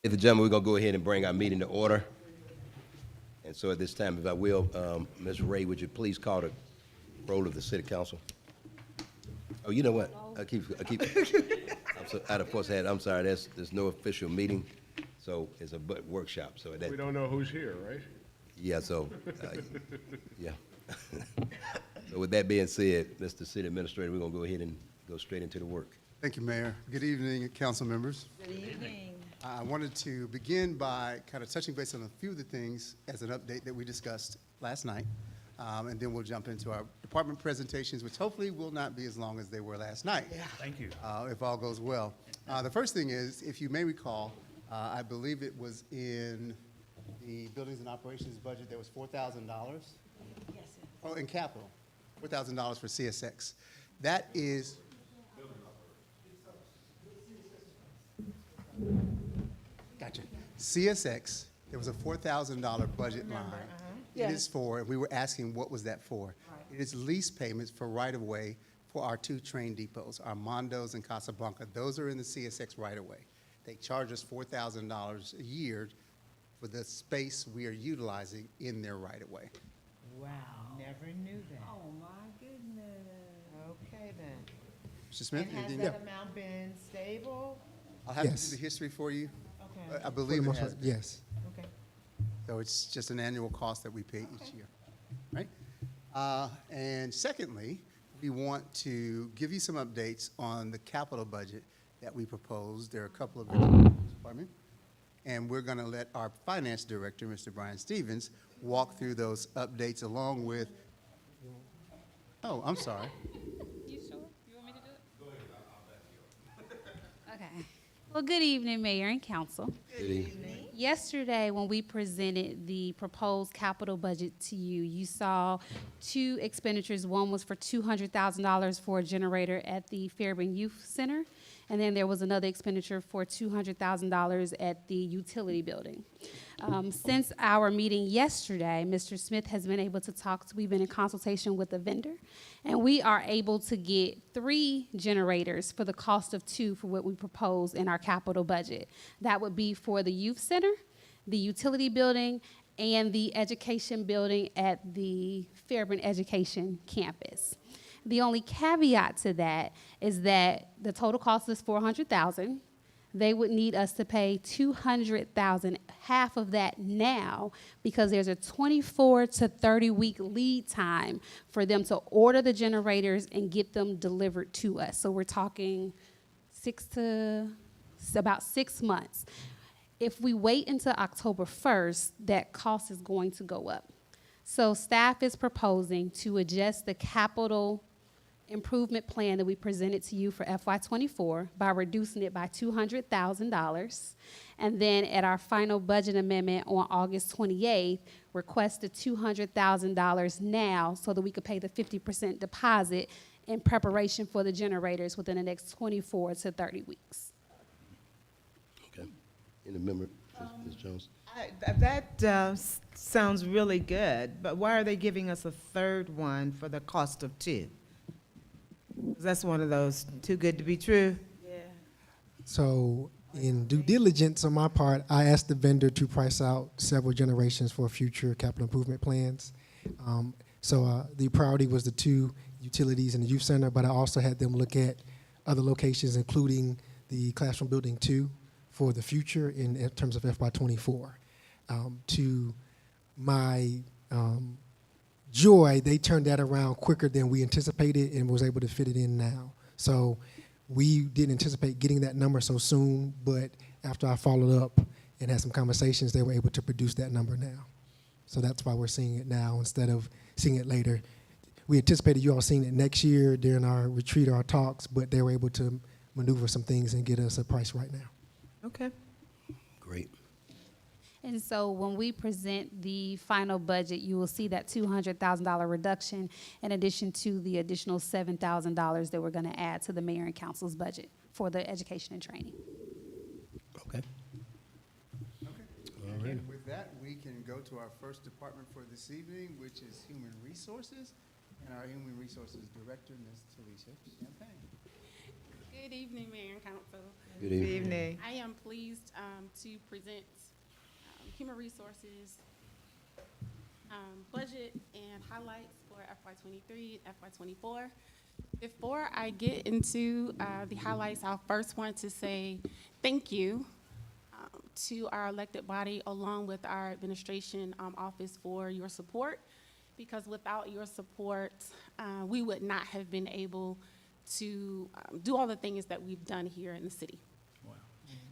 Ladies and gentlemen, we're going to go ahead and bring our meeting to order. And so at this time, if I will, Ms. Ray, would you please call the roll of the city council? Oh, you know what? I keep, I'm so out of force head. I'm sorry, there's no official meeting, so it's a workshop, so that, We don't know who's here, right? yeah, so, yeah. So with that being said, Mr. City Administrator, we're going to go ahead and go straight into the work. Thank you, Mayor. Good evening, council members. Good evening. I wanted to begin by kind of touching base on a few of the things as an update that we discussed last night. And then we'll jump into our department presentations, which hopefully will not be as long as they were last night. Yeah. Thank you. If all goes well. The first thing is, if you may recall, I believe it was in the buildings and operations budget, there was $4,000. Yes, sir. Oh, in capital, $4,000 for CSX. That is. Gotcha. CSX, there was a $4,000 budget line. It is for, and we were asking what was that for? It is lease payments for right-of-way for our two train depots, Armando's and Casablanca. Those are in the CSX right-of-way. They charge us $4,000 a year for the space we are utilizing in their right-of-way. Wow. Never knew that. Oh, my goodness. Okay, then. Mr. Smith, And has anything? that amount been stable? I'll have to Yes. do the history for you. Okay, I believe it has been. Yes. okay. So it's just an annual cost that we pay each year, right? And secondly, we want to give you some updates on the capital budget that we proposed. There are a couple of, pardon me, and we're going to let our finance director, Mr. Brian Stevens, walk through those updates along with, oh, I'm sorry. You sure? You want me to do it? Go ahead. Okay. Well, good evening, Mayor and Council. Good evening. Yesterday, when we presented the proposed capital budget to you, you saw two expenditures. One was for $200,000 for a generator at the Fairburn Youth Center, and then there was another expenditure for $200,000 at the utility building. Since our meeting yesterday, Mr. Smith has been able to we've been in consultation with the vendor, and we are able to get 3 generators for the cost of 2 for what we propose in our capital budget. That would be for the youth center, the utility building, and the education building at the Fairburn Education campus. The only caveat to that is that the total cost is $400,000. They would need us to pay $200,000, half of that now, because there's a 24 to 30 week lead time for them to order the generators and get them delivered to us. So we're talking about 6 months. If we wait until October 1st, that cost is going to go up. So staff is proposing to adjust the capital improvement plan that we presented to you for FY24 by reducing it by $200,000. And then at our final budget amendment on August 28th, request the $200,000 now so that we could pay the 50% deposit in preparation for the generators within the next 24 to 30 weeks. Okay. Any member, Ms. Jones? That sounds really good, but why are they giving us a third one for the cost of 2? That's one of those too good to be true. Yeah. So in due diligence on my part, I asked the vendor to price out several generations for future capital improvement plans. So the priority was the 2 utilities in the youth center, but I also had them look at other locations, including the classroom building 2 for the future in terms of FY24. To my joy, they turned that around quicker than we anticipated and was able to fit it in now. So we didn't anticipate getting that number so soon, but after I followed up and had some conversations, they were able to produce that number now. So that's why we're seeing it now instead of seeing it later. We anticipated you all seeing it next year during our retreat or our talks, but they were able to maneuver some things and get us a price right now. Okay. Great. And so when we present the final budget, you will see that $200,000 reduction in addition to the additional $7,000 that we're going to add to the mayor and council's budget for the education and training. Okay. All right. And with that, we can go to our first department for this evening, which is Human Resources, and our Human Resources Director, Ms. Talisha Champagne. Good evening, Mayor and Council. Good Good evening. evening. I am pleased to present Human Resources budget and highlights for FY23, FY24. Before I get into the highlights, I first want to say thank you to our elected body along with our administration office for your support, because without your support, we would not have been able to do all the things that we've done here in the city. Wow.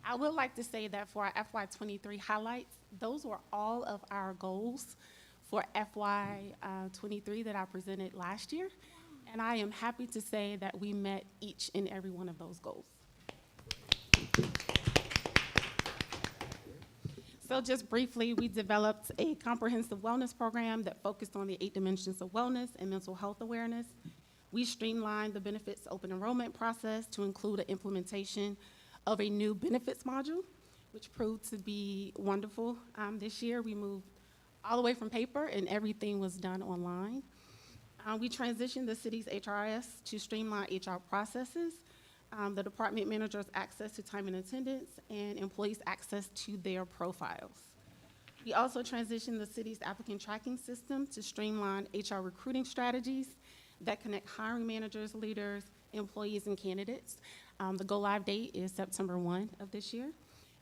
I would like to say that for our FY23 highlights, those were all of our goals for FY23 that I presented last year. And I am happy to say that we met each and every one of those goals. So just briefly, we developed a comprehensive wellness program that focused on the 8 dimensions of wellness and mental health awareness. We streamlined the benefits open enrollment process to include an implementation of a new benefits module, which proved to be wonderful. This year, we moved all the way from paper and everything was done online. We transitioned the city's HRS to streamline HR processes, the department managers' access to time and attendance, and employees' access to their profiles. We also transitioned the city's applicant tracking system to streamline HR recruiting strategies that connect hiring managers, leaders, employees, and candidates. The go-live date is September 1 of this year.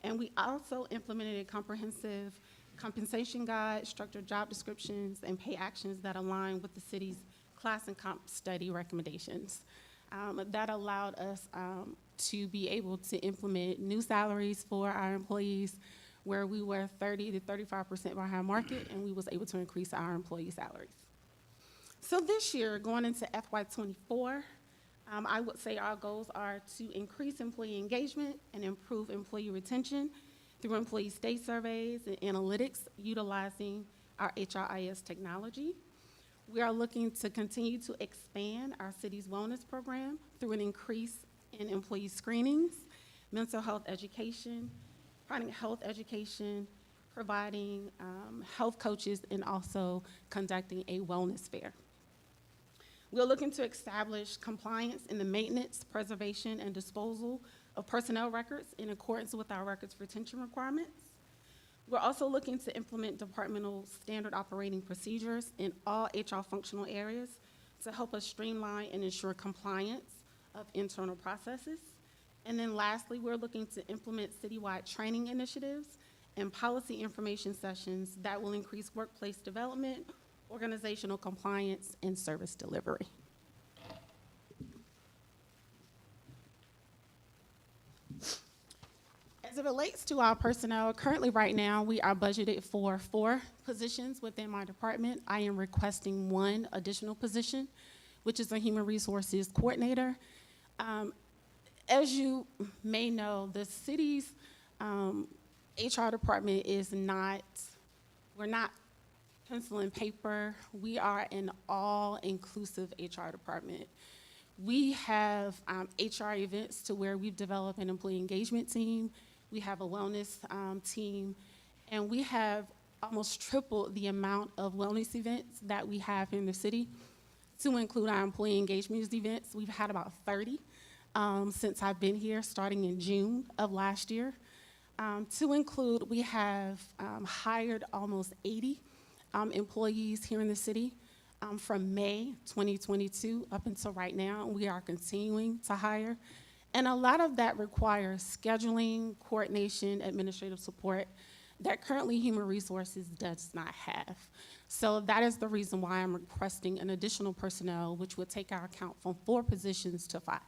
And we also implemented a comprehensive compensation guide, structured job descriptions, and pay actions that align with the city's class and comp study recommendations. That allowed us to be able to implement new salaries for our employees where we were 30 to 35% behind market, and we was able to increase our employee salaries. So this year, going into FY24, I would say our goals are to increase employee engagement and improve employee retention through employee state surveys and analytics utilizing our HRIS technology. We are looking to continue to expand our city's wellness program through an increase in employee screenings, mental health education, providing health education, providing health coaches, and also conducting a wellness fair. We're looking to establish compliance in the maintenance, preservation, and disposal of personnel records in accordance with our records retention requirements. We're also looking to implement departmental standard operating procedures in all HR functional areas to help us streamline and ensure compliance of internal processes. And then lastly, we're looking to implement citywide training initiatives and policy information sessions that will increase workplace development, organizational compliance, and service delivery. As it relates to our personnel, currently right now, we are budgeted for 4 positions within my department. I am requesting 1 additional position, which is a human resources coordinator. As you may know, the city's HR department is not, we're not pencil and paper. We are an all-inclusive HR department. We have HR events to where we've developed an employee engagement team. We have a wellness team, and we have almost tripled the amount of wellness events that we have in the city. To include our employee engagement events, we've had about 30 since I've been here, starting in June of last year. To include, we have hired almost 80 employees here in the city from May 2022 up until right now. We are continuing to hire. And a lot of that requires scheduling, coordination, administrative support that currently Human Resources does not have. So that is the reason why I'm requesting an additional personnel, which would take our count from 4 positions to 5.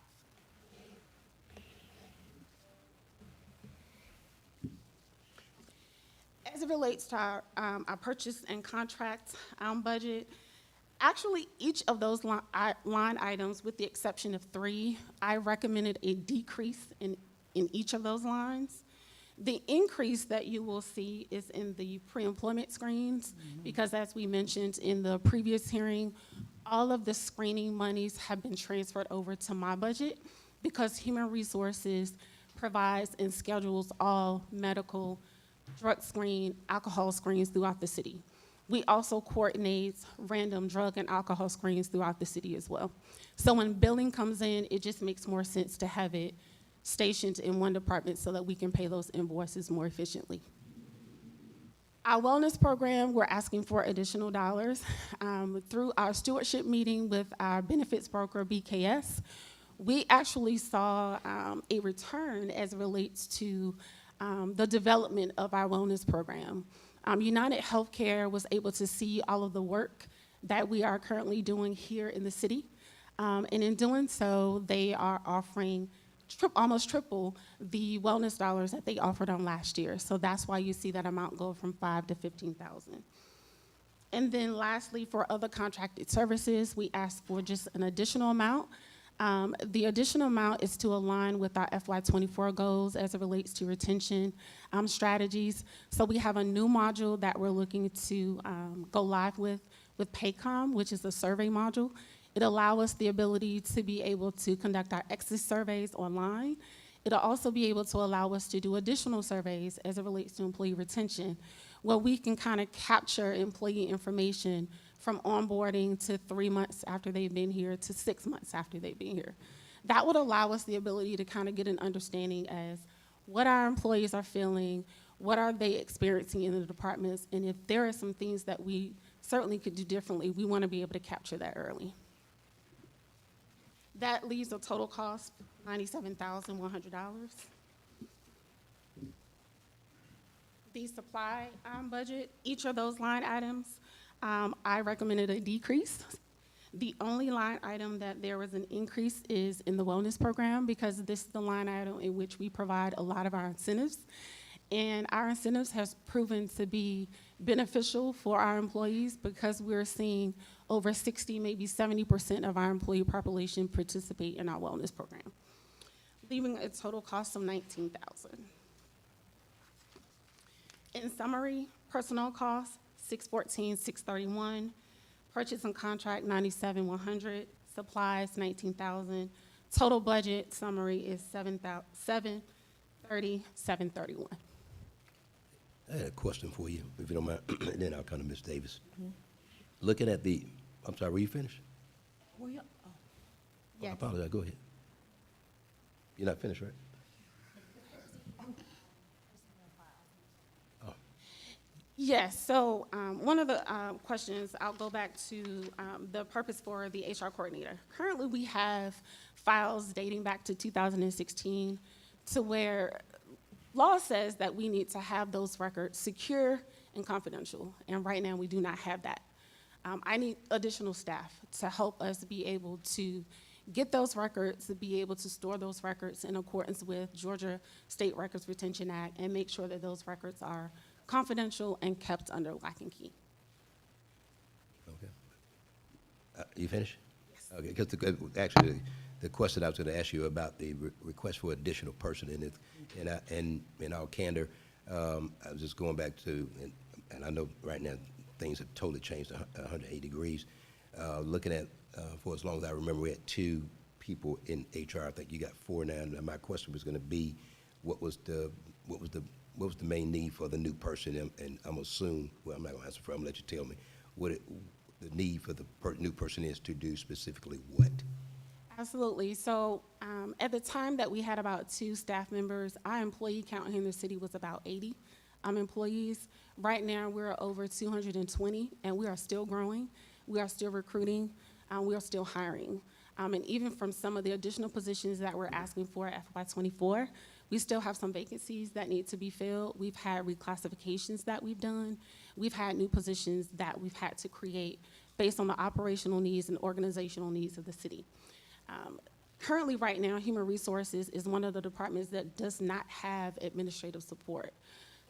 As it relates to our purchase and contract budget, actually, each of those line items, with the exception of 3, I recommended a decrease in each of those lines. The increase that you will see is in the pre-employment screens, because as we mentioned in the previous hearing, all of the screening monies have been transferred over to my budget because Human Resources provides and schedules all medical, drug screen, alcohol screens throughout the city. We also coordinate random drug and alcohol screens throughout the city as well. So when billing comes in, it just makes more sense to have it stationed in one department so that we can pay those invoices more efficiently. Our wellness program, we're asking for additional dollars. Through our stewardship meeting with our benefits broker, BKS, we actually saw a return as it relates to the development of our wellness program. United Healthcare was able to see all of the work that we are currently doing here in the city. And in doing so, they are offering almost triple the wellness dollars that they offered on last year. So that's why you see that amount go from 5 to 15,000. And then lastly, for other contracted services, we asked for just an additional amount. The additional amount is to align with our FY24 goals as it relates to retention strategies. So we have a new module that we're looking to go live with Paycom, which is a survey module. It allows us the ability to be able to conduct our exit surveys online. It'll also be able to allow us to do additional surveys as it relates to employee retention, where we can kind of capture employee information from onboarding to 3 months after they've been here to 6 months after they've been here. That would allow us the ability to kind of get an understanding as what our employees are feeling, what are they experiencing in the departments, and if there are some things that we certainly could do differently, we want to be able to capture that early. That leaves a total cost $97,100. The supply budget, each of those line items, I recommended a decrease. The only line item that there was an increase is in the wellness program, because this is the line item in which we provide a lot of our incentives. And our incentives has proven to be beneficial for our employees, because we're seeing over 60, maybe 70% of our employee population participate in our wellness program, leaving a total cost of $19,000. In summary, personnel costs, $614,631, purchase and contract, $97,100, supplies, $19,000. Total budget summary is $730,731. I had a question for you, if you don't mind, and then I'll come to Ms. Davis. Looking at the, I'm sorry, were you finished? Well, yeah, I Yes. apologize, go ahead. You're not finished, right? Yes, so one of the questions, I'll go back to the purpose for the HR coordinator. Currently, we have files dating back to 2016 to where law says that we need to have those records secure and confidential, and right now we do not have that. I need additional staff to help us be able to get those records, to be able to store those records in accordance with Georgia State Records Retention Act, and make sure that those records are confidential and kept under lock and key. Okay. You finished? Yes. Okay, because actually, the question I was going to ask you about the request for additional person in it, and in our candor, I was just going back to, and I know right now things have totally changed 180 degrees. Looking at, for as long as I remember, we had 2 people in HR. I think you got 4 now. And my question was going to be, what was the main need for the new person? And I'm assuming, well, I'm not going to answer for it. I'm going to let you tell me what the need for the new person is to do specifically what. Absolutely. So at the time that we had about 2 staff members, our employee count here in the city was about 80 employees. Right now, we're over 220, and we are still growing. We are still recruiting. We are still hiring. And even from some of the additional positions that we're asking for at FY24, we still have some vacancies that need to be filled. We've had reclassifications that we've done. We've had new positions that we've had to create based on the operational needs and organizational needs of the city. Currently, right now, Human Resources is one of the departments that does not have administrative support.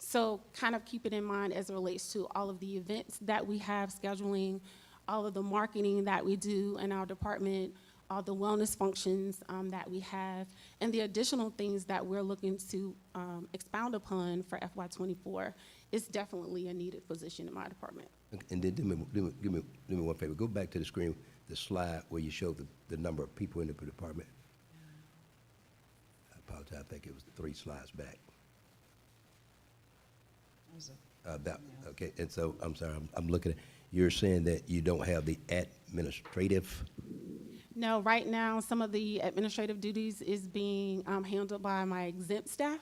So kind of keep it in mind as it relates to all of the events that we have scheduling, all of the marketing that we do in our department, all the wellness functions that we have, and the additional things that we're looking to expound upon for FY24 is definitely a needed position in my department. And then do me one favor. Go back to the screen, the slide where you showed the number of people in the department. I apologize. I think it was 3 slides back. Okay, and so, I'm sorry, I'm looking at, you're saying that you don't have the administrative? No, right now, some of the administrative duties is being handled by my exempt staff.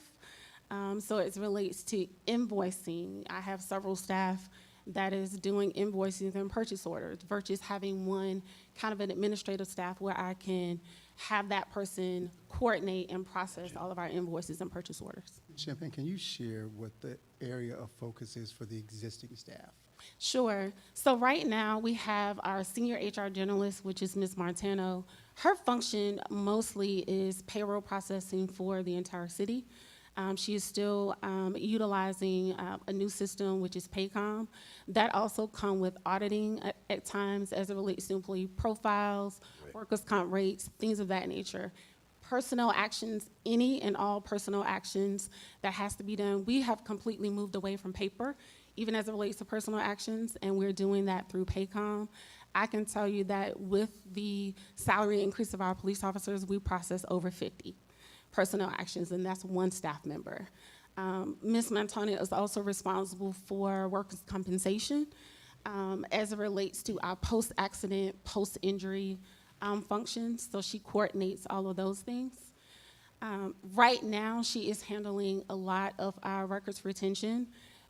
So it relates to invoicing. I have several staff that is doing invoicing and purchase orders versus having one kind of an administrative staff where I can have that person coordinate and process all of our invoices and purchase orders. Champagne, can you share what the area of focus is for the existing staff? Sure. So right now, we have our senior HR generalist, which is Ms. Martano. Her function mostly is payroll processing for the entire city. She is still utilizing a new system, which is Paycom. That also come with auditing at times as it relates to employee profiles, workers' comp rates, things of that nature. Personnel actions, any and all personnel actions that has to be done. We have completely moved away from paper, even as it relates to personal actions, and we're doing that through Paycom. I can tell you that with the salary increase of our police officers, we process over 50 personnel actions, and that's one staff member. Ms. Montana is also responsible for workers' compensation as it relates to our post-accident, post-injury functions, so she coordinates all of those things. Right now, she is handling a lot of our records retention,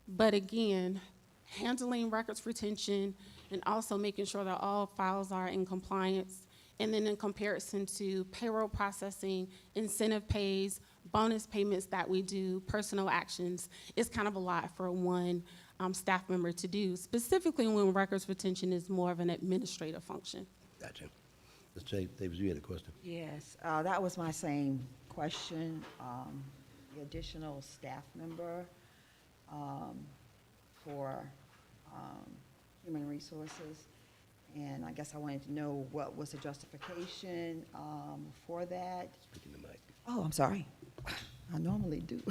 but again, handling records retention and also making sure that all files are in compliance, and then in comparison to payroll processing, incentive pays, bonus payments that we do, personal actions, it's kind of a lot for one staff member to do, specifically when records retention is more of an administrative function. Gotcha. Mr. Davis, you had a question? Yes, that was my same question. The additional staff member for human resources. And I guess I wanted to know what was the justification for that. Speaking to Mike. Oh, I'm sorry. I normally do.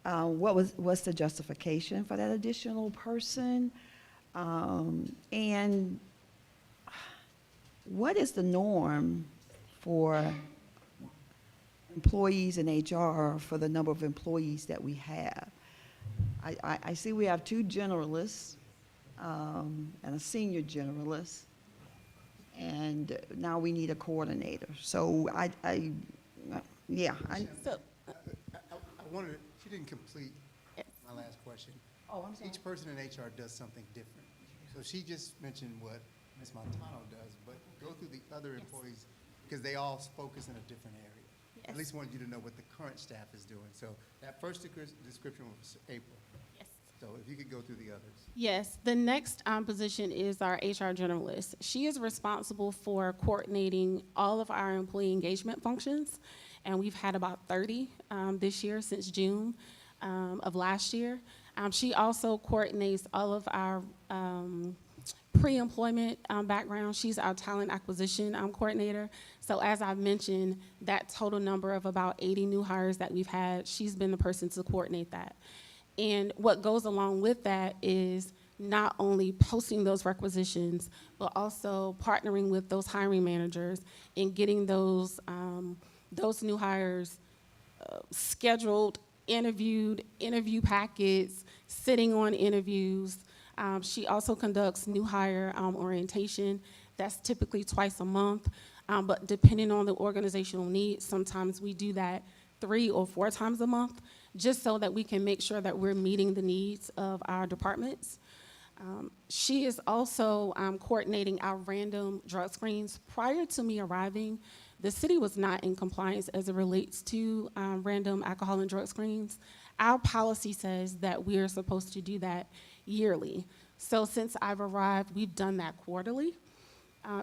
What's the justification for that additional person? And what is the norm for employees in HR for the number of employees that we have? I see we have 2 generalists and a senior generalist, and now we need a coordinator. So yeah. So, I wanted, she didn't complete my last question. Oh, I'm sorry. Each person in HR does something different. So she just mentioned what Ms. Montano does, but go through the other employees, because they all focus in a different area. At Yes. least wanted you to know what the current staff is doing. So that first description was April. yes. So if you could go through the others. Yes, the next position is our HR generalist. She is responsible for coordinating all of our employee engagement functions, and we've had about 30 this year since June of last year. She also coordinates all of our pre-employment background. She's our talent acquisition coordinator. So as I've mentioned, that total number of about 80 new hires that we've had, she's been the person to coordinate that. And what goes along with that is not only posting those requisitions, but also partnering with those hiring managers and getting those new hires scheduled, interviewed, interview packets, sitting on interviews. She also conducts new hire orientation. That's typically twice a month, but depending on the organizational needs, sometimes we do that 3 or 4 times a month, just so that we can make sure that we're meeting the needs of our departments. She is also coordinating our random drug screens. Prior to me arriving, the city was not in compliance as it relates to random alcohol and drug screens. Our policy says that we are supposed to do that yearly. So since I've arrived, we've done that quarterly.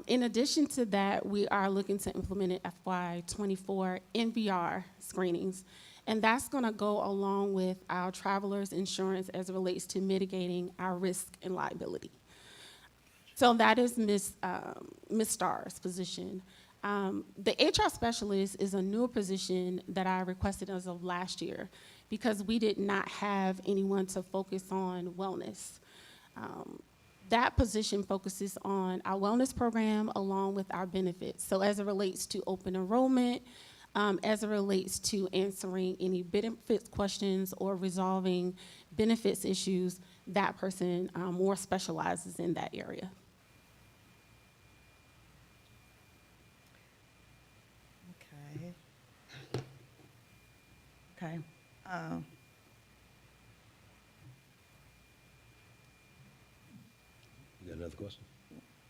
In addition to that, we are looking to implement in FY24 NVR screenings. And that's going to go along with our travelers insurance as it relates to mitigating our risk and liability. So that is Ms. Starr's position. The HR specialist is a newer position that I requested as of last year because we did not have anyone to focus on wellness. That position focuses on our wellness program along with our benefits. So as it relates to open enrollment, as it relates to answering any benefits questions or resolving benefits issues. That person more specializes in that area. Okay. Okay. You got another question?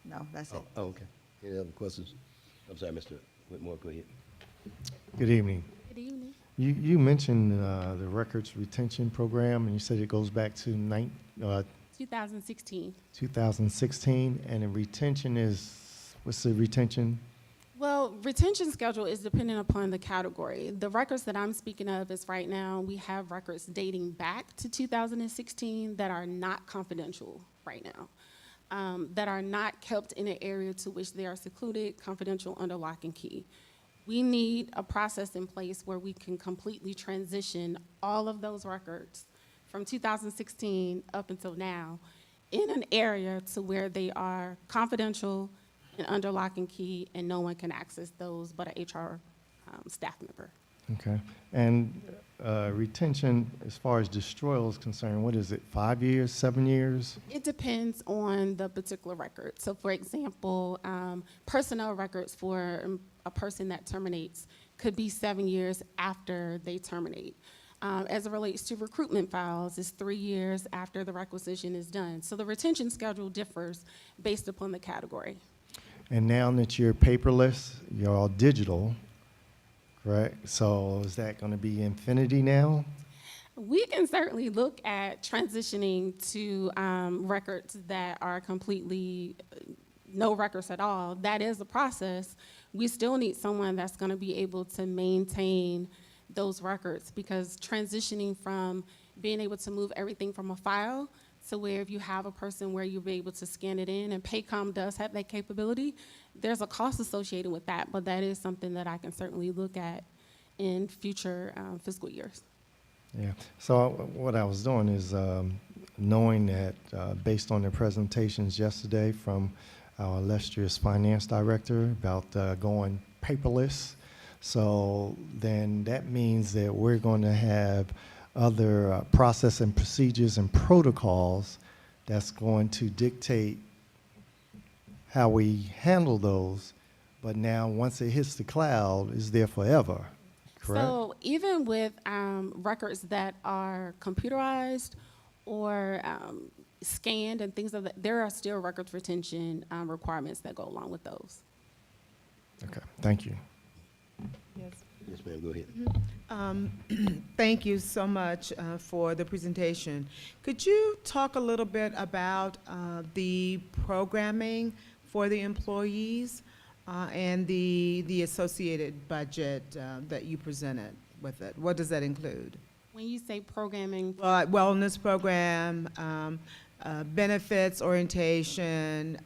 No, that's it. Oh, okay. Any other questions? I'm sorry, Mr. Whitmore, go ahead. Good evening. Good evening. You mentioned the records retention program, and you said it goes back to 2016. 2016, and the retention is, what's the retention? Well, retention schedule is dependent upon the category. The records that I'm speaking of is right now, we have records dating back to 2016 that are not confidential right now, that are not kept in an area to which they are secluded, confidential, under lock and key. We need a process in place where we can completely transition all of those records from 2016 up until now in an area to where they are confidential and under lock and key, and no one can access those but an HR staff member. Okay. And retention, as far as destroyal is concerned, what is it, 5 years, 7 years? It depends on the particular record. So for example, personnel records for a person that terminates could be 7 years after they terminate. As it relates to recruitment files, it's 3 years after the requisition is done. So the retention schedule differs based upon the category. And now that you're paperless, you're all digital, correct? So is that going to be infinity now? We can certainly look at transitioning to records that are completely no records at all. That is a process. We still need someone that's going to be able to maintain those records, because transitioning from being able to move everything from a file to where if you have a person where you'll be able to scan it in, and Paycom does have that capability, there's a cost associated with that, but that is something that I can certainly look at in future fiscal years. Yeah. So what I was doing is knowing that based on the presentations yesterday from our illustrious finance director about going paperless, so then that means that we're going to have other process and procedures and protocols that's going to dictate how we handle those. But now once it hits the cloud, it's there forever, correct? So even with records that are computerized or scanned and things like that, there are still records retention requirements that go along with those. Okay, thank you. Yes. Yes, ma'am, go ahead. Thank you so much for the presentation. Could you talk a little bit about the programming for the employees and the associated budget that you presented with it? What does that include? When you say programming, Wellness program, benefits orientation,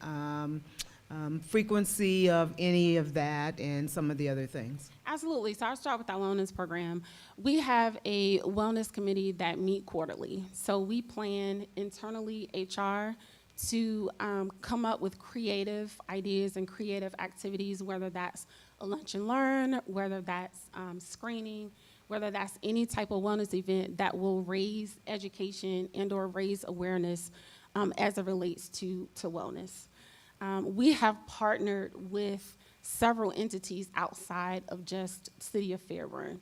frequency of any of that, and some of the other things. absolutely. So I'll start with our wellness program. We have a wellness committee that meet quarterly. So we plan internally, HR, to come up with creative ideas and creative activities, whether that's a lunch and learn, whether that's screening, whether that's any type of wellness event that will raise education and or raise awareness as it relates to wellness. We have partnered with several entities outside of just City of Fairburn.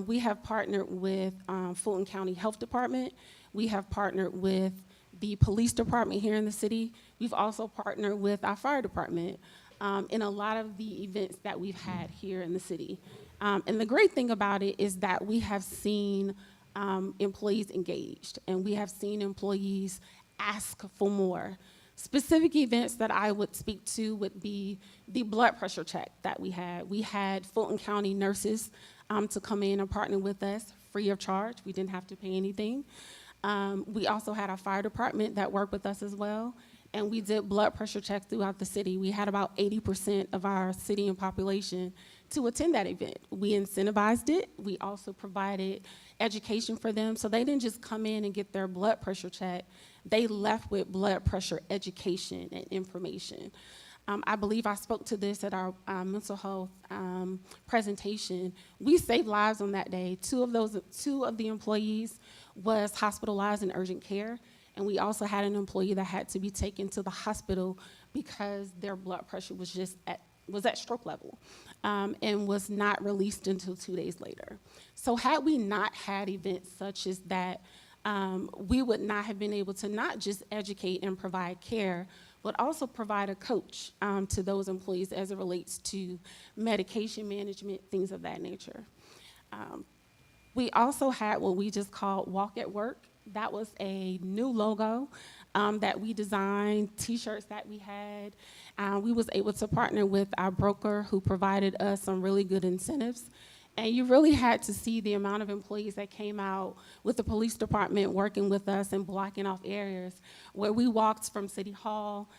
We have partnered with Fulton County Health Department. We have partnered with the police department here in the city. We've also partnered with our fire department in a lot of the events that we've had here in the city. And the great thing about it is that we have seen employees engaged, and we have seen employees ask for more. Specific events that I would speak to would be the blood pressure check that we had. We had Fulton County nurses to come in and partner with us free of charge. We didn't have to pay anything. We also had our fire department that worked with us as well, and we did blood pressure checks throughout the city. We had about 80% of our city and population to attend that event. We incentivized it. We also provided education for them, so they didn't just come in and get their blood pressure check. They left with blood pressure education and information. I believe I spoke to this at our mental health presentation. We saved lives on that day. Two of the employees was hospitalized in urgent care, and we also had an employee that had to be taken to the hospital because their blood pressure was at stroke level, and was not released until 2 days later. So had we not had events such as that, we would not have been able to not just educate and provide care, but also provide a coach to those employees as it relates to medication management, things of that nature. We also had what we just called Walk at Work. That was a new logo that we designed, T-shirts that we had. We was able to partner with our broker who provided us some really good incentives. And you really had to see the amount of employees that came out with the police department working with us and blocking off areas where we walked from City Hall,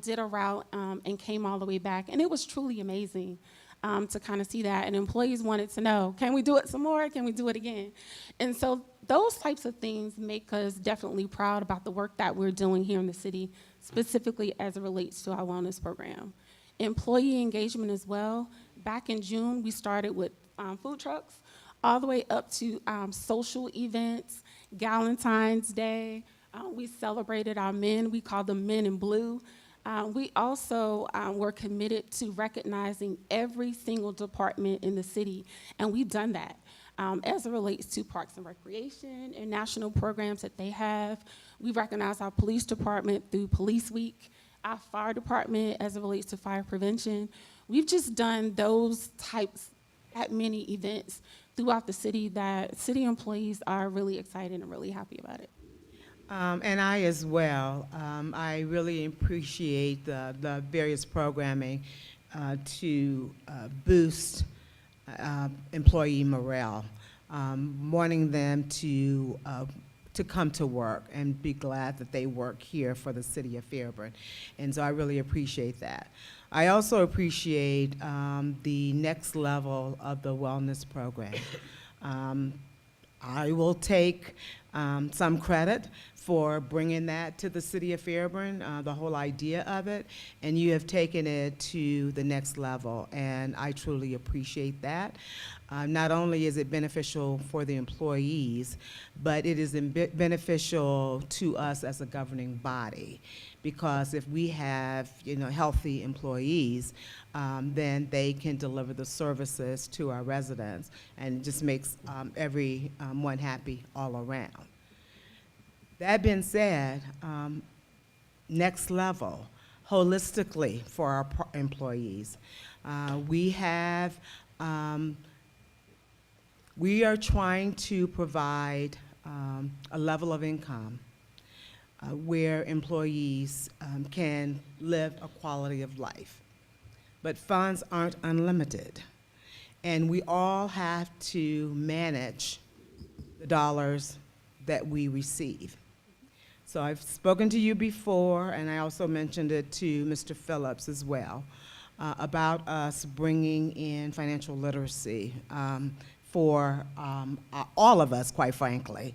did a route, and came all the way back. And it was truly amazing to kind of see that. And employees wanted to know, can we do it some more? Can we do it again? And so those types of things make us definitely proud about the work that we're doing here in the city, specifically as it relates to our wellness program. Employee engagement as well. Back in June, we started with food trucks, all the way up to social events, Valentine's Day. We celebrated our men. We called them Men in Blue. We also were committed to recognizing every single department in the city, and we've done that. As it relates to Parks and Recreation and national programs that they have, we recognize our police department through Police Week, our fire department as it relates to fire prevention. We've just done those types at many events throughout the city that city employees are really excited and really happy about it. And I as well. I really appreciate the various programming to boost employee morale, wanting them to come to work and be glad that they work here for the city of Fairburn. And so I really appreciate that. I also appreciate the next level of the wellness program. I will take some credit for bringing that to the city of Fairburn, the whole idea of it, and you have taken it to the next level, and I truly appreciate that. Not only is it beneficial for the employees, but it is beneficial to us as a governing body, because if we have, healthy employees, then they can deliver the services to our residents, and it just makes everyone happy all around. That being said, next level, holistically for our employees, we are trying to provide a level of income where employees can live a quality of life. But funds aren't unlimited, and we all have to manage the dollars that we receive. So I've spoken to you before, and I also mentioned it to Mr. Phillips as well, about us bringing in financial literacy for all of us, quite frankly,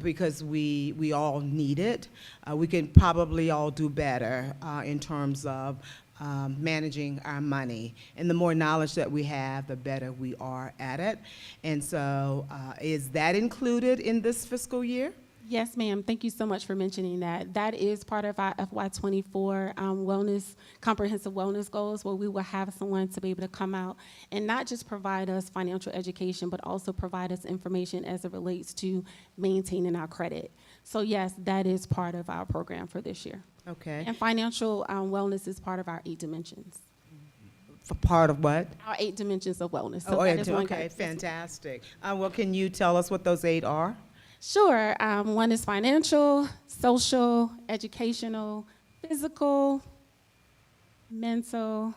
because we all need it. We can probably all do better in terms of managing our money. And the more knowledge that we have, the better we are at it. And so is that included in this fiscal year? Yes, ma'am. Thank you so much for mentioning that. That is part of our FY24 comprehensive wellness goals, where we will have someone to be able to come out and not just provide us financial education, but also provide us information as it relates to maintaining our credit. So yes, that is part of our program for this year. Okay. And financial wellness is part of our 8 dimensions. For part of what? Our 8 dimensions of wellness. So yeah, that is one okay, guide. fantastic. Well, can you tell us what those 8 are? Sure. One is financial, social, educational, physical, mental.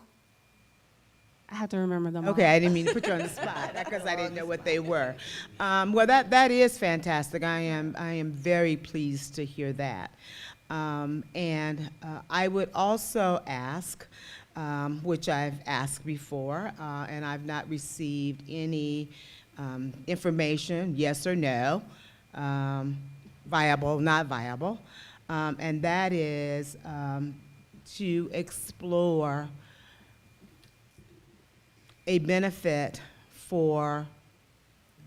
I have to remember them all. Okay, I didn't mean to put you on the spot because I didn't know what they were. Well, that is fantastic. I am very pleased to hear that. And I would also ask, which I've asked before, and I've not received any information, yes or no, viable, not viable, and that is to explore a benefit for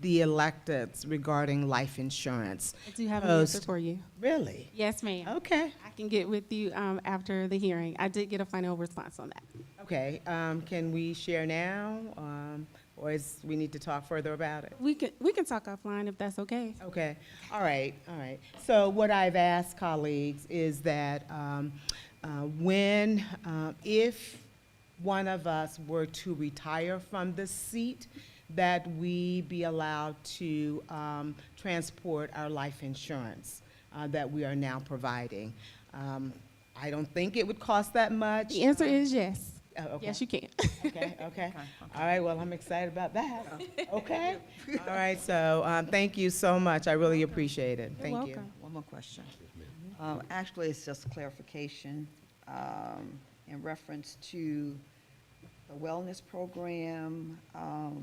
the electeds regarding life insurance. I do have an answer Post- for you. Really? Yes, ma'am. Okay. I can get with you after the hearing. I did get a final response on that. Okay, can we share now, or we need to talk further about it? We can talk offline if that's okay. Okay, all right, all right. So what I've asked colleagues is that if one of us were to retire from the seat, that we be allowed to transport our life insurance that we are now providing. I don't think it would cost that much. The answer is yes. Oh, okay. Yes, you can. Okay, okay. All right, well, I'm excited about that. Okay? All right, so thank you so much. I really appreciate it. Thank you. welcome. One more question. Actually, it's just clarification in reference to the wellness program,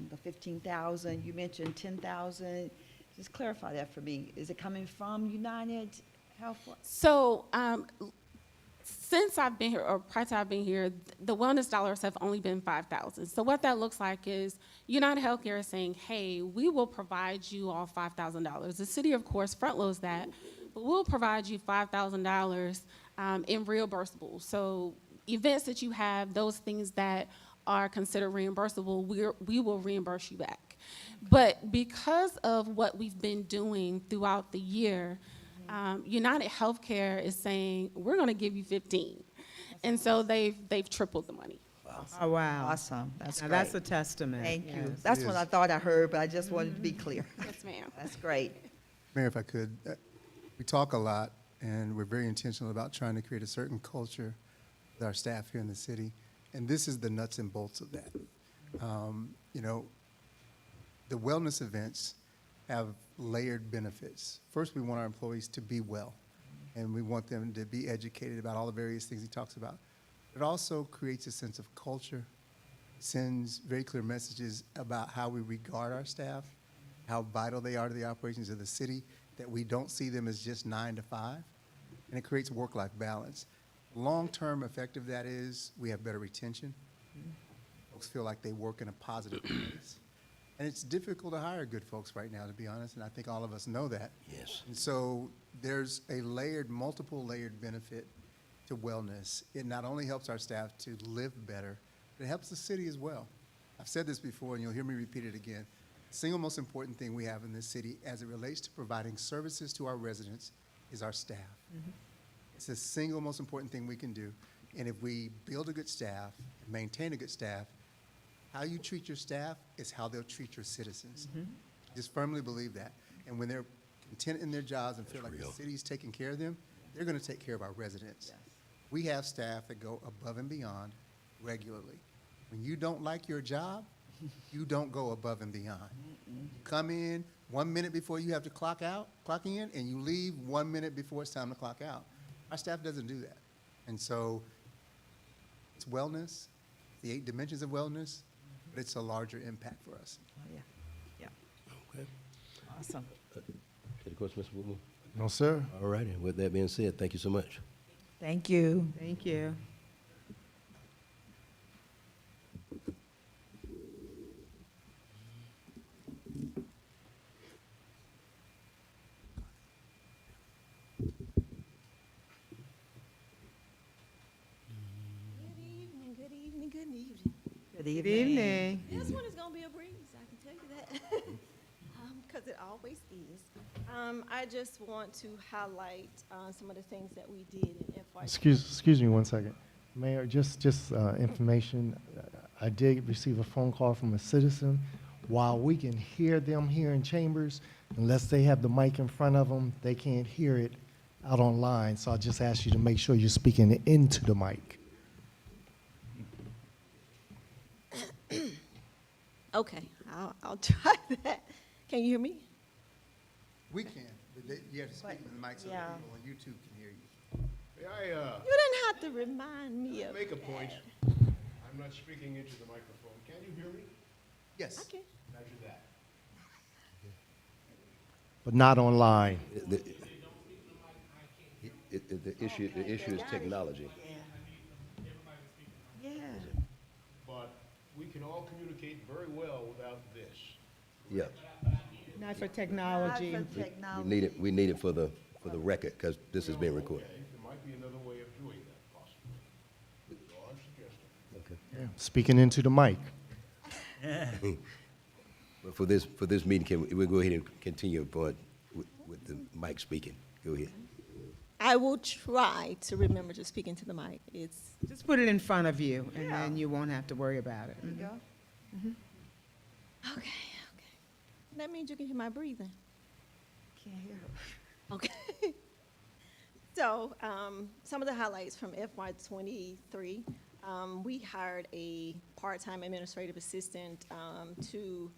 the 15,000. You mentioned 10,000. Just clarify that for me. Is it coming from United Health? So, since I've been here, or prior to I've been here, the wellness dollars have only been 5,000. So what that looks like is United Healthcare is saying, hey, we will provide you all $5,000. The city, of course, front loads that, but we'll provide you $5,000 in reimbursables. So events that you have, those things that are considered reimbursable, we will reimburse you back. But because of what we've been doing throughout the year, United Healthcare is saying, we're going to give you 15. And so they've tripled the money. Oh, wow. Awesome. That's Now, great. that's a testament. Thank you. Yes. That's what I thought I heard, but I just wanted to be clear. Yes, ma'am. That's great. Mayor, if I could, we talk a lot, and we're very intentional about trying to create a certain culture with our staff here in the city, and this is the nuts and bolts of that. You know, the wellness events have layered benefits. First, we want our employees to be well, and we want them to be educated about all the various things he talks about. It also creates a sense of culture, sends very clear messages about how we regard our staff, how vital they are to the operations of the city, that we don't see them as just 9 to 5, and it creates work-life balance. Long-term effect of that is we have better retention. Folks feel like they work in a positive place. And it's difficult to hire good folks right now, to be honest, and I think all of us know that. Yes. And so there's a multiple layered benefit to wellness. It not only helps our staff to live better, but it helps the city as well. I've said this before, and you'll hear me repeat it again. The single most important thing we have in this city as it relates to providing services to our residents is our staff. It's the single most important thing we can do. And if we build a good staff, maintain a good staff, how you treat your staff is how they'll treat your citizens. Just firmly believe that. And when they're content in their jobs and feel like the city's taking care of them, they're going to take care of our residents. We have staff that go above and beyond regularly. When you don't like your job, you don't go above and beyond. You come in 1 minute before you have to clock in, and you leave 1 minute before it's time to clock out. Our staff doesn't do that. And so it's wellness, the 8 dimensions of wellness, but it's a larger impact for us. Oh, yeah. Yeah. Okay. Awesome. Any questions, Mr. Woodman? No, sir. All righty. With that being said, thank you so much. Thank you. Thank you. Good evening, good evening, good evening. Good Good evening. evening. This one is gonna be a breeze, I can tell you that, because it always is. I just want to highlight some of the things that we did in FY. Excuse me 1 second. Mayor, just information. I did receive a phone call from a citizen. While we can hear them here in chambers, unless they have the mic in front of them, they can't hear it out online. So I'll just ask you to make sure you're speaking into the mic. Okay, I'll try that. Can you hear me? We can, but you have to speak in the mic so Yeah. that people on YouTube can hear you. May I You didn't have to remind me of make a point? that. I'm not speaking into the microphone. Can you hear me? Yes. Okay. Measure that. But not online. The issue is technology. Yeah. But we can all communicate very well without this. Yeah. Not for technology. Not for We technology. need it for the record, because this is being recorded. Okay, there might be another way of doing that possibly. That's all I'm suggesting. Okay. Yeah. Speaking into the mic. But for this meeting, we'll go ahead and continue, but with the mic speaking. Go ahead. I will try to remember to speak into the mic. It's, Just put it in front of you, and Yeah. then you won't have to worry about it. There you go. okay. That means you can hear my breathing. Can't hear her. Okay. So, some of the highlights from FY '23, we hired a part-time administrative assistant to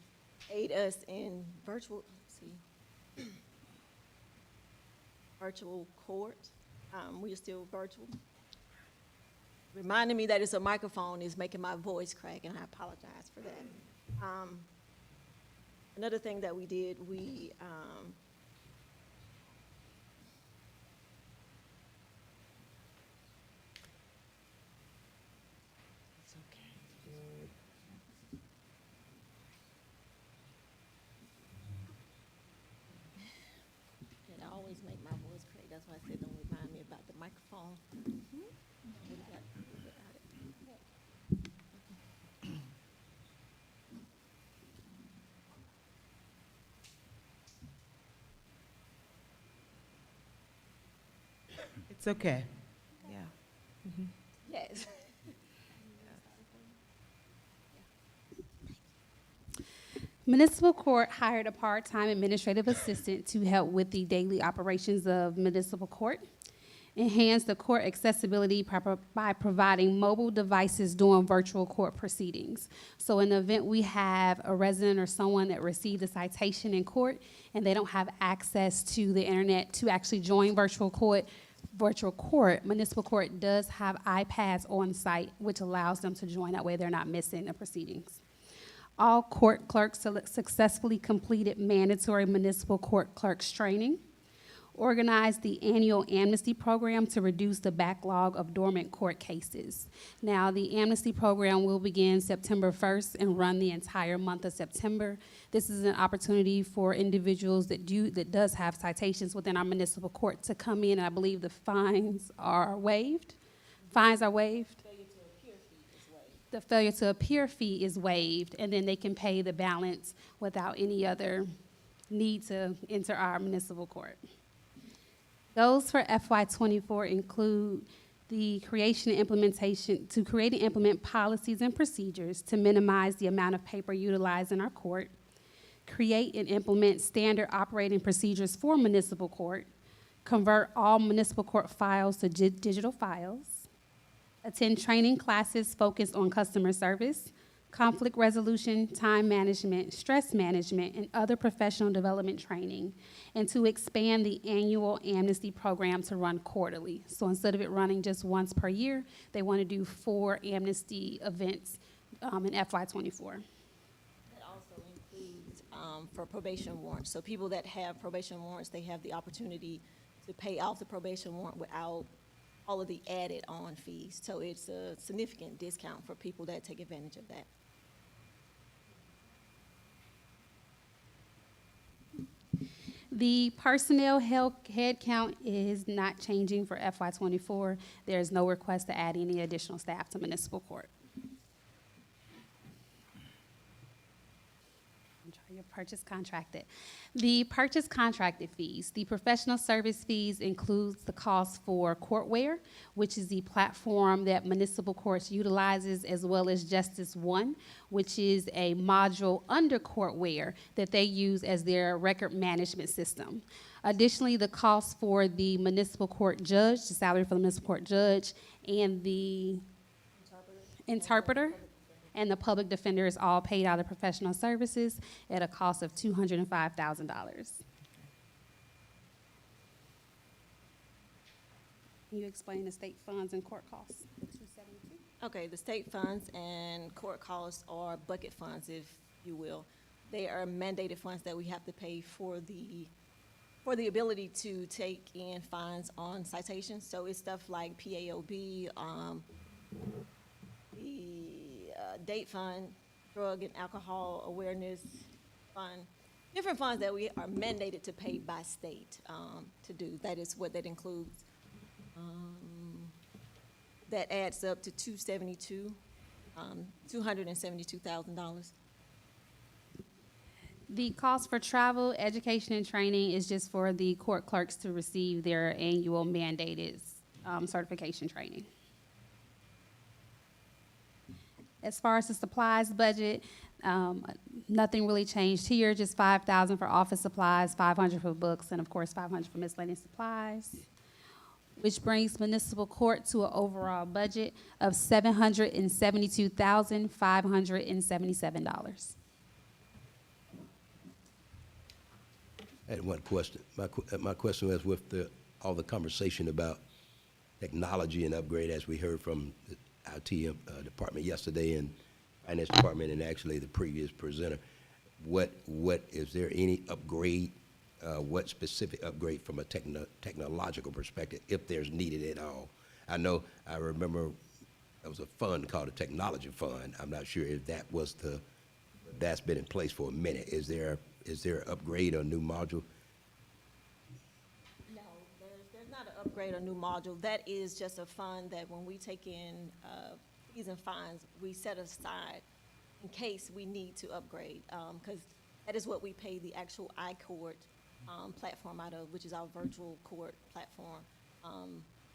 aid us in virtual court. We are still virtual. Reminding me that it's a microphone is making my voice crack, and I apologize for that. Another thing that we did, it's okay. It always make my voice crack. That's why I said don't remind me about the microphone. It's okay. Yeah. Yes. Municipal Court hired a part-time administrative assistant to help with the daily operations of municipal court, enhance the court accessibility by providing mobile devices during virtual court proceedings. So in the event we have a resident or someone that received a citation in court and they don't have access to the internet to actually join virtual court, municipal court does have iPads on site, which allows them to join. That way they're not missing the proceedings. All court clerks successfully completed mandatory municipal court clerks training. Organized the annual amnesty program to reduce the backlog of dormant court cases. Now, the amnesty program will begin September 1st and run the entire month of September. This is an opportunity for individuals that does have citations within our municipal court to come in, and I believe the fines are waived. Fines are waived. The failure to appear fee is waived, and then they can pay the balance without any other need to enter our municipal court. Goals for FY '24 include the creation and implementation, to create and implement policies and procedures to minimize the amount of paper utilized in our court, create and implement standard operating procedures for municipal court, convert all municipal court files to digital files, attend training classes focused on customer service, conflict resolution, time management, stress management, and other professional development training, and to expand the annual amnesty program to run quarterly. So instead of it running just once per year, they want to do 4 amnesty events in FY '24. That also includes for probation warrants. So people that have probation warrants, they have the opportunity to pay off the probation warrant without all of the added on fees. So it's a significant discount for people that take advantage of that. The personnel head count is not changing for FY '24. There is no request to add any additional staff to municipal court. Your purchase contracted. The purchase contracted fees. The professional service fees includes the cost for Courtware, which is the platform that municipal courts utilizes, as well as Justice One, which is a module under Courtware that they use as their record management system. Additionally, the cost for the municipal court judge, the salary for the municipal court judge, and the interpreter and the public defender is all paid out of professional services at a cost of $205,000. Can you explain the state funds and court costs? The 272? Okay, the state funds and court costs are bucket funds, if you will. They are mandated funds that we have to pay for the ability to take in fines on citations. So it's stuff like PAOB, the date fund, drug and alcohol awareness fund, different funds that we are mandated to pay by state to do. That is what that includes. That adds up to $272,000. The cost for travel, education, and training is just for the court clerks to receive their annual mandated certification training. As far as the supplies budget, nothing really changed here, just $5,000 for office supplies, $500 for books, and of course, $500 for miscellaneous supplies, which brings municipal court to an overall budget of $772,577. I had one question. My question was with all the conversation about technology and upgrade, as we heard from the IT department yesterday and finance department and actually the previous presenter. What is there any upgrade? What specific upgrade from a technological perspective, if there's needed at all? I remember there was a fund called a technology fund. I'm not sure if that's been in place for a minute. Is there an upgrade or new module? No, there's not an upgrade or new module. That is just a fund that when we take in fees and fines, we set aside in case we need to upgrade, because that is what we pay the actual iCourt platform out of, which is our virtual court platform.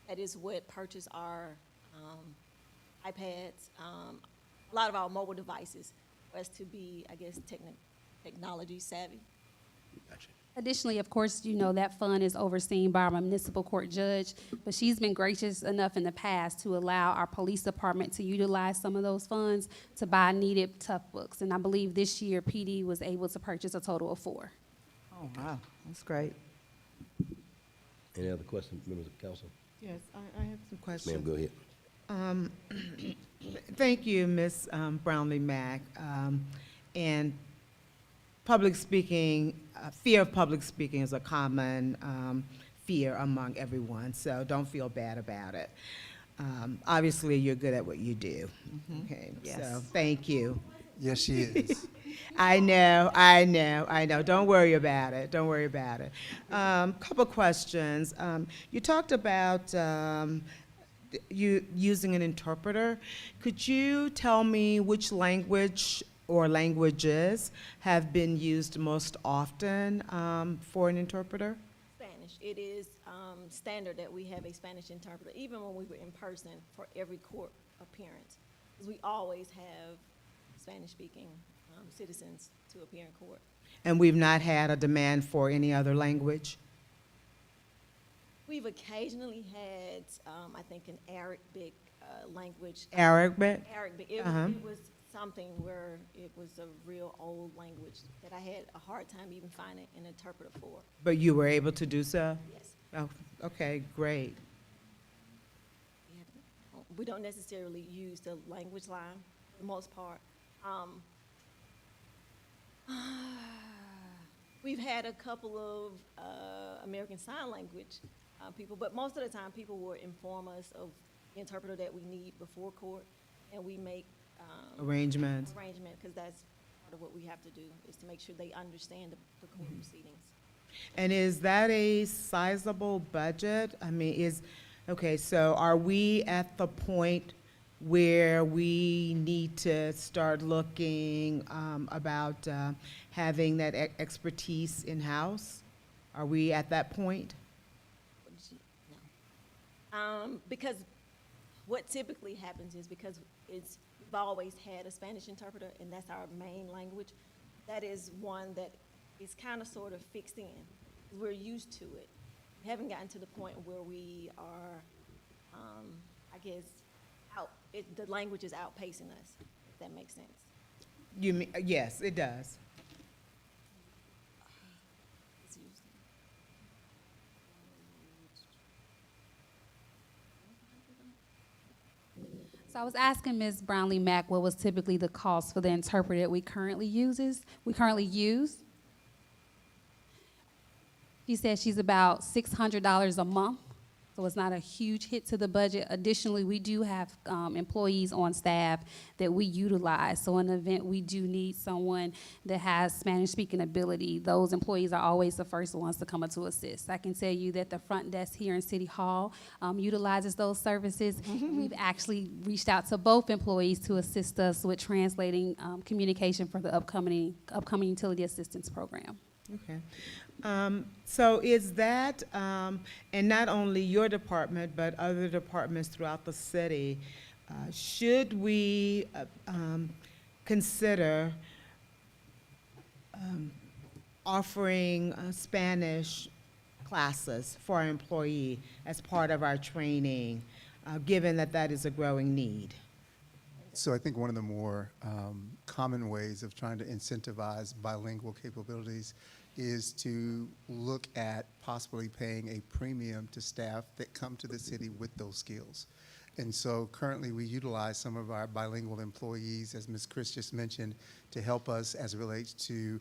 That is what purchase our iPads, a lot of our mobile devices, for us to be, I guess, technology savvy. Gotcha. Additionally, of course, you know that fund is overseen by our municipal court judge, but she's been gracious enough in the past to allow our police department to utilize some of those funds to buy needed tough books. And I believe this year PD was able to purchase a total of 4. Oh, wow, that's great. Any other questions, members of council? Yes, I have some questions. Ma'am, go ahead. Thank you, Ms. Brownlee Mack. And public speaking, fear of public speaking is a common fear among everyone, so don't feel bad about it. Obviously, you're good at what you do. Okay, Yes. so thank you. Yes, she is. I know. Don't worry about it. Couple questions. You talked about you using an interpreter. Could you tell me which language or languages have been used most often for an interpreter? Spanish. It is standard that we have a Spanish interpreter, even when we were in person for every court appearance. 'Cause we always have Spanish-speaking citizens to appear in court. And we've not had a demand for any other language? We've occasionally had, I think, an Arabic language. Arabic? Arabic. It was something where it was a real old language that I had a hard time even finding an interpreter for. But you were able to do so? Yes. Oh, okay, great. We don't necessarily use the language line for the most part. We've had a couple of American Sign Language people, but most of the time people will inform us of the interpreter that we need before court, and we make Arrangements. because that's part of what we have to do, is to make sure they understand the court proceedings. And is that a sizable budget? I mean, okay, so are we at the point where we need to start looking about having that expertise in-house? Are we at that point? No. Because what typically happens is, because we've always had a Spanish interpreter, and that's our main language, that is one that is kind of sort of fixed in. We're used to it. We haven't gotten to the point where we are, I guess, the language is outpacing us, if that makes sense. You mean, yes, it does. It's used. So I was asking Ms. Brownlee Mack what was typically the cost for the interpreter that we currently use. She said she's about $600 a month. So it's not a huge hit to the budget. Additionally, we do have employees on staff that we utilize. So in the event we do need someone that has Spanish-speaking ability, those employees are always the first ones to come in to assist. I can tell you that the front desk here in City Hall utilizes those services. We've actually reached out to both employees to assist us with translating communication for the upcoming utility assistance program. Okay. So is that, and not only your department, but other departments throughout the city, should we consider offering Spanish classes for our employee as part of our training, given that that is a growing need? So I think one of the more common ways of trying to incentivize bilingual capabilities is to look at possibly paying a premium to staff that come to the city with those skills. And so currently we utilize some of our bilingual employees, as Ms. Chris just mentioned, to help us as it relates to,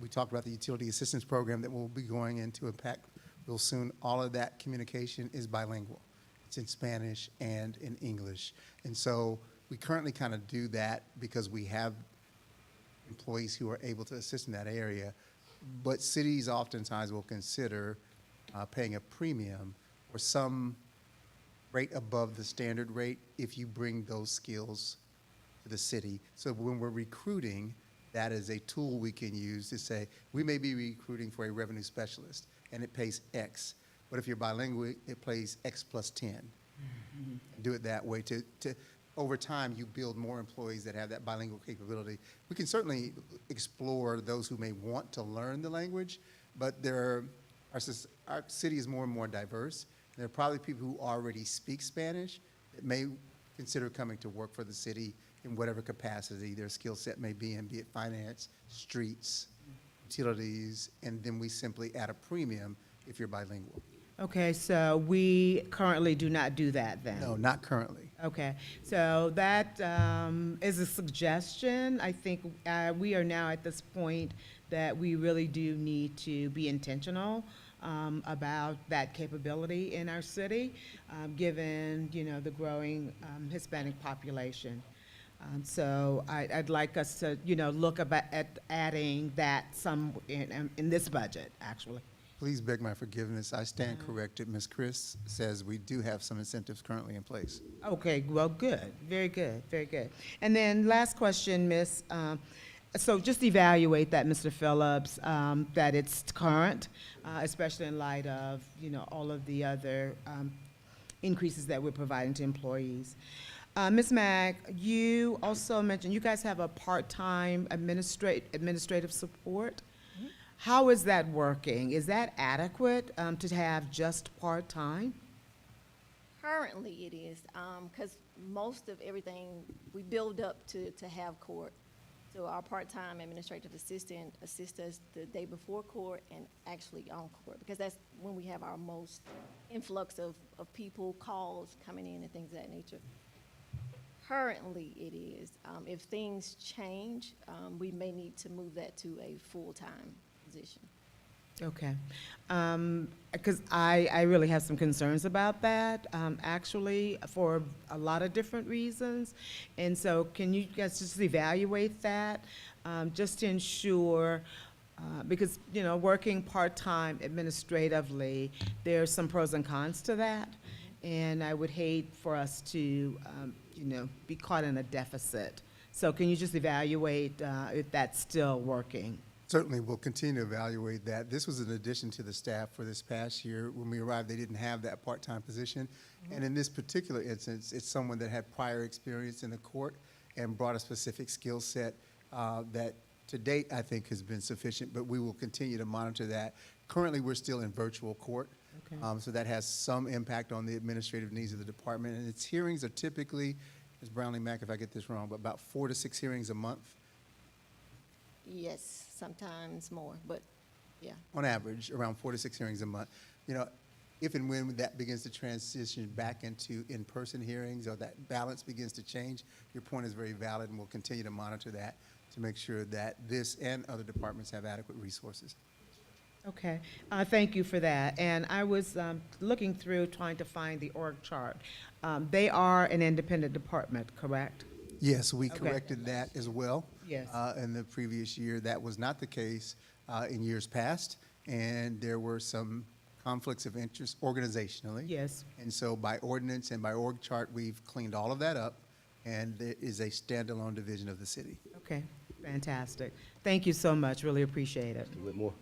we talked about the utility assistance program that will be going into impact real soon. All of that communication is bilingual. It's in Spanish and in English. And so we currently kind of do that because we have employees who are able to assist in that area. But cities oftentimes will consider paying a premium or some rate above the standard rate if you bring those skills to the city. So when we're recruiting, that is a tool we can use to say, we may be recruiting for a revenue specialist and it pays X. But if you're bilingual, it pays X plus 10. Mm-hmm. Do it that way to over time, you build more employees that have that bilingual capability. We can certainly explore those who may want to learn the language, but our city is more and more diverse. There are probably people who already speak Spanish that may consider coming to work for the city in whatever capacity their skill set may be in, be it finance, streets, utilities, and then we simply add a premium if you're bilingual. Okay, so we currently do not do that then? No, not currently. Okay, so that is a suggestion. I think we are now at this point that we really do need to be intentional about that capability in our city, given, the growing Hispanic population. So I'd like us to, look at adding that some in this budget, actually. Please beg my forgiveness. I stand corrected. Ms. Chris says we do have some incentives currently in place. Okay, well, good, very good, very good. And then last question, Miss, so just evaluate that, Mr. Phillips, that it's current, especially in light of, all of the other increases that we're providing to employees. Ms. Mack, you also mentioned you guys have a part-time administrative support. How is that working? Is that adequate to have just part-time? Currently it is, because most of everything, we build up to have court. So our part-time administrative assistant assists us the day before court and actually on court, because that's when we have our most influx of people, calls coming in and things of that nature. Currently it is. If things change, we may need to move that to a full-time position. Okay, because I really have some concerns about that, actually, for a lot of different reasons. And so can you guys just evaluate that, just to ensure, because, working part-time administratively, there's some pros and cons to that. And I would hate for us to, be caught in a deficit. So can you just evaluate if that's still working? Certainly, we'll continue to evaluate that. This was an addition to the staff for this past year. When we arrived, they didn't have that part-time position. Mm-hmm. And in this particular instance, it's someone that had prior experience in the court and brought a specific skill set that to date, I think, has been sufficient, but we will continue to monitor that. Currently, we're still in virtual court. Okay. So that has some impact on the administrative needs of the department. And its hearings are typically, Ms. Brownlee-Mack, if I get this wrong, but about 4 to 6 hearings a month. Yes, sometimes more, but yeah. On average, around 4 to 6 hearings a month. If and when that begins to transition back into in-person hearings or that balance begins to change, your point is very valid, and we'll continue to monitor that to make sure that this and other departments have adequate resources. Okay, thank you for that. And I was looking through, trying to find the org chart. They are an independent department, correct? Yes, we Okay. corrected that as well. Yes. In the previous year, that was not the case in years past, and there were some conflicts of interest organizationally. Yes. And so by ordinance and by org chart, we've cleaned all of that up, and there is a standalone division of the city. Okay, fantastic. Thank you so much, really appreciate it. Mr. Whitmore?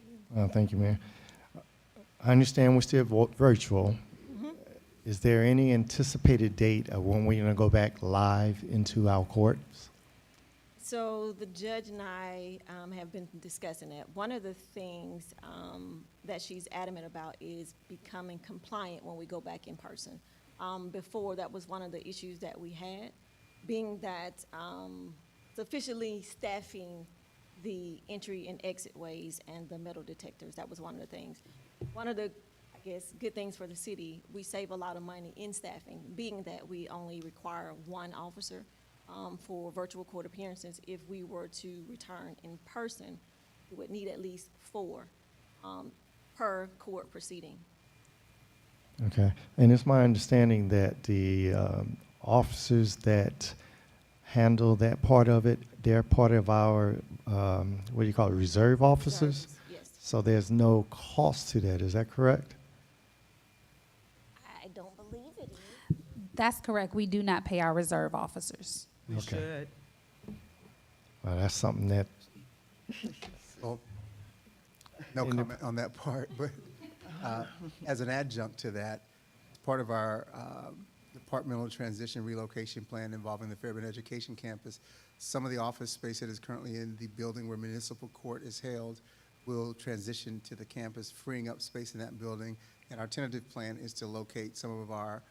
Thank you, Mayor. I understand we're still virtual. Is there any anticipated date of when we're going to go back live into our courts? So the judge and I have been discussing it. One of the things that she's adamant about is becoming compliant when we go back in person. Before, that was one of the issues that we had, being that sufficiently staffing the entry and exit ways and the metal detectors. That was one of the things. One of the, I guess, good things for the city, we save a lot of money in staffing, being that we only require one officer for virtual court appearances. If we were to return in person, we would need at least 4 per court proceeding. Okay. And it's my understanding that the officers that handle that part of it, they're part of our, what do you call it, reserve officers? Yes. So there's no cost to that, is that correct? I don't believe it is. That's correct. We do not pay our reserve officers. We Okay. should. Well, that's something that, Well, no In the- comment on that part, but as an adjunct to that, as part of our departmental transition relocation plan involving the Fairburn Education Campus, some of the office space that is currently in the building where municipal court is held will transition to the campus, freeing up space in that building. And our tentative plan is to locate some of our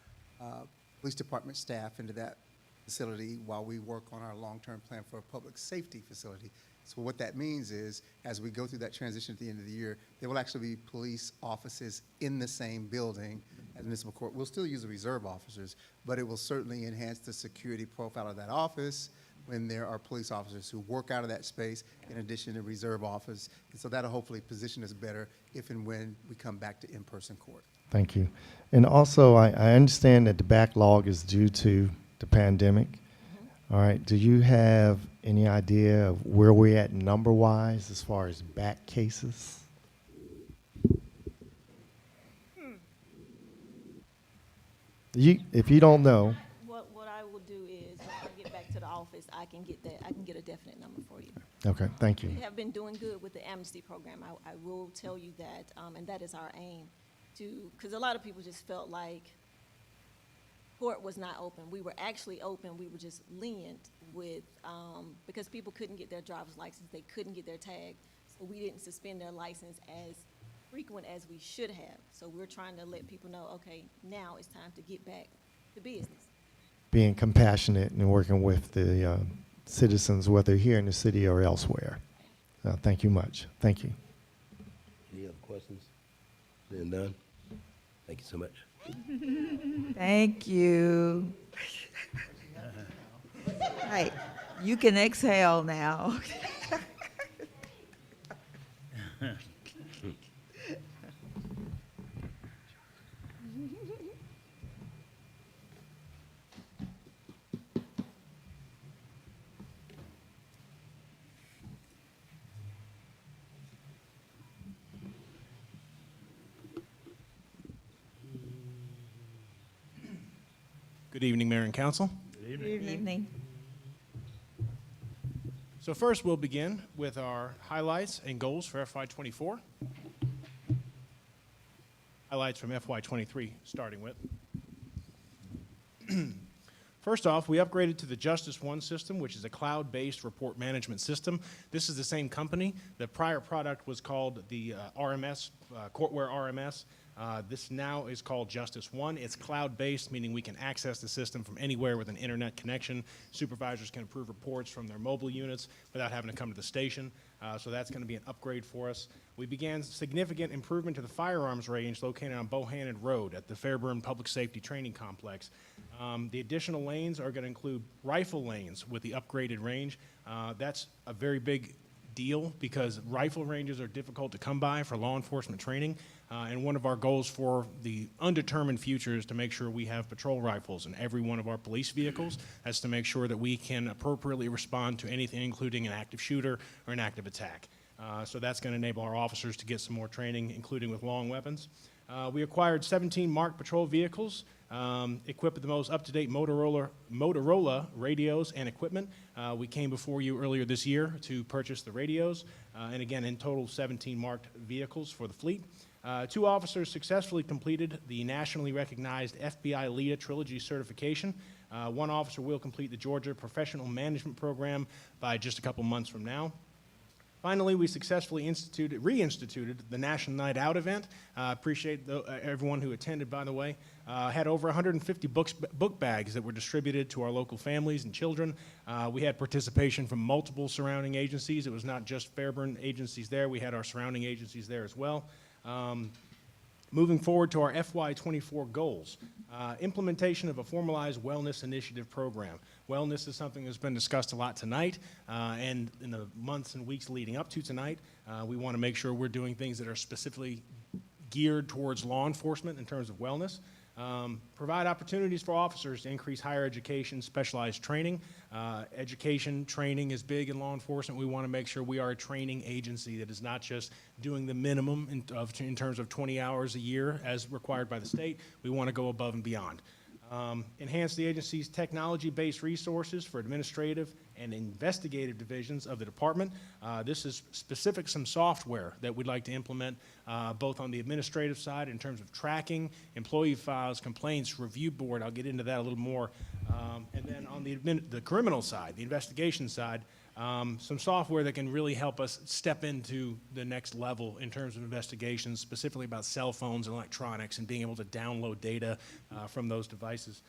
police department staff into that facility while we work on our long-term plan for a public safety facility. So what that means is, as we go through that transition at the end of the year, there will actually be police offices in the same building as municipal court. We'll still use the reserve officers, but it will certainly enhance the security profile of that office when there are police officers who work out of that space in addition to reserve office. And so that'll hopefully position us better if and when we come back to in-person court. thank you. And also, I understand that the backlog is due to the pandemic. All right, do you have any idea of where we're at number-wise as far as back cases? If you don't know, What I will do is, when I get back to the office, I can get a definite number for you. okay, thank you. We have been doing good with the amnesty program. I will tell you that, and that is our aim to, because a lot of people just felt like court was not open. We were actually open. We were just lenient with, because people couldn't get their driver's license, they couldn't get their tag. So we didn't suspend their license as frequent as we should have. So we're trying to let people know, okay, now it's time to get back to business. Being compassionate and working with the citizens, whether here in the city or elsewhere. Thank you much. Thank you. Any other questions? Seeing none? Thank you so much. Thank you. Right, you can exhale now. Good evening, Mayor and Council. Evening. So first, we'll begin with our highlights and goals for FY24. Highlights from FY23, starting with. First off, we upgraded to the Justice One system, which is a cloud-based report management system. This is the same company. The prior product was called the RMS, Courtware RMS. This now is called Justice One. It's cloud-based, meaning we can access the system from anywhere with an internet connection. Supervisors can approve reports from their mobile units without having to come to the station. So that's going to be an upgrade for us. We began significant improvement to the firearms range located on Bohannon Road at the Fairburn Public Safety Training Complex. The additional lanes are going to include rifle lanes with the upgraded range. That's a very big deal because rifle ranges are difficult to come by for law enforcement training. And one of our goals for the undetermined future is to make sure we have patrol rifles in every one of our police vehicles. That's to make sure that we can appropriately respond to anything, including an active shooter or an active attack. So that's going to enable our officers to get some more training, including with long weapons. We acquired 17 marked patrol vehicles, equipped with the most up-to-date Motorola radios and equipment. We came before you earlier this year to purchase the radios, and again, in total, 17 marked vehicles for the fleet. 2 officers successfully completed the nationally recognized FBI LEADA Trilogy certification. 1 officer will complete the Georgia Professional Management Program by just a couple months from now. Finally, we successfully reinstituted the National Night Out event. Appreciate everyone who attended, by the way. Had over 150 book bags that were distributed to our local families and children. We had participation from multiple surrounding agencies. It was not just Fairburn agencies there. We had our surrounding agencies there as well. Moving forward to our FY24 goals, implementation of a formalized wellness initiative program. Wellness is something that's been discussed a lot tonight, and in the months and weeks leading up to tonight, we want to make sure we're doing things that are specifically geared towards law enforcement in terms of wellness. Provide opportunities for officers to increase higher education, specialized training. Education training is big in law enforcement. We want to make sure we are a training agency that is not just doing the minimum in terms of 20 hours a year as required by the state. We want to go above and beyond. Enhance the agency's technology-based resources for administrative and investigative divisions of the department. This is some software that we'd like to implement both on the administrative side in terms of tracking, employee files, complaints, review board. I'll get into that a little more. And then on the criminal side, the investigation side, some software that can really help us step into the next level in terms of investigations, specifically about cell phones and electronics and being able to download data from those devices.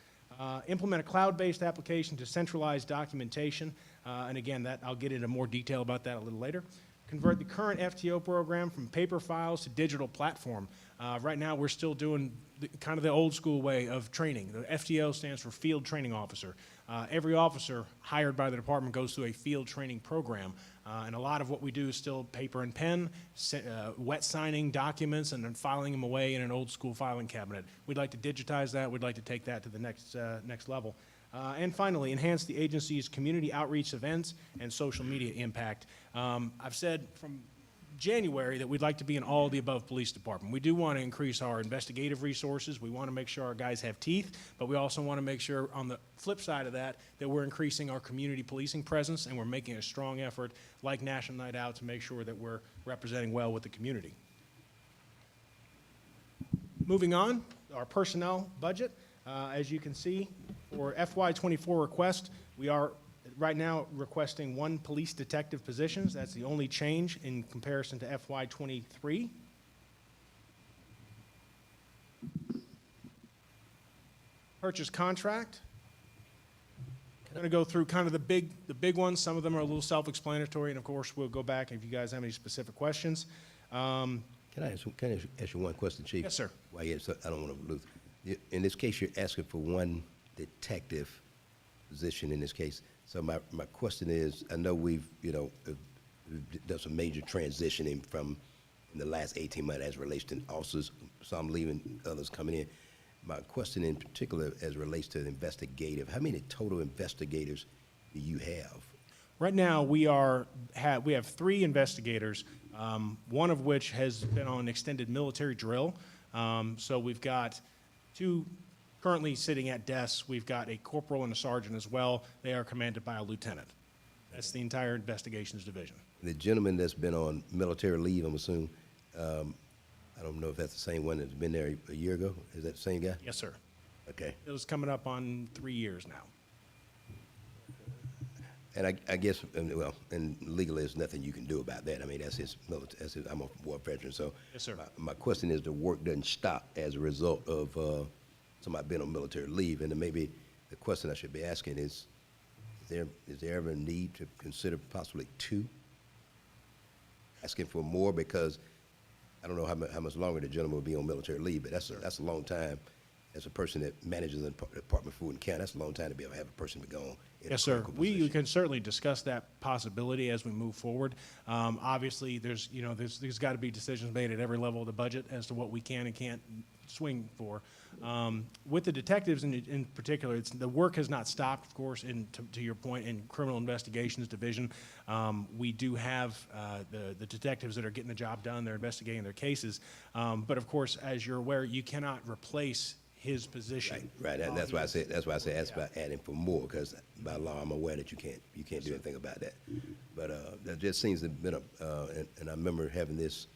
Implement a cloud-based application to centralize documentation. And again, I'll get into more detail about that a little later. Convert the current FTO program from paper files to digital platform. Right now, we're still doing kind of the old school way of training. The FTO stands for Field Training Officer. Every officer hired by the department goes through a field training program. And a lot of what we do is still paper and pen, wet signing documents, and then filing them away in an old school filing cabinet. We'd like to digitize that. We'd like to take that to the next level. And finally, enhance the agency's community outreach events and social media impact. I've said from January that we'd like to be an all-of-the-above police department. We do want to increase our investigative resources. We want to make sure our guys have teeth, but we also want to make sure on the flip side of that we're increasing our community policing presence and we're making a strong effort like National Night Out to make sure that we're representing well with the community. Moving on, our personnel budget. As you can see, for FY24 request, we are right now requesting 1 police detective positions. That's the only change in comparison to FY23. Purchase contract. I'm going to go through kind of the big ones. Some of them are a little self-explanatory, and of course, we'll go back if you guys have any specific questions. Can I ask you one question, Chief? Yes, sir. Well, yes, I don't want to lose. In this case, you're asking for 1 detective position in this case. So my question is, I know we've done some major transitioning from in the last 18 months as relates to officers, some leaving, others coming in. My question in particular as it relates to the investigative, how many total investigators do you have? Right now, we have 3 investigators, one of which has been on extended military drill. So we've got 2 currently sitting at desks. We've got a corporal and a sergeant as well. They are commanded by a lieutenant. That's the entire investigations division. The gentleman that's been on military leave, I'm assuming, I don't know if that's the same one that's been there a year ago. Is that the same guy? Yes, sir. Okay. It was coming up on 3 years now. And I guess, and legally, there's nothing you can do about that. I mean, that's his military. I'm a war veteran, so. Yes, sir. My question is, the work doesn't stop as a result of somebody being on military leave, and then maybe the question I should be asking is there ever a need to consider possibly 2? Asking for more because I don't know how much longer the gentleman will be on military leave, but that's a long time as a person that manages the Department of Food and County, that's a long time to be able to have a person be gone in a Yes, sir. critical We position. can certainly discuss that possibility as we move forward. Obviously, there's got to be decisions made at every level of the budget as to what we can and can't swing for. With the detectives in particular, the work has not stopped, of course, to your point, in Criminal Investigations Division. We do have the detectives that are getting the job done. They're investigating their cases. But of course, as you're aware, you cannot replace his position. Right, and that's why I said ask about adding for more, because by law, I'm aware that you can't do anything about that. But that just seems to have been and I remember having this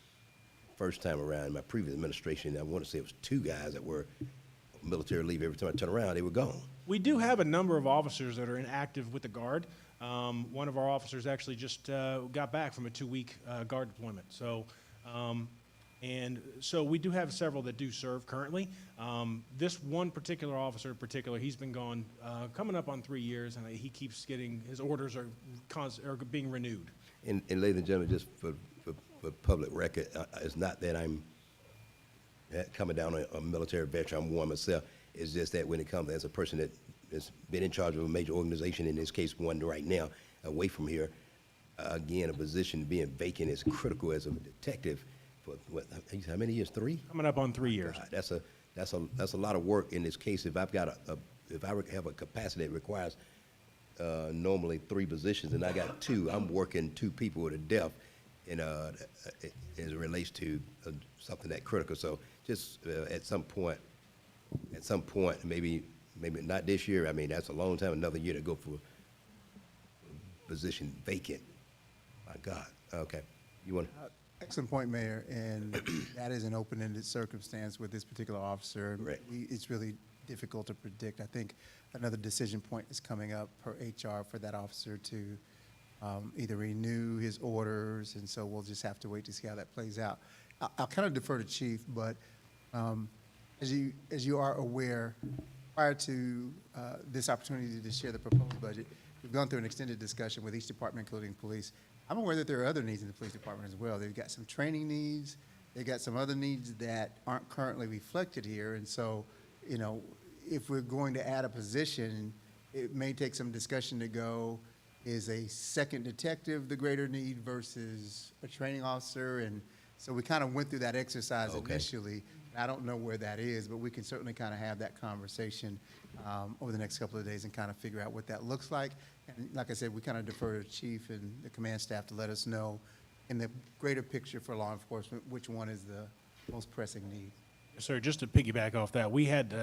first time around in my previous administration. I want to say it was 2 guys that were military leave. Every time I turn around, they were gone. We do have a number of officers that are inactive with the Guard. One of our officers actually just got back from a 2-week Guard deployment. So, and so we do have several that do serve currently. This one particular officer in particular, he's been gone coming up on 3 years, and he keeps getting, his orders are being renewed. And ladies and gentlemen, just for public record, it's not that I'm coming down on a military veteran. I'm one myself. It's just that when it comes as a person that has been in charge of a major organization, in this case one right now, away from here, again, a position being vacant is critical as a detective for what, how many years? 3? Coming up on 3 years. God, that's a lot of work in this case. If I've got if I have a capacity that requires normally 3 positions and I got 2, I'm working 2 people to death in as it relates to something that critical. So just at some point, maybe not this year. I mean, that's a long time. Another year to go for position vacant. My God. Okay, you want? Excellent point, Mayor, and that is an open-ended circumstance with this particular officer. Right. It's really difficult to predict. I think another decision point is coming up per HR for that officer to either renew his orders, and so we'll just have to wait to see how that plays out. I'll kind of defer to Chief, but as you are aware, prior to this opportunity to share the proposed budget, we've gone through an extended discussion with each department, including police. I'm aware that there are other needs in the police department as well. They've got some training needs. They've got some other needs that aren't currently reflected here. And so, you know, if we're going to add a position, it may take some discussion to go, is a second detective the greater need versus a training officer? And so we kind of went through that exercise initially. I don't know where that is, but we can certainly kind of have that conversation over the next couple of days and kind of figure out what that looks like. And like I said, we kind of defer to the chief and the command staff to let us know in the greater picture for law enforcement which one is the most pressing need. Sir, just to piggyback off that, we had,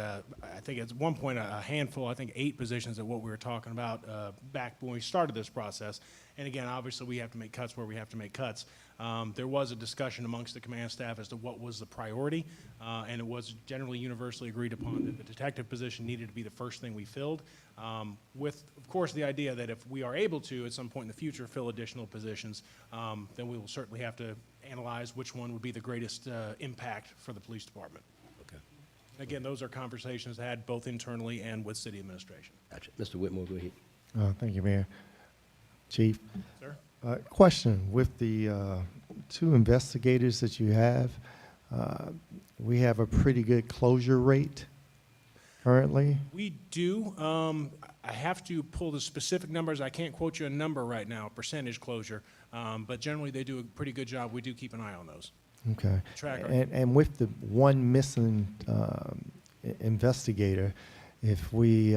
I think at one point, a handful, I think 8 positions of what we were talking about back when we started this process. And again, obviously, we have to make cuts where we have to make cuts. There was a discussion amongst the command staff as to what was the priority, and it was generally universally agreed upon that the detective position needed to be the first thing we filled, with, of course, the idea that if we are able to, at some point in the future, fill additional positions, then we will certainly have to analyze which one would be the greatest impact for the police department. Okay, Again, those are conversations had both internally and with city administration. gotcha. Mr. Whitmore, go ahead. Thank you, Mayor. Chief, Sir? question, with the 2 investigators that you have, we have a pretty good closure rate currently? We do. I have to pull the specific numbers. I can't quote you a number right now, percentage closure, but generally they do a pretty good job. We do keep an eye on those. Okay. Track our- And with the one missing investigator, if we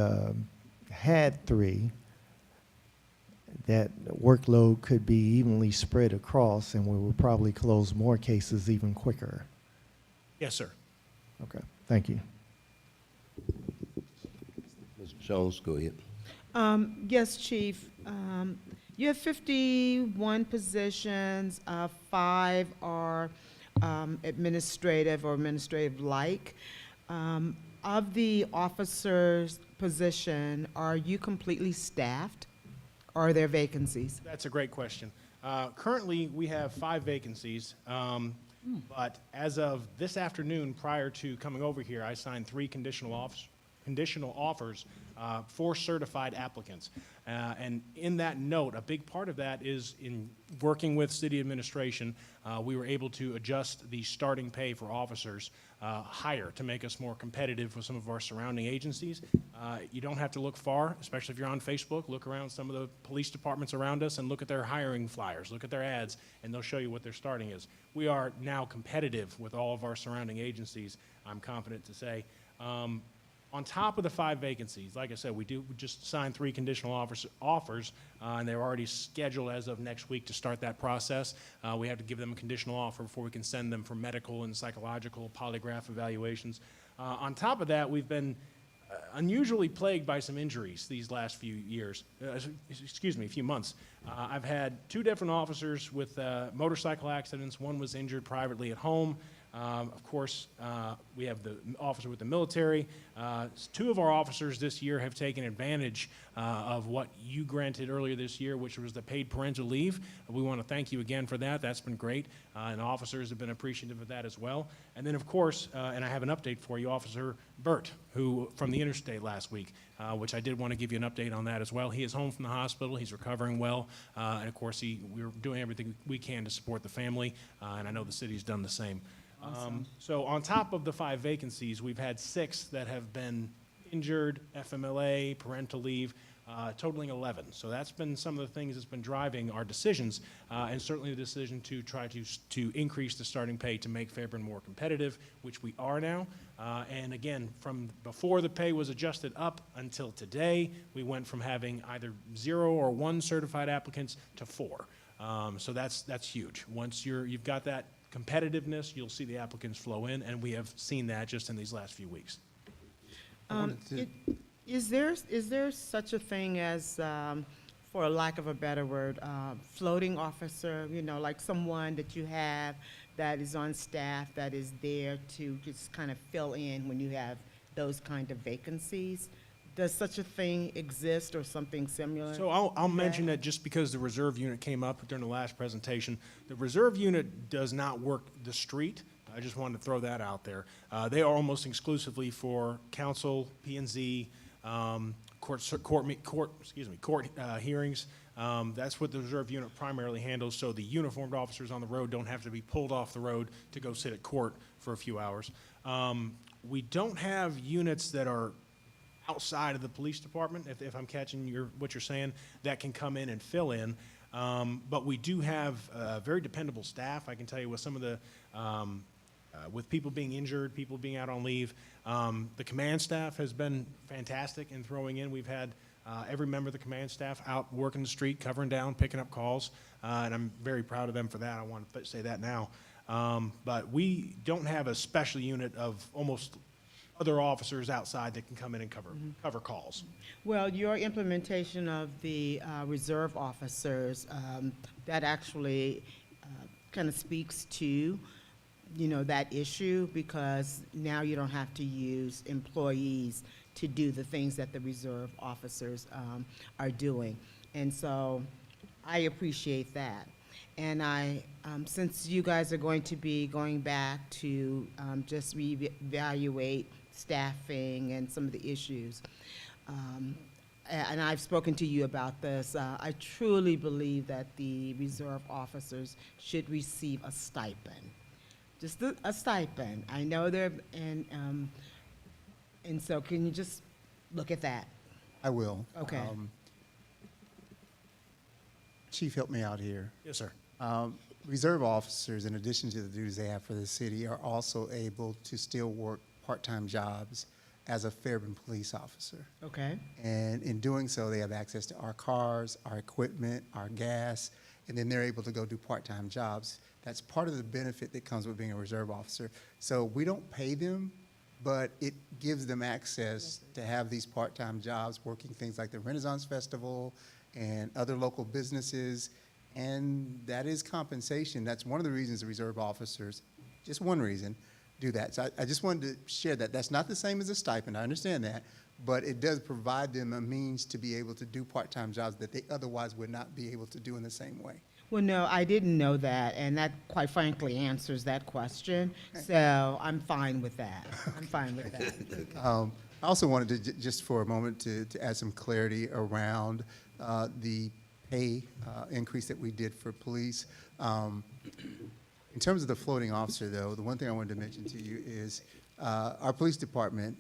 had 3, that workload could be evenly spread across, and we would probably close more cases even quicker. Yes, sir. Okay, thank you. Ms. Jones, go ahead. Yes, Chief. You have 51 positions, 5 are administrative or administrative-like. Of the officers' position, are you completely staffed, or are there vacancies? That's a great question. Currently, we have 5 vacancies, but as of this afternoon, prior to coming over here, I signed 3 conditional offers for certified applicants. And in that note, a big part of that is in working with city administration, we were able to adjust the starting pay for officers higher to make us more competitive with some of our surrounding agencies. You don't have to look far, especially if you're on Facebook. Look around some of the police departments around us and look at their hiring flyers, look at their ads, and they'll show you what their starting is. We are now competitive with all of our surrounding agencies, I'm confident to say. On top of the 5 vacancies, like I said, we just signed 3 conditional offers, and they're already scheduled as of next week to start that process. We have to give them a conditional offer before we can send them for medical and psychological polygraph evaluations. On top of that, we've been unusually plagued by some injuries these last few years, few months. I've had 2 different officers with motorcycle accidents. One was injured privately at home. Of course, we have the officer with the military. 2 of our officers this year have taken advantage of what you granted earlier this year, which was the paid parental leave. We want to thank you again for that. That's been great, and officers have been appreciative of that as well. And then, of course, and I have an update for you, Officer Burt, who from the interstate last week, which I did want to give you an update on that as well. He is home from the hospital. He's recovering well, and of course, we're doing everything we can to support the family, and I know the city's done the same. So on top of the 5 vacancies, we've had 6 that have been injured, FMLA, parental leave, totaling 11. So that's been some of the things that's been driving our decisions, and certainly the decision to try to increase the starting pay to make Fairburn more competitive, which we are now. And again, from before the pay was adjusted up until today, we went from having either 0 or 1 certified applicants to 4. So that's huge. Once you've got that competitiveness, you'll see the applicants flow in, and we have seen that just in these last few weeks. Is there such a thing as, for lack of a better word, floating officer, like someone that you have that is on staff that is there to just kind of fill in when you have those kind of vacancies? Does such a thing exist or something similar? So I'll mention that just because the reserve unit came up during the last presentation. The reserve unit does not work the street. I just wanted to throw that out there. They are almost exclusively for council, P&Z, court hearings. That's what the reserve unit primarily handles, so the uniformed officers on the road don't have to be pulled off the road to go sit at court for a few hours. We don't have units that are outside of the police department, if I'm catching what you're saying, that can come in and fill in. But we do have very dependable staff. I can tell you with some of the, with people being injured, people being out on leave, the command staff has been fantastic in throwing in. We've had every member of the command staff out working the street, covering down, picking up calls, and I'm very proud of them for that. I want to say that now. But we don't have a special unit of almost other officers outside that can come in and cover calls. Well, your implementation of the reserve officers, that actually kind of speaks to, that issue, because now you don't have to use employees to do the things that the reserve officers are doing. And so I appreciate that. And since you guys are going to be going back to just reevaluate staffing and some of the issues, and I've spoken to you about this, I truly believe that the reserve officers should receive a stipend. Just a stipend. I know they're, and so can you just look at that? I will. Okay. Chief, help me out here. Yes, sir. Reserve officers, in addition to the duties they have for the city, are also able to still work part-time jobs as a Fairburn police officer. Okay. And in doing so, they have access to our cars, our equipment, our gas, and then they're able to go do part-time jobs. That's part of the benefit that comes with being a reserve officer. So we don't pay them, but it gives them access to have these part-time jobs, working things like the Renaissance Festival and other local businesses, and that is compensation. That's one of the reasons the reserve officers, just one reason, do that. So I just wanted to share that. That's not the same as a stipend, I understand that, but it does provide them a means to be able to do part-time jobs that they otherwise would not be able to do in the same way. Well, no, I didn't know that, and that, quite frankly, answers that question. So I'm fine with that. I'm fine with that. I also wanted to, just for a moment, to add some clarity around the pay increase that we did for police. In terms of the floating officer, though, the one thing I wanted to mention to you is our police department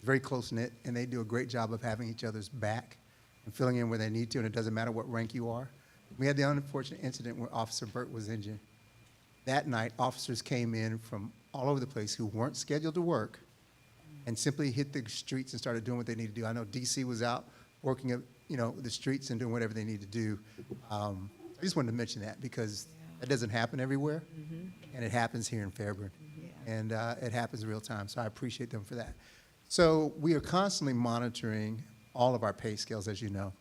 very close-knit, and they do a great job of having each other's back and filling in where they need to, and it doesn't matter what rank you are. We had the unfortunate incident where Officer Burt was injured. That night, officers came in from all over the place who weren't scheduled to work and simply hit the streets and started doing what they needed to do. I know DC was out working at, the streets and doing whatever they need to do. I just wanted to mention that because that doesn't happen everywhere, and it happens here in Fairburn, and it happens real time, so I appreciate them for that. So we are constantly monitoring all of our pay scales, as you know.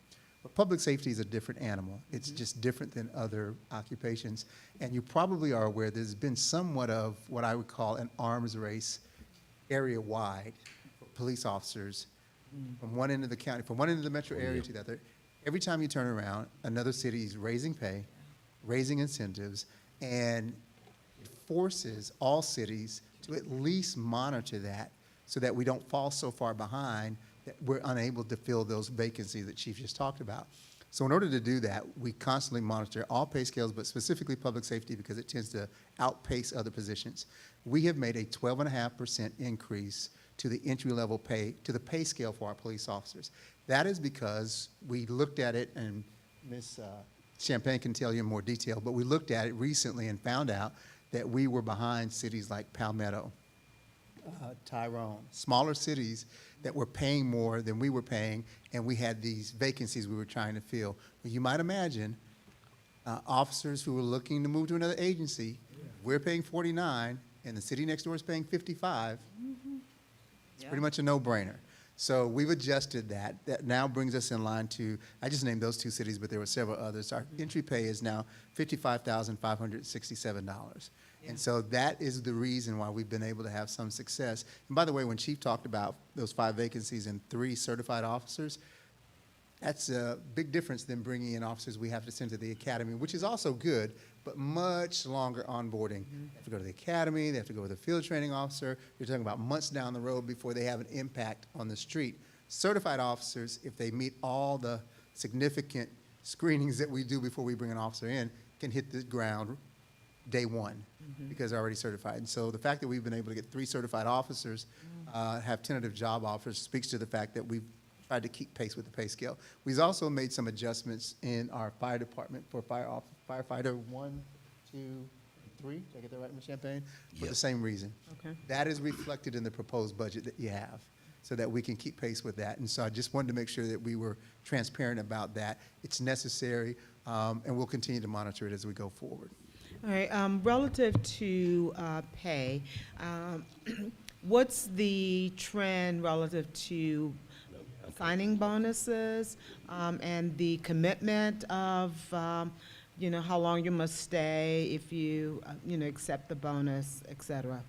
But public safety is a different animal. It's just different than other occupations. And you probably are aware there's been somewhat of what I would call an arms race area-wide for police officers from one end of the county, from one end of the metro area to the other. Every time you turn around, another city is raising pay, raising incentives, and it forces all cities to at least monitor that so that we don't fall so far behind that we're unable to fill those vacancies that Chief just talked about. So in order to do that, we constantly monitor all pay scales, but specifically public safety because it tends to outpace other positions. We have made a 12.5% increase to the entry-level pay, to the pay scale for our police officers. That is because we looked at it, and Ms. Champagne can tell you in more detail, but we looked at it recently and found out that we were behind cities like Palmetto, Tyrone, smaller cities that were paying more than we were paying, and we had these vacancies we were trying to fill. But you might imagine officers who were looking to move to another agency, we're paying 49, and the city next door is paying 55. It's pretty much a no-brainer. So we've adjusted that. That now brings us in line to, I just named those two cities, but there were several others. Our entry pay is now $55,567. And so that is the reason why we've been able to have some success. And by the way, when Chief talked about those 5 vacancies and 3 certified officers, that's a big difference than bringing in officers we have to send to the academy, which is also good, but much longer onboarding. They have to go to the academy, they have to go with a field training officer. You're talking about months down the road before they have an impact on the street. Certified officers, if they meet all the significant screenings that we do before we bring an officer in, can hit the ground day one because they're already certified. And so the fact that we've been able to get 3 certified officers, have tentative job offers, speaks to the fact that we've tried to keep pace with the pay scale. We've also made some adjustments in our fire department for firefighter 1, 2, 3. Did I get that right, Ms. Champagne? For the same reason. Okay. That is reflected in the proposed budget that you have so that we can keep pace with that. And so I just wanted to make sure that we were transparent about that. It's necessary, and we'll continue to monitor it as we go forward. All right, relative to pay, what's the trend relative to signing bonuses and the commitment of, how long you must stay if you, accept the bonus, et cetera?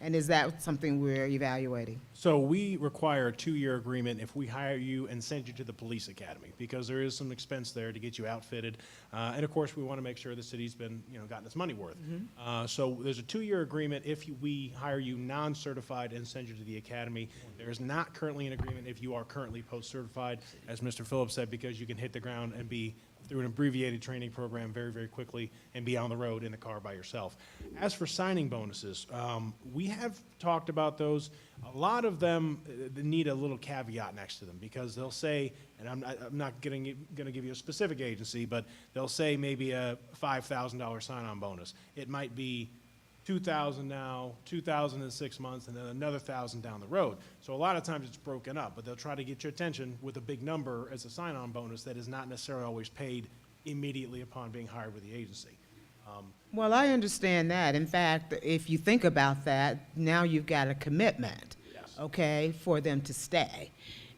And is that something we're evaluating? So we require a 2-year agreement if we hire you and send you to the police academy, because there is some expense there to get you outfitted. And of course, we want to make sure the city's been, gotten its money worth. So there's a 2-year agreement if we hire you non-certified and send you to the academy. There is not currently an agreement if you are currently post-certified, as Mr. Phillips said, because you can hit the ground and be through an abbreviated training program very, very quickly and be on the road in the car by yourself. As for signing bonuses, we have talked about those. A lot of them need a little caveat next to them because they'll say, and I'm not going to give you a specific agency, but they'll say maybe a $5,000 sign-on bonus. It might be $2,000 now, $2,000 in 6 months, and then another $1,000 down the road. So a lot of times it's broken up, but they'll try to get your attention with a big number as a sign-on bonus that is not necessarily always paid immediately upon being hired with the agency. Well, I understand that. In fact, if you think about that, now you've got a commitment, Yes. okay, for them to stay.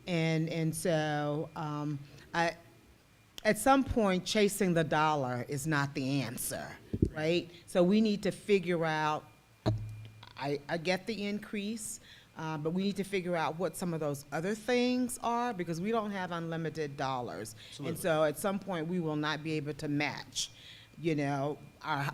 And so at some point, chasing the dollar is not the answer, right? So we need to figure out, I get the increase, but we need to figure out what some of those other things are because we don't have unlimited dollars. Absolutely. And so at some point, we will not be able to match, our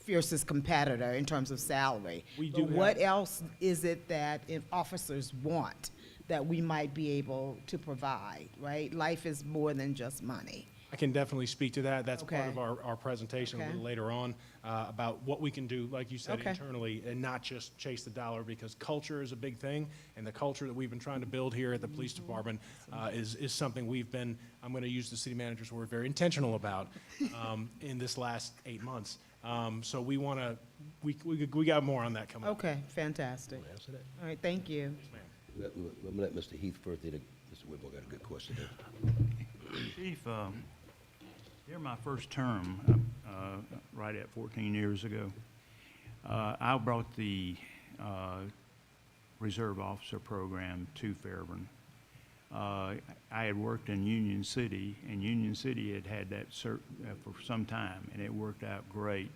fiercest competitor in terms of salary. We do But what have- else is it that if officers want that we might be able to provide, right? Life is more than just money. I can definitely speak to that. That's part Okay. of our presentation a Okay. little later on, about what we can do, like you said, Okay. internally, and not just chase the dollar, because culture is a big thing, and the culture that we've been trying to build here at the police department is something we've been, I'm going to use the city manager's word, very intentional about in this last 8 months. So we want to, we got more on that coming up. Okay, fantastic. Answer that. All right, thank you. I'm going to let Mr. Heath first, then Mr. Whitmore got a good question there. Chief, during my first term, right at 14 years ago, I brought the Reserve Officer Program to Fairburn. I had worked in Union City, and Union City had had that for some time, and it worked out great.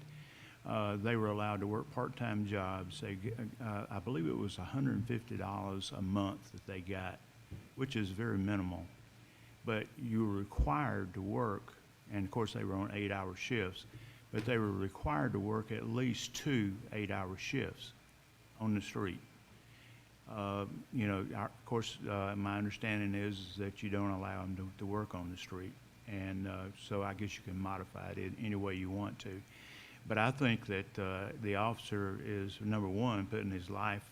They were allowed to work part-time jobs. I believe it was $150 a month that they got, which is very minimal. But you were required to work, and of course they were on 8-hour shifts, but they were required to work at least 2 8-hour shifts on the street. You know, of course, my understanding is that you don't allow them to work on the street, and so I guess you can modify it any way you want to. But I think that the officer is, number one, putting his life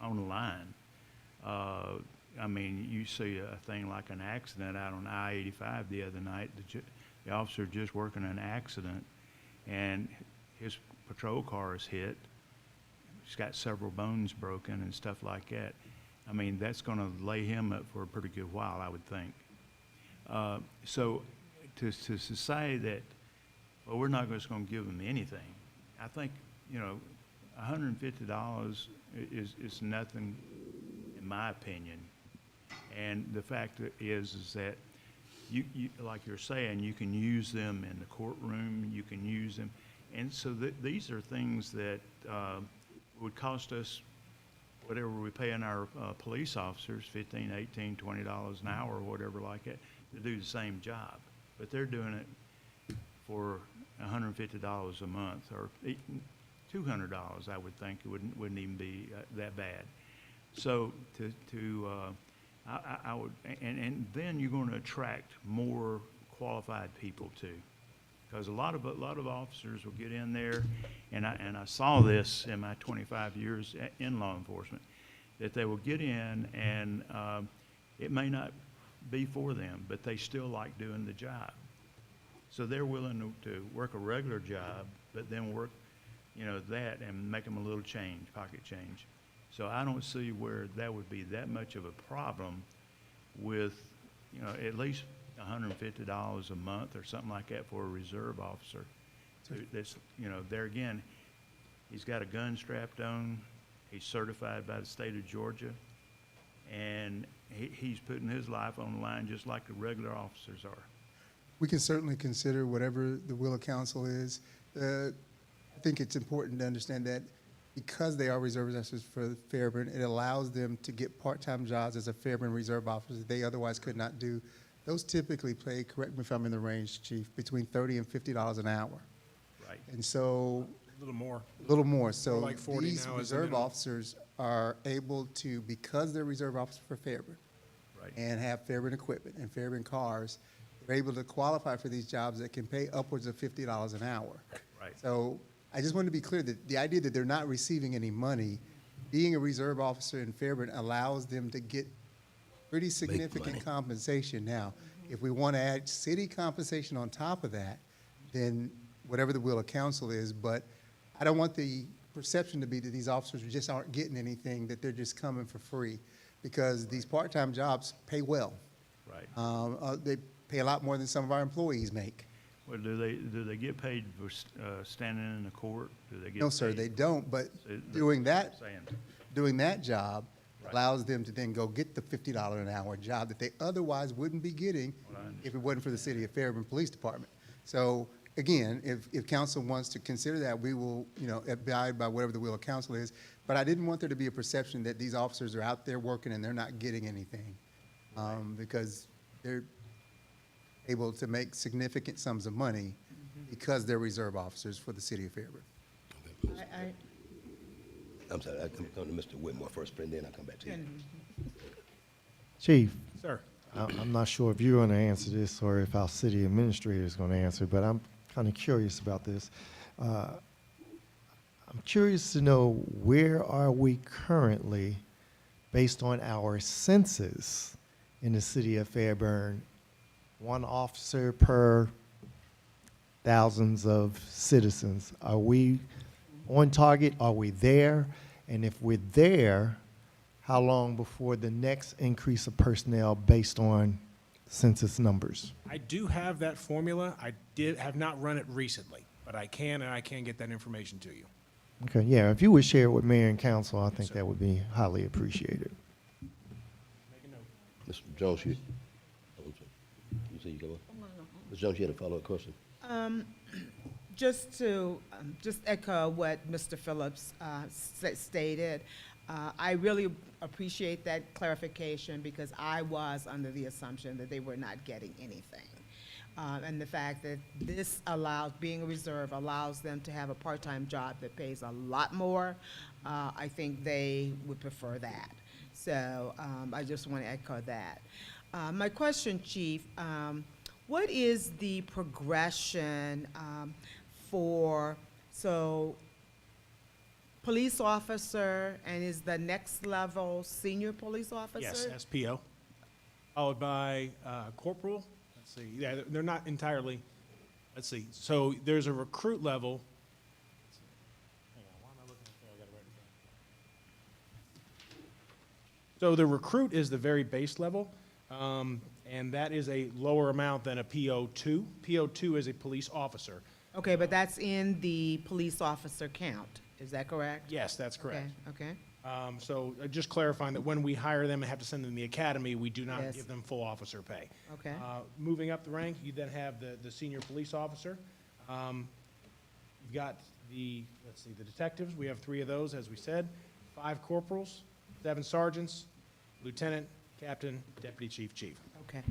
on the line. I mean, you see a thing like an accident out on I-85 the other night. The officer just working an accident, and his patrol car is hit. He's got several bones broken and stuff like that. I mean, that's going to lay him up for a pretty good while, I would think. So to say that, well, we're not just going to give them anything, I think, you know, $150 is nothing, in my opinion. And the fact is that you, like you're saying, you can use them in the courtroom, you can use them. And so these are things that would cost us whatever we're paying our police officers, $15, $18, $20 an hour or whatever like that, to do the same job. But they're doing it for $150 a month, or $200, I would think. It wouldn't even be that bad. So I would, and then you're going to attract more qualified people too, because a lot of officers will get in there, and I saw this in my 25 years in law enforcement, that they will get in and it may not be for them, but they still like doing the job, so they're willing to work a regular job, but then work, you know, that and make them a little change, pocket change. So I don't see where that would be that much of a problem with, you know, at least $150 a month or something like that for a reserve officer. So that's, you know, there again, he's got a gun strapped on, he's certified by the state of Georgia, and he's putting his life on the line just like the regular officers are. We can certainly consider whatever the will of council is. I think it's important to understand that because they are reserve officers for Fairburn, it allows them to get part-time jobs as a Fairburn reserve officer that they otherwise could not do. Those typically pay, correct me if I'm in the range, Chief, between $30 and $50 an hour. Right. And so, A little more. a little more. So Like 40 these now is the reserve minimum. officers are able to, because they're reserve officers for Fairburn, Right. and have Fairburn equipment and Fairburn cars, they're able to qualify for these jobs that can pay upwards of $50 an hour. Right. So I just want to be clear that the idea that they're not receiving any money, being a reserve officer in Fairburn allows them to get pretty significant money. compensation. Now, if we want to add city compensation on top of that, then whatever the will of council is, but I don't want the perception to be that these officers just aren't getting anything, that they're just coming for free, because these part-time jobs pay well. Right. They pay a lot more than some of our employees make. Well, do they get paid for standing in the court? Do they get No, sir, paid? they don't, but So doing that, saying. doing that job Right. allows them to then go get the $50 an hour job that they otherwise wouldn't be getting Well, I if it wasn't for the city of Fairburn Police Department. So again, if council wants to consider that, we will, you know, abide by whatever the will of council is. But I didn't want there to be a perception that these officers are out there working and they're not getting anything, because they're able to make significant sums of money because they're reserve officers for the city of Fairburn. I'm sorry, I come to Mr. Whitmore first, and then I'll come back to you. Chief, Sir. I'm not sure if you're going to answer this or if our city administrator is going to answer, but I'm kind of curious about this. I'm curious to know, where are we currently based on our census in the city of Fairburn? One officer per thousands of citizens. Are we on target? Are we there? And if we're there, how long before the next increase of personnel based on census numbers? I do have that formula. I have not run it recently, but I can, and I can get that information to you. Okay, yeah, if you would share it with mayor and council, I think that would be highly appreciated. Mr. Jones, you say you go on? Mr. Jones, you had a follow-up question? Just to just echo what Mr. Phillips stated, I really appreciate that clarification, because I was under the assumption that they were not getting anything. And the fact that this allows, being a reserve, allows them to have a part-time job that pays a lot more, I think they would prefer that. So I just want to echo that. My question, Chief, what is the progression so police officer, and is the next level senior police officer? Yes, SPO, followed by corporal. Let's see, yeah, they're not entirely, let's see. So there's a recruit level. Hang on, why am I looking up there? I got it right in front. So the recruit is the very base level, and that is a lower amount than a PO2. PO2 is a police officer. Okay, but that's in the police officer count, is that correct? Yes, that's correct. Okay. So just clarifying that when we hire them and have to send them to the academy, we do not Yes. give them full officer pay. Okay. Moving up the rank, you then have the senior police officer. You've got the detectives. We have 3 of those, as we said. 5 corporals, 7 sergeants, lieutenant, captain, deputy chief, chief. Okay.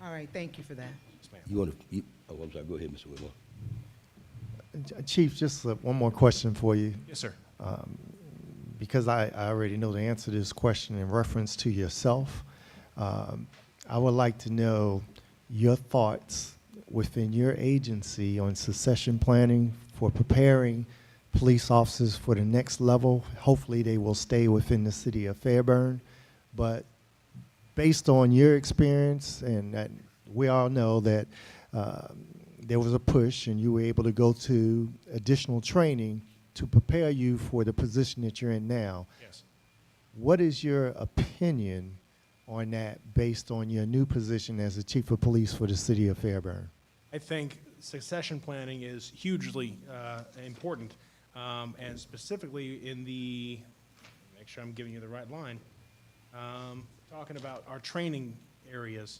All right, thank you for that. Yes, ma'am. You want to, oh, I'm sorry, go ahead, Mr. Whitmore. Chief, just one more question for you. Yes, sir. Because I already know the answer to this question in reference to yourself, I would like to know your thoughts within your agency on succession planning for preparing police officers for the next level. Hopefully they will stay within the city of Fairburn, but based on your experience, and that we all know that there was a push and you were able to go to additional training to prepare you for the position that you're in now. Yes. What is your opinion on that based on your new position as the chief of police for the city of Fairburn? I think succession planning is hugely important, and specifically in the, make sure I'm giving you the right line, talking about our training areas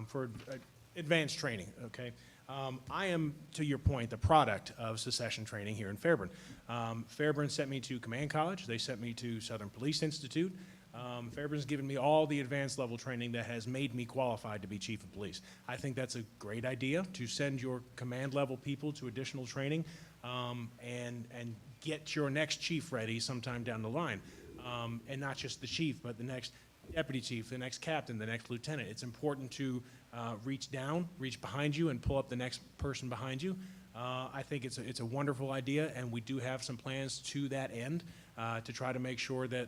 for advanced training, okay? I am, to your point, the product of succession training here in Fairburn. Fairburn sent me to Command College. They sent me to Southern Police Institute. Fairburn's given me all the advanced level training that has made me qualified to be chief of police. I think that's a great idea, to send your command level people to additional training and get your next chief ready sometime down the line. And not just the chief, but the next deputy chief, the next captain, the next lieutenant. It's important to reach down, reach behind you, and pull up the next person behind you. I think it's a wonderful idea, and we do have some plans to that end to try to make sure that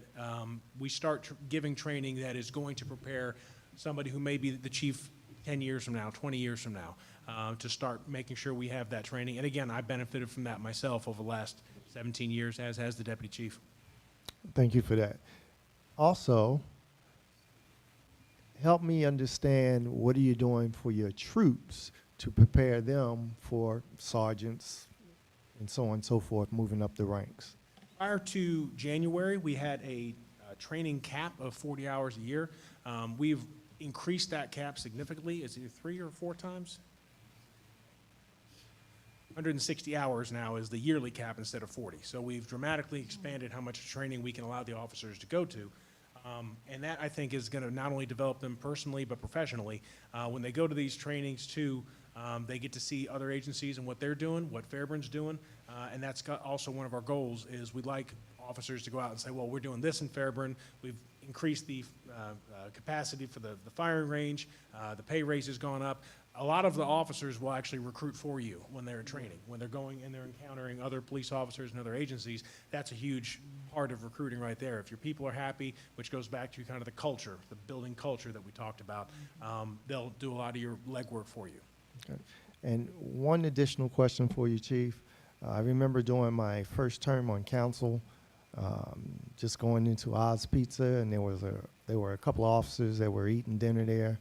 we start giving training that is going to prepare somebody who may be the chief 10 years from now, 20 years from now, to start making sure we have that training. And again, I benefited from that myself over the last 17 years, as has the deputy chief. Thank you for that. Also, help me understand, what are you doing for your troops to prepare them for sergeants and so on and so forth, moving up the ranks? Prior to January, we had a training cap of 40 hours a year. We've increased that cap significantly. It's either 3 or 4 times. 160 hours now is the yearly cap instead of 40. So we've dramatically expanded how much training we can allow the officers to go to. And that, I think, is going to not only develop them personally but professionally. When they go to these trainings too, They get to see other agencies and what they're doing, what Fairburn's doing, and that's also one of our goals is we'd like officers to go out and say, well, we're doing this in Fairburn. We've increased the capacity for the firing range. The pay raise has gone up. A lot of the officers will actually recruit for you when they're in training. When they're going and they're encountering other police officers and other agencies, that's a huge part of recruiting right there. If your people are happy, which goes back to kind of the culture, the building culture that we talked about, they'll do a lot of your legwork for you. Okay. And one additional question for you, Chief. I remember during my first term on council, just going into Oz Pizza, and there were a couple of officers that were eating dinner there,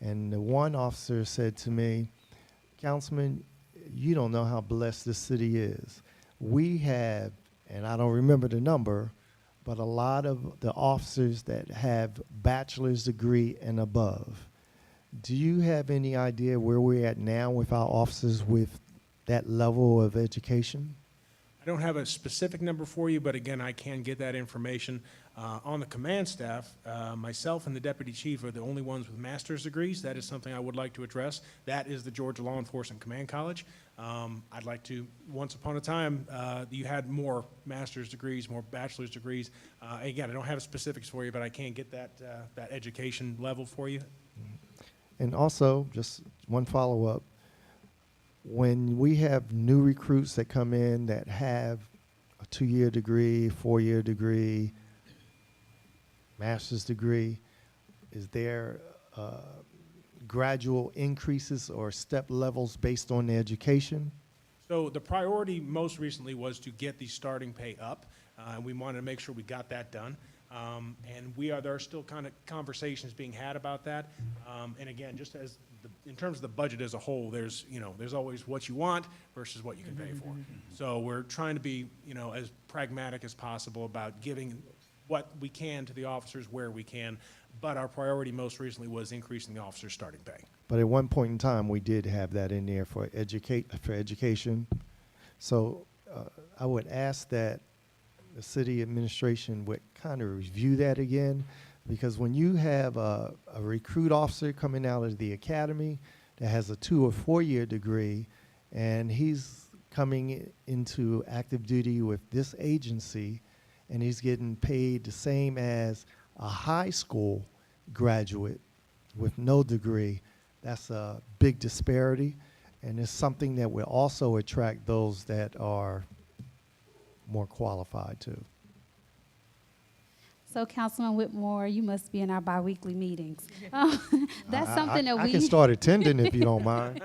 and the one officer said to me, "Councilman, you don't know how blessed this city is. We have," and I don't remember the number, but a lot of the officers that have bachelor's degree and above. Do you have any idea where we're at now with our officers with that level of education? I don't have a specific number for you, but again, I can get that information. On the command staff, myself and the deputy chief are the only ones with master's degrees. That is something I would like to address. That is the Georgia Law Enforcement Command College. I'd like to, once upon a time, you had more master's degrees, more bachelor's degrees. Again, I don't have specifics for you, but I can get that education level for you. And also, just one follow-up, when we have new recruits that come in that have a 2-year degree, 4-year degree, master's degree, is there gradual increases or step levels based on the education? So the priority most recently was to get the starting pay up. We wanted to make sure we got that done. And there are still kind of conversations being had about that. And again, just as in terms of the budget as a whole, there's always what you want versus what you can pay for. So we're trying to be, as pragmatic as possible about giving what we can to the officers where we can. But our priority most recently was increasing the officers' starting pay. But at one point in time, we did have that in there for education. So I would ask that the city administration would kind of review that again, because when you have a recruit officer coming out of the academy that has a 2 or 4-year degree, and he's coming into active duty with this agency, and he's getting paid the same as a high school graduate with no degree, that's a big disparity, and it's something that will also attract those that are more qualified too. So Councilman Whitmore, you must be in our biweekly meetings. That's something that I can start attending if you don't mind.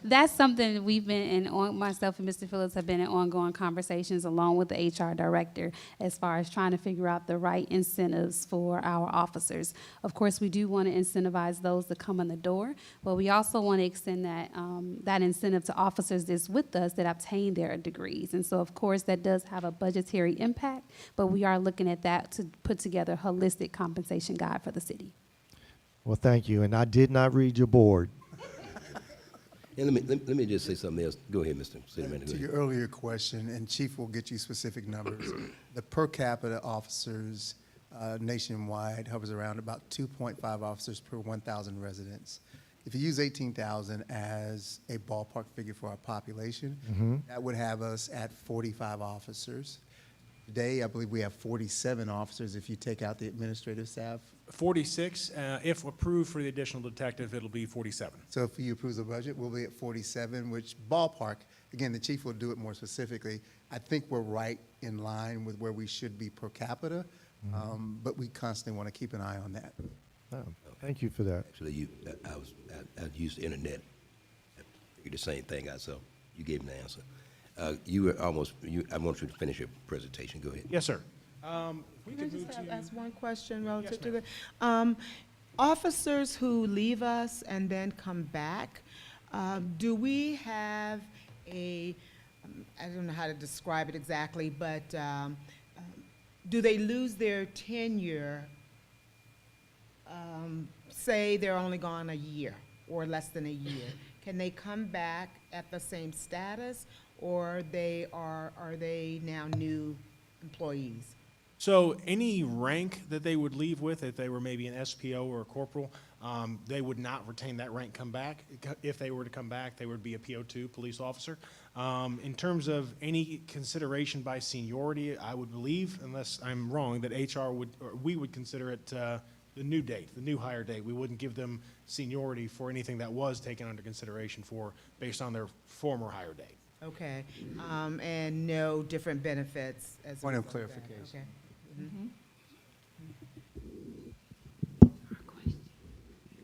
That's something that we've been myself and Mr. Phillips have been in ongoing conversations along with the HR director as far as trying to figure out the right incentives for our officers. Of course, we do want to incentivize those that come in the door, but we also want to extend that incentive to officers that's with us that obtain their degrees. And so, of course, that does have a budgetary impact, but we are looking at that to put together a holistic compensation guide for the city. Well, thank you. And I did not read your board. And let me just say something else. Go ahead, Mr. City Manager. To your earlier question, and Chief will get you specific numbers, the per capita officers nationwide hovers around about 2.5 officers per 1,000 residents. If you use 18,000 as a ballpark figure for our population, that would have us at 45 officers. Today, I believe we have 47 officers if you take out the administrative staff. 46, if approved for the additional detective, it'll be 47. So if you approve the budget, we'll be at 47, which ballpark, again, the chief will do it more specifically. I think we're right in line with where we should be per capita, but we constantly want to keep an eye on that. Oh, thank you for that. Actually, I used the internet. I figured the same thing out, so you gave me the answer. You were almost, I want you to finish your presentation. Go ahead. Yes, sir. We Can I can move just to. ask one question relative Yes, to that? Officers who leave us and then come back, do we have I don't know how to describe it exactly, but do they lose their tenure? Say they're only gone a year or less than a year. Can they come back at the same status, or are they now new employees? So any rank that they would leave with, if they were maybe an SPO or a corporal, they would not retain that rank come back. If they were to come back, they would be a PO2, police officer. In terms of any consideration by seniority, I would believe, unless I'm wrong, that HR would, or we would consider it the new date, the new hire date. We wouldn't give them seniority for anything that was taken under consideration for, based on their former hire date. Okay, and no different benefits as a Point of result that. clarification. Okay.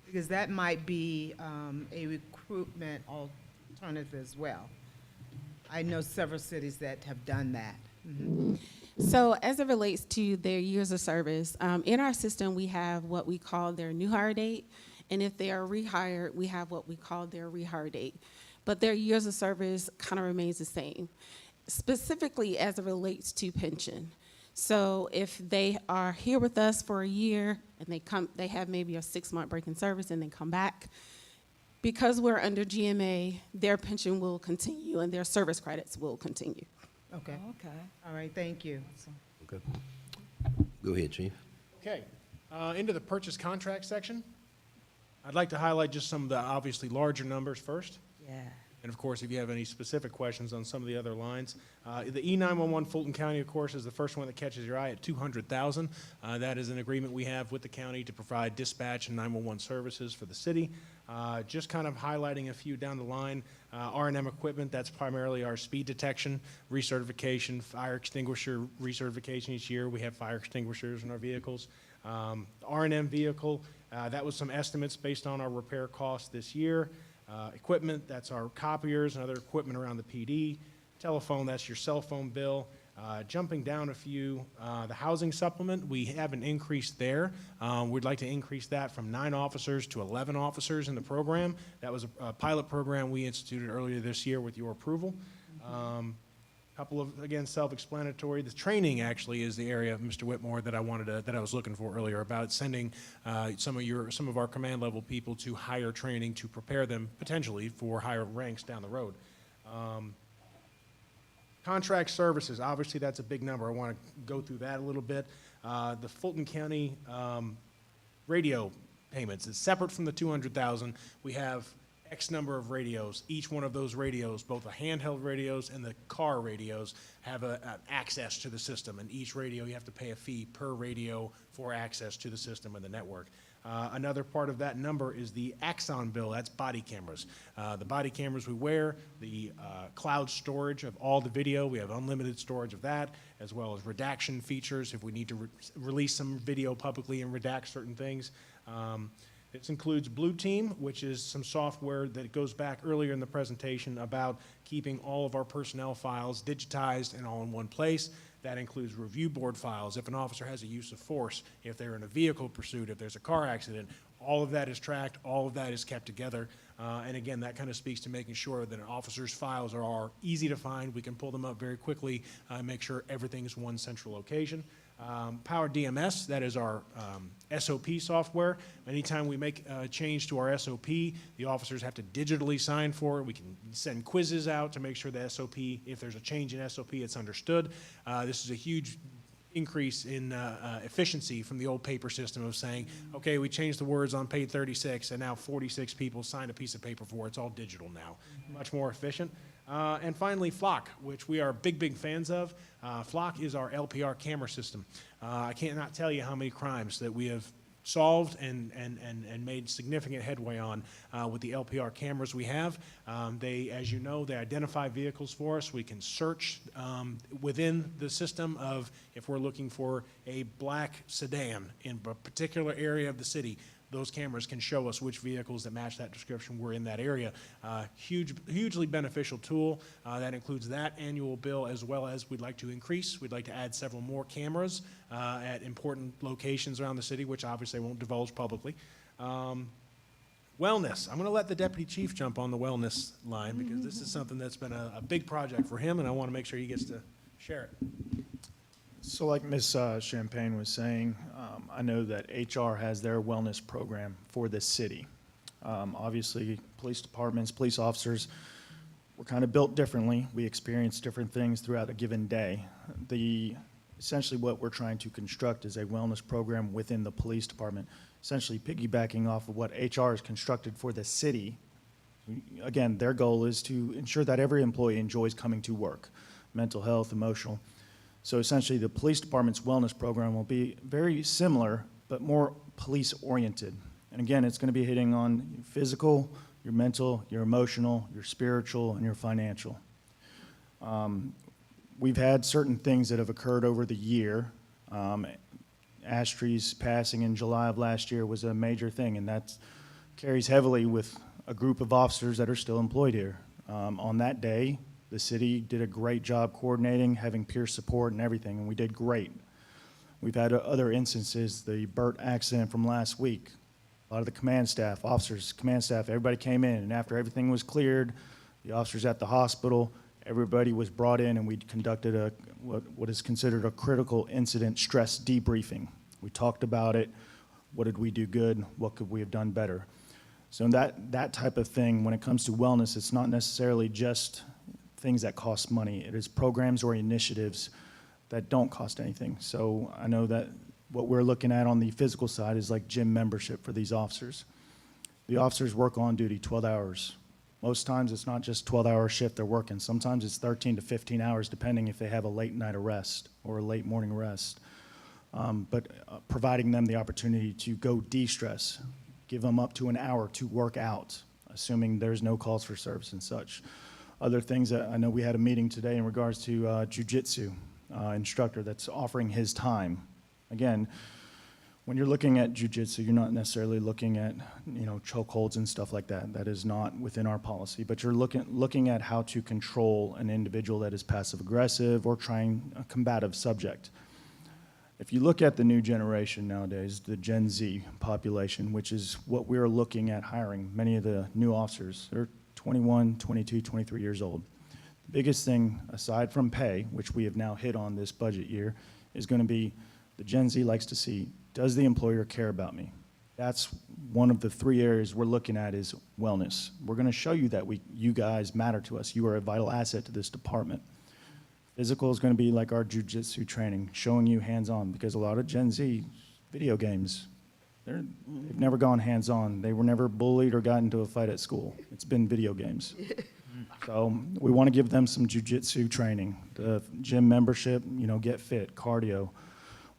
Because that might be a recruitment alternative as well. I know several cities that have done that. So as it relates to their years of service, in our system, we have what we call their new hire date. And if they are rehired, we have what we call their rehire date. But their years of service kind of remains the same, specifically as it relates to pension. So if they are here with us for a year and they have maybe a 6-month break in service and they come back, because we're under GMA, their pension will continue and their service credits will continue. Okay, Okay. all right, thank you. Okay. Go ahead, Chief. Okay, into the purchase contract section. I'd like to highlight just some of the obviously larger numbers first. Yeah. And of course, if you have any specific questions on some of the other lines. The E911 Fulton County, of course, is the first one that catches your eye at $200,000. That is an agreement we have with the county to provide dispatch and 911 services for the city. Just kind of highlighting a few down the line. R&M equipment, that's primarily our speed detection, recertification, fire extinguisher recertification each year. We have fire extinguishers in our vehicles. R&M vehicle, that was some estimates based on our repair costs this year. Equipment, that's our copiers and other equipment around the PD. Telephone, that's your cell phone bill. Jumping down a few, the housing supplement, we have an increase there. We'd like to increase that from 9 officers to 11 officers in the program. That was a pilot program we instituted earlier this year with your approval. Couple of, again, self-explanatory. The training actually is the area, Mr. Whitmore, that I was looking for earlier, about sending some of our command level people to higher training to prepare them potentially for higher ranks down the road. Contract services, obviously that's a big number. I want to go through that a little bit. The Fulton County radio payments is separate from the $200,000. We have X number of radios. Each one of those radios, both the handheld radios and the car radios, have an access to the system. And each radio, you have to pay a fee per radio for access to the system and the network. Another part of that number is the Axon bill. That's body cameras. The body cameras we wear, the cloud storage of all the video. We have unlimited storage of that, as well as redaction features if we need to release some video publicly and redact certain things. This includes Blue Team, which is some software that goes back earlier in the presentation about keeping all of our personnel files digitized and all in one place. That includes review board files. If an officer has a use of force, if they're in a vehicle pursuit, if there's a car accident, all of that is tracked, all of that is kept together. And again, that kind of speaks to making sure that an officer's files are easy to find. We can pull them up very quickly and make sure everything is one central location. Power DMS, that is our SOP software. Anytime we make a change to our SOP, the officers have to digitally sign for it. We can send quizzes out to make sure the SOP, if there's a change in SOP, it's understood. This is a huge increase in efficiency from the old paper system of saying, okay, we changed the words on page 36, and now 46 people signed a piece of paper for it. It's all digital now. Much more efficient. And finally, Flock, which we are big fans of. Flock is our LPR camera system. I cannot tell you how many crimes that we have solved and made significant headway on with the LPR cameras we have. They, as you know, they identify vehicles for us. We can search within the system of if we're looking for a black sedan in a particular area of the city. Those cameras can show us which vehicles that match that description were in that area. Hugely beneficial tool. That includes that annual bill, as well as we'd like to increase. We'd like to add several more cameras at important locations around the city, which obviously I won't divulge publicly. Wellness. I'm going to let the deputy chief jump on the wellness line because this is something that's been a big project for him, and I want to make sure he gets to share it. So like Ms. Champagne was saying, I know that HR has their wellness program for this city. Obviously, police departments, police officers, we're kind of built differently. We experience different things throughout a given day. The essentially what we're trying to construct is a wellness program within the police department, essentially piggybacking off of what HR has constructed for the city. Again, their goal is to ensure that every employee enjoys coming to work, mental health, emotional. So essentially, the police department's wellness program will be very similar, but more police-oriented. And again, it's going to be hitting on your physical, your mental, your emotional, your spiritual, and your financial. We've had certain things that have occurred over the year. Ashtree's passing in July of last year was a major thing, and that carries heavily with a group of officers that are still employed here. On that day, the city did a great job coordinating, having peer support and everything, and we did great. We've had other instances, the Burt accident from last week. A lot of the command staff, officers, command staff, everybody came in, and after everything was cleared, the officers at the hospital, everybody was brought in, and we conducted what is considered a critical incident stress debriefing. We talked about it. What did we do good? What could we have done better? So that type of thing, when it comes to wellness, it's not necessarily just things that cost money. It is programs or initiatives that don't cost anything. So I know that what we're looking at on the physical side is like gym membership for these officers. The officers work on duty 12 hours. Most times it's not just 12-hour shift they're working. Sometimes it's 13 to 15 hours, depending if they have a late night arrest or a late morning arrest. But providing them the opportunity to go de-stress, give them up to an hour to work out, assuming there's no calls for service and such. Other things that I know we had a meeting today in regards to jiu-jitsu instructor that's offering his time. Again, when you're looking at jiu-jitsu, you're not necessarily looking at, chokeholds and stuff like that. That is not within our policy. But you're looking at how to control an individual that is passive-aggressive or trying a combative subject. If you look at the new generation nowadays, the Gen Z population, which is what we're looking at hiring, many of the new officers, they're 21, 22, 23 years old. The biggest thing, aside from pay, which we have now hit on this budget year, is going to be the Gen Z likes to see, does the employer care about me? That's one of the 3 areas we're looking at is wellness. We're going to show you that you guys matter to us. You are a vital asset to this department. Physical is going to be like our jiu-jitsu training, showing you hands-on, because a lot of Gen Z, video games, they've never gone hands-on. They were never bullied or got into a fight at school. It's been video games. So we want to give them some jiu-jitsu training, the gym membership, get fit, cardio.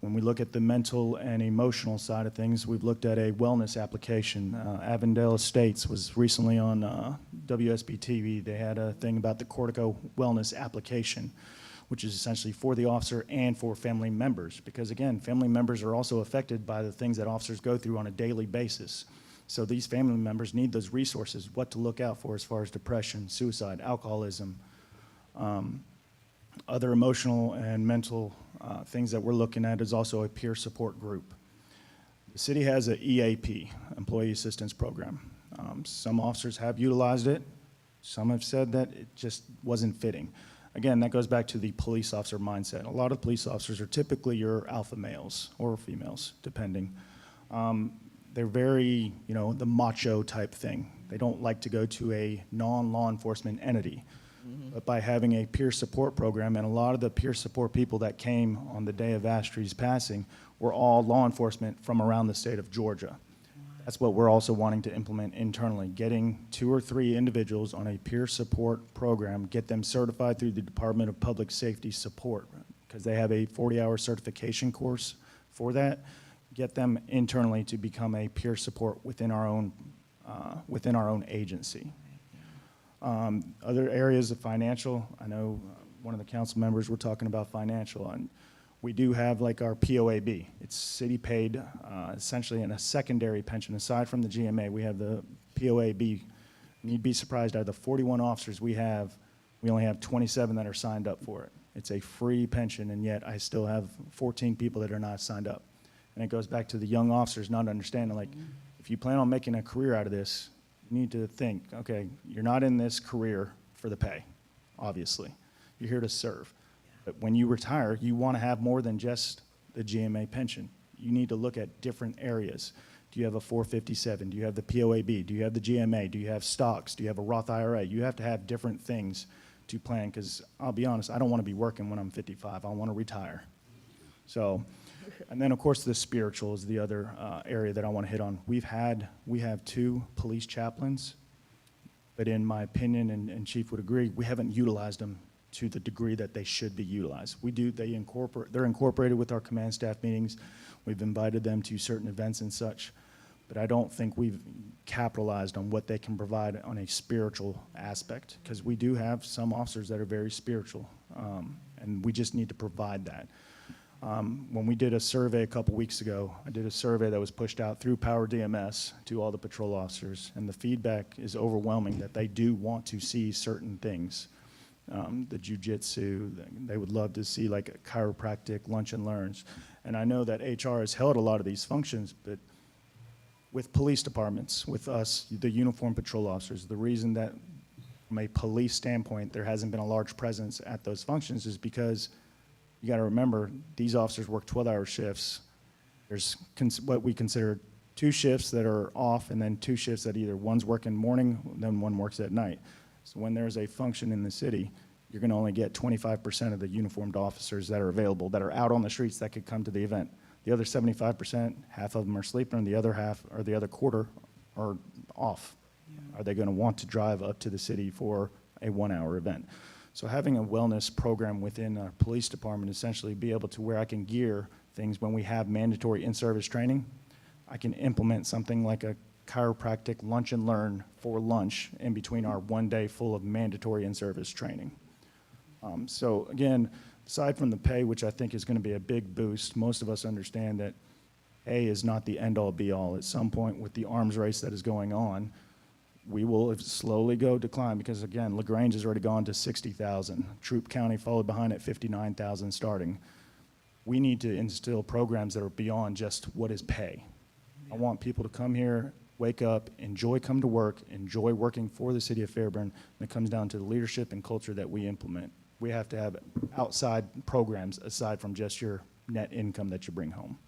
When we look at the mental and emotional side of things, we've looked at a wellness application. Avondale Estates was recently on WSB TV. They had a thing about the Cortico Wellness application, which is essentially for the officer and for family members. Because again, family members are also affected by the things that officers go through on a daily basis. So these family members need those resources, what to look out for as far as depression, suicide, alcoholism, other emotional and mental things that we're looking at is also a peer support group. The city has an EAP, Employee Assistance Program. Some officers have utilized it. Some have said that it just wasn't fitting. Again, that goes back to the police officer mindset. A lot of police officers are typically your alpha males or females, depending. They're very, the macho type thing. They don't like to go to a non-law enforcement entity. But by having a peer support program, and a lot of the peer support people that came on the day of Ashtree's passing were all law enforcement from around the state of Georgia. That's what we're also wanting to implement internally, getting 2 or 3 individuals on a peer support program, get them certified through the Department of Public Safety support, because they have a 40-hour certification course for that, get them internally to become a peer support within our own agency. Other areas of financial, I know one of the council members were talking about financial, and we do have like our POAB. It's city paid, essentially in a secondary pension. Aside from the GMA, we have the POAB. And you'd be surprised, out of the 41 officers we only have 27 that are signed up for it. It's a free pension, and yet I still have 14 people that are not signed up. And it goes back to the young officers not understanding, like, if you plan on making a career out of this, you need to think, okay, you're not in this career for the pay, obviously. You're here to serve. But when you retire, you want to have more than just the GMA pension. You need to look at different areas. Do you have a 457? Do you have the POAB? Do you have the GMA? Do you have stocks? Do you have a Roth IRA? You have to have different things to plan, because I'll be honest, I don't want to be working when I'm 55. I want to retire. So, and then of course the spiritual is the other area that I want to hit on. We have 2 police chaplains, but in my opinion, and Chief would agree, we haven't utilized them to the degree that they should be utilized. They're incorporated with our command staff meetings. We've invited them to certain events and such, but I don't think we've capitalized on what they can provide on a spiritual aspect, because we do have some officers that are very spiritual, and we just need to provide that. When we did a survey a couple weeks ago, I did a survey that was pushed out through Power DMS to all the patrol officers, and the feedback is overwhelming that they do want to see certain things. The jujitsu, they would love to see like a chiropractic, lunch and learns. And I know that HR has held a lot of these functions, but with police departments, with us, the uniformed patrol officers, the reason that from a police standpoint there hasn't been a large presence at those functions is because you got to remember these officers work 12-hour shifts. There's what we consider 2 shifts that are off, and then 2 shifts that either one's working morning, then one works at night. So when there's a function in the city, you're going to only get 25% of the uniformed officers that are available, that are out on the streets that could come to the event. The other 75%, half of them are sleeping, and the other half, or the other quarter, are off. Yeah. Are they going to want to drive up to the city for a 1-hour event? So having a wellness program within our police department, essentially be able to where I can gear things when we have mandatory in-service training, I can implement something like a chiropractic lunch and learn for lunch in between our 1 day full of mandatory in-service training. So again, aside from the pay, which I think is going to be a big boost, most of us understand that pay is not the end-all be-all. At some point with the arms race that is going on, we will slowly go decline because, again, LaGrange has already gone to 60,000. Troup County followed behind at 59,000 starting. We need to instill programs that are beyond just what is pay. I want people to come here, wake up, enjoy coming to work, enjoy working for the city of Fairburn, and it comes down to the leadership and culture that we implement. We have to have outside programs aside from just your net income that you bring home.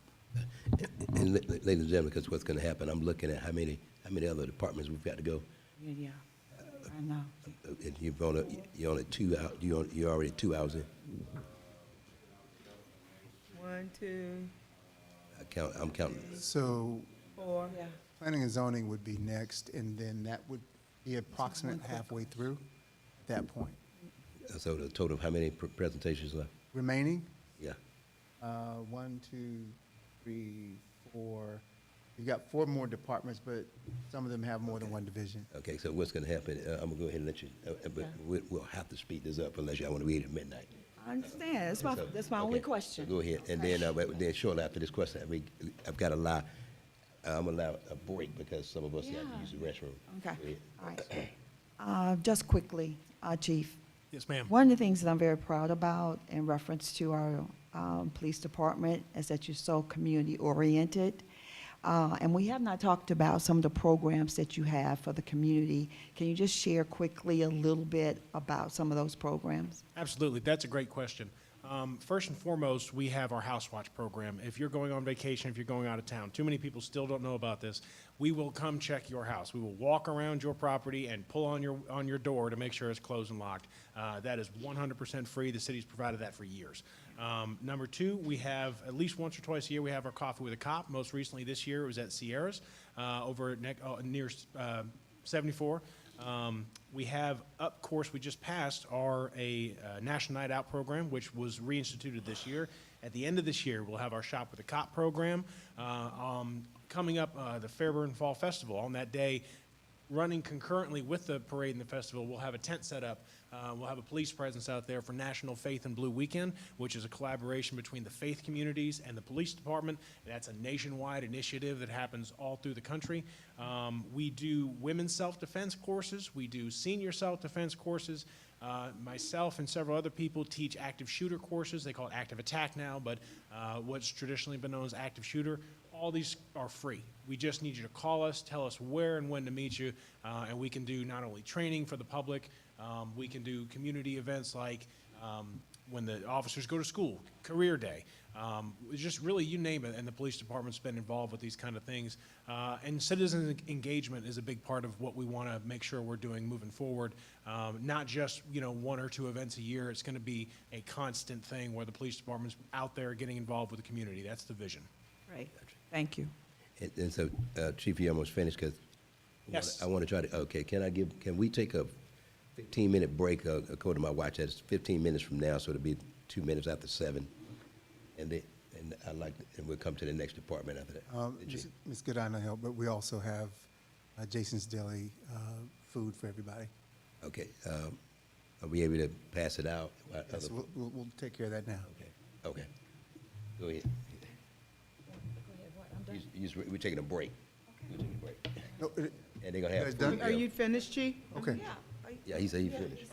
And ladies and gentlemen, because what's going to happen, I'm looking at how many other departments we've got to go. Yeah, I know. And you're only 2 out. You're already 2 hours in. 1, 2, I'm counting. So 4. Yeah. planning and zoning would be next, and then that would be approximate halfway through at that point. So the total of how many presentations left? Remaining, Yeah. 1, 2, 3, 4. You've got 4 more departments, but some of them have more than one division. Okay, so what's going to happen, I'm going to go ahead and let you, but we'll have to speed this up unless y'all want to read at midnight. I understand. That's my only Okay, question. so go ahead, and then shortly after this question, I've got to allow, I'm going to allow a break because some of us have to use the restroom. Okay. Go ahead. All right. Just quickly, Chief. Yes, ma'am. One of the things that I'm very proud about in reference to our police department is that you're so community-oriented. And we have not talked about some of the programs that you have for the community. Can you just share quickly a little bit about some of those programs? Absolutely. That's a great question. First and foremost, we have our House Watch program. If you're going on vacation, if you're going out of town, too many people still don't know about this. We will come check your house. We will walk around your property and pull on your door to make sure it's closed and locked. That is 100% free. The city's provided that for years. Number 2, we have at least once or twice a year, we have our Coffee with a Cop. Most recently this year, it was at Sierra's over at near 74. We have, of course, we just passed a National Night Out program, which was reinstituted this year. At the end of this year, we'll have our Shop with a Cop program. Coming up, the Fairburn Fall Festival. On that day, running concurrently with the parade and the festival, we'll have a tent set up. We'll have a police presence out there for National Faith and Blue Weekend, which is a collaboration between the faith communities and the police department. That's a nationwide initiative that happens all through the country. We do women's self-defense courses. We do senior self-defense courses. Myself and several other people teach active shooter courses. They call it active attack now, but what's traditionally been known as active shooter. all these are free. We just need you to call us, tell us where and when to meet you, and we can do not only training for the public, we can do community events like when the officers go to school, career day, just really you name it, and the police department's been involved with these kind of things. And citizen engagement is a big part of what we want to make sure we're doing moving forward. Not just, you know, 1 or 2 events a year. It's going to be a constant thing where the police department's out there getting involved with the community. That's the vision. Great, thank you. And so, Chief, you almost finished, because Yes. I want to try to, okay, can we take a 15-minute break, according to my watch, that's 15 minutes from now, so it'll be 2 minutes after 7. And we'll come to the next department after that. Ms. Goodine will help, but we also have Jason's Deli food for everybody. Okay, are we able to pass it out? Yes, we'll take care of that now. Okay, go ahead. We're taking a break. We're taking a break. No, And they're gonna have guys done? food. Are you finished, Chief? Okay. Yeah, he said he finished.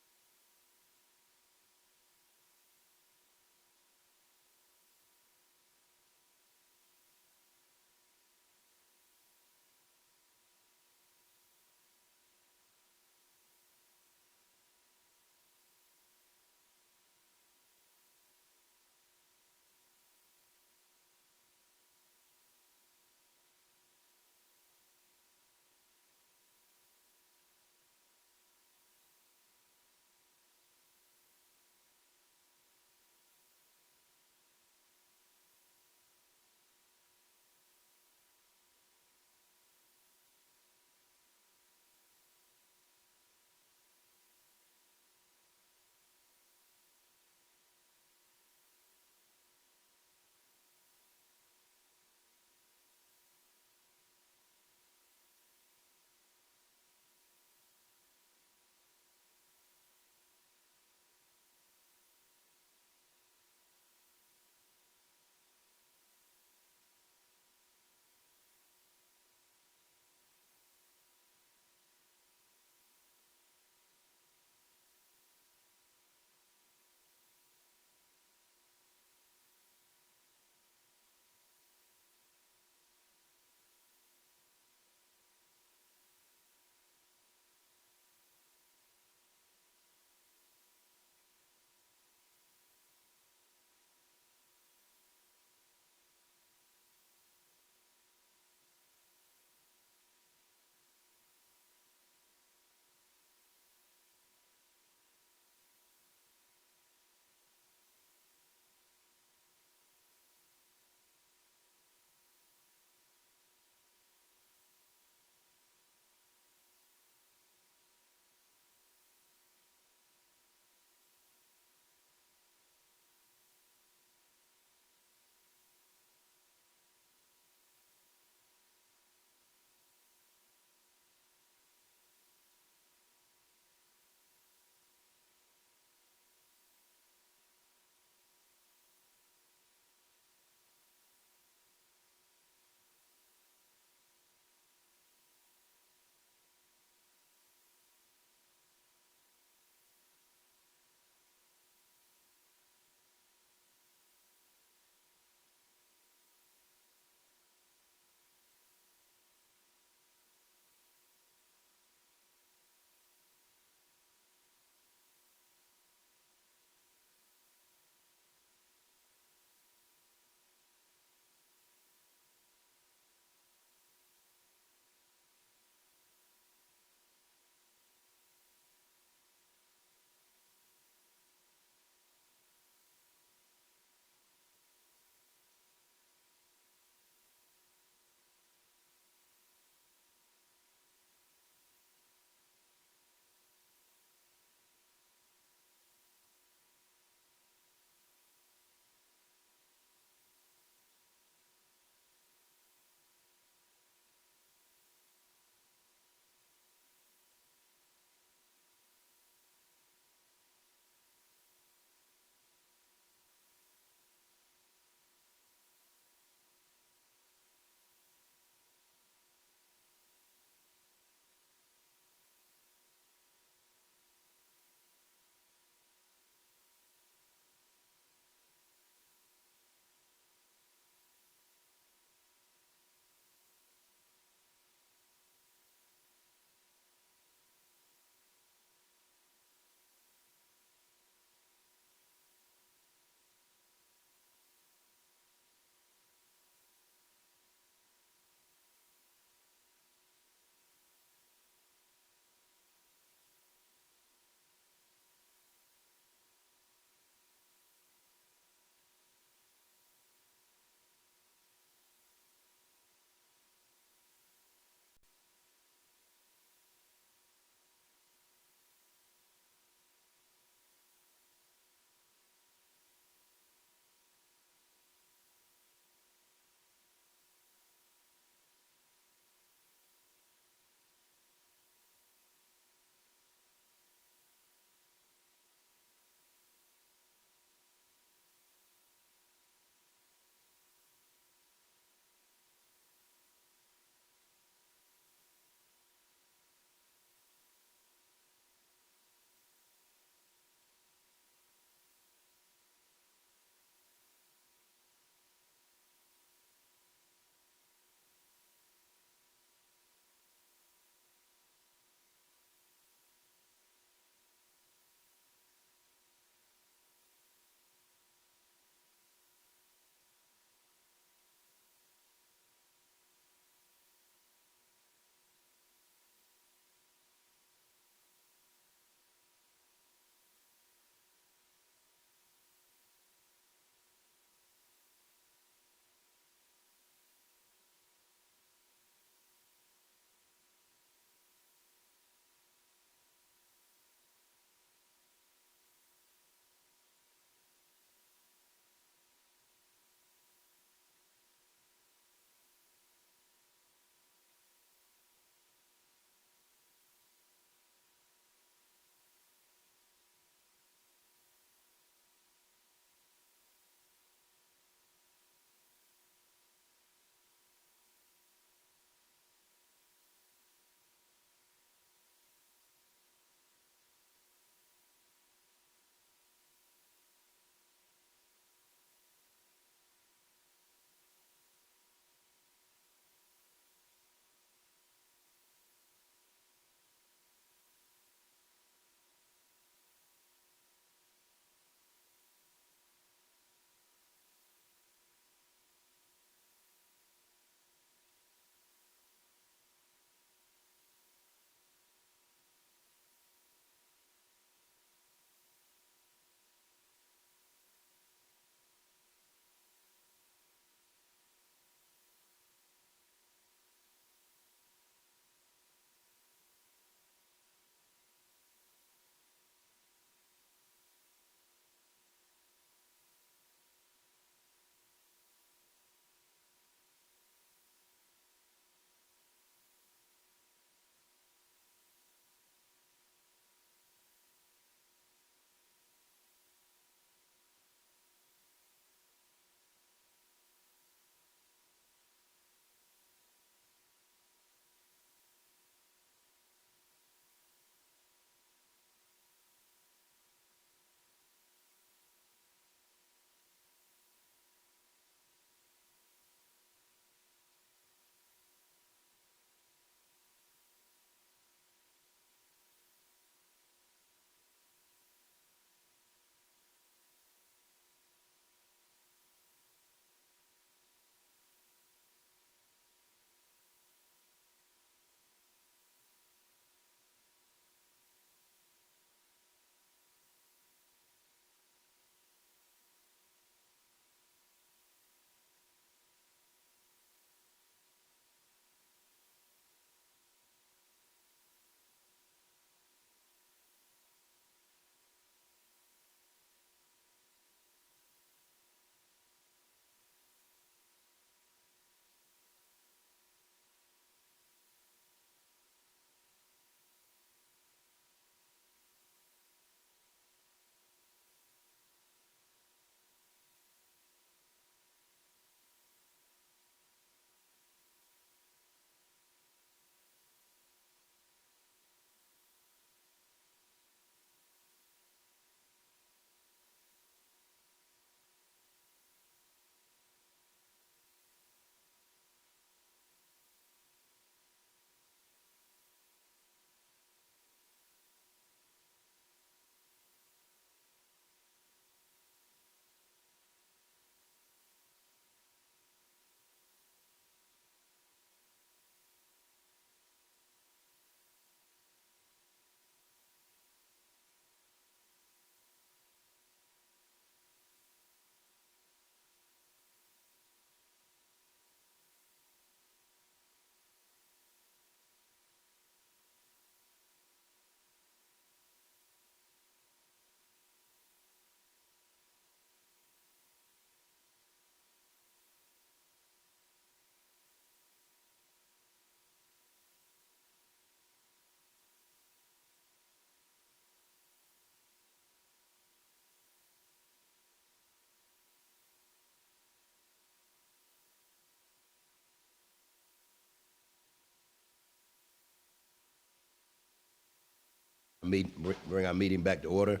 Bring our meeting back to order.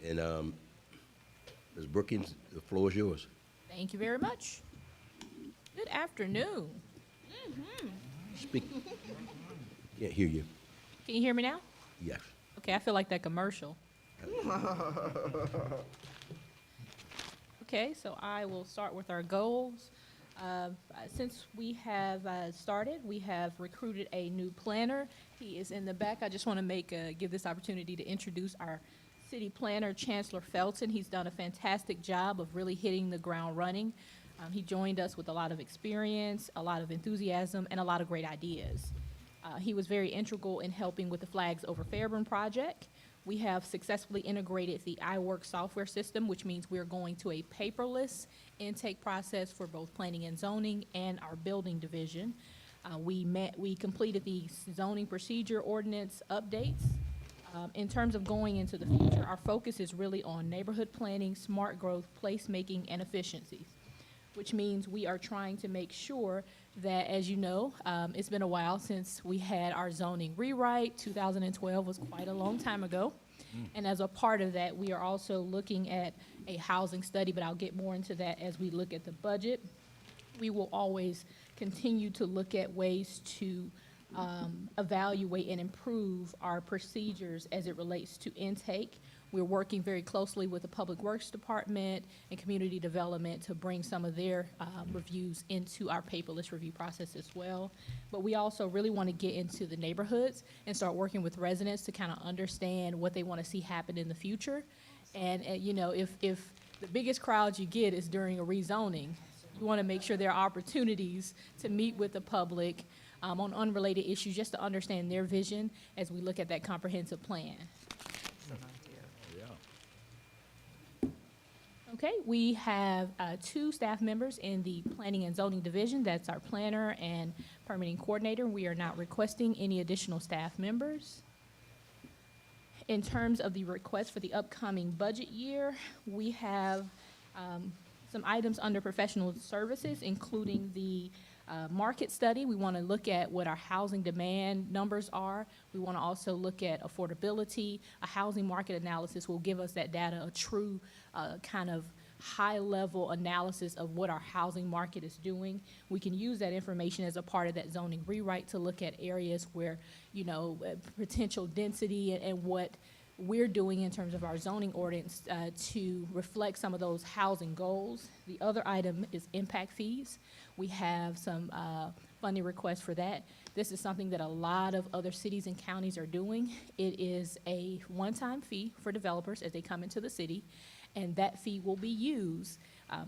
And Ms. Brookins, the floor is yours. Thank you very much. Good afternoon. Speak. Can't hear you. Can you hear me now? Yes. Okay, I feel like that commercial. Okay, so I will start with our goals. Since we have started, we have recruited a new planner. He is in the back. I just want to give this opportunity to introduce our city planner, Chancellor Felton. He's done a fantastic job of really hitting the ground running. He joined us with a lot of experience, a lot of enthusiasm, and a lot of great ideas. He was very integral in helping with the Flags Over Fairburn project. We have successfully integrated the iWork software system, which means we're going to a paperless intake process for both planning and zoning and our building division. We completed the zoning procedure ordinance updates. In terms of going into the future, our focus is really on neighborhood planning, smart growth, placemaking, and efficiencies, which means we are trying to make sure that, as you know, it's been a while since we had our zoning rewrite. 2012 was quite a long time ago. And as a part of that, we are also looking at a housing study, but I'll get more into that as we look at the budget. We will always continue to look at ways to evaluate and improve our procedures as it relates to intake. We're working very closely with the Public Works Department and Community Development to bring some of their reviews into our paperless review process as well. But we also really want to get into the neighborhoods and start working with residents to kind of understand what they want to see happen in the future. And you know, if the biggest crowd you get is during a rezoning, you want to make sure there are opportunities to meet with the public on unrelated issues, just to understand their vision as we look at that comprehensive plan. Okay, we have 2 staff members in the Planning and Zoning Division. That's our planner and permitting coordinator. We are not requesting any additional staff members. In terms of the request for the upcoming budget year, we have some items under professional services, including the market study. We want to look at what our housing demand numbers are. We want to also look at affordability. A housing market analysis will give us that data, a true kind of high-level analysis of what our housing market is doing. We can use that information as a part of that zoning rewrite to look at areas where, you know, potential density and what we're doing in terms of our zoning ordinance to reflect some of those housing goals. The other item is impact fees. We have some funding requests for that. This is something that a lot of other cities and counties are doing. It is a one-time fee for developers as they come into the city, and that fee will be used,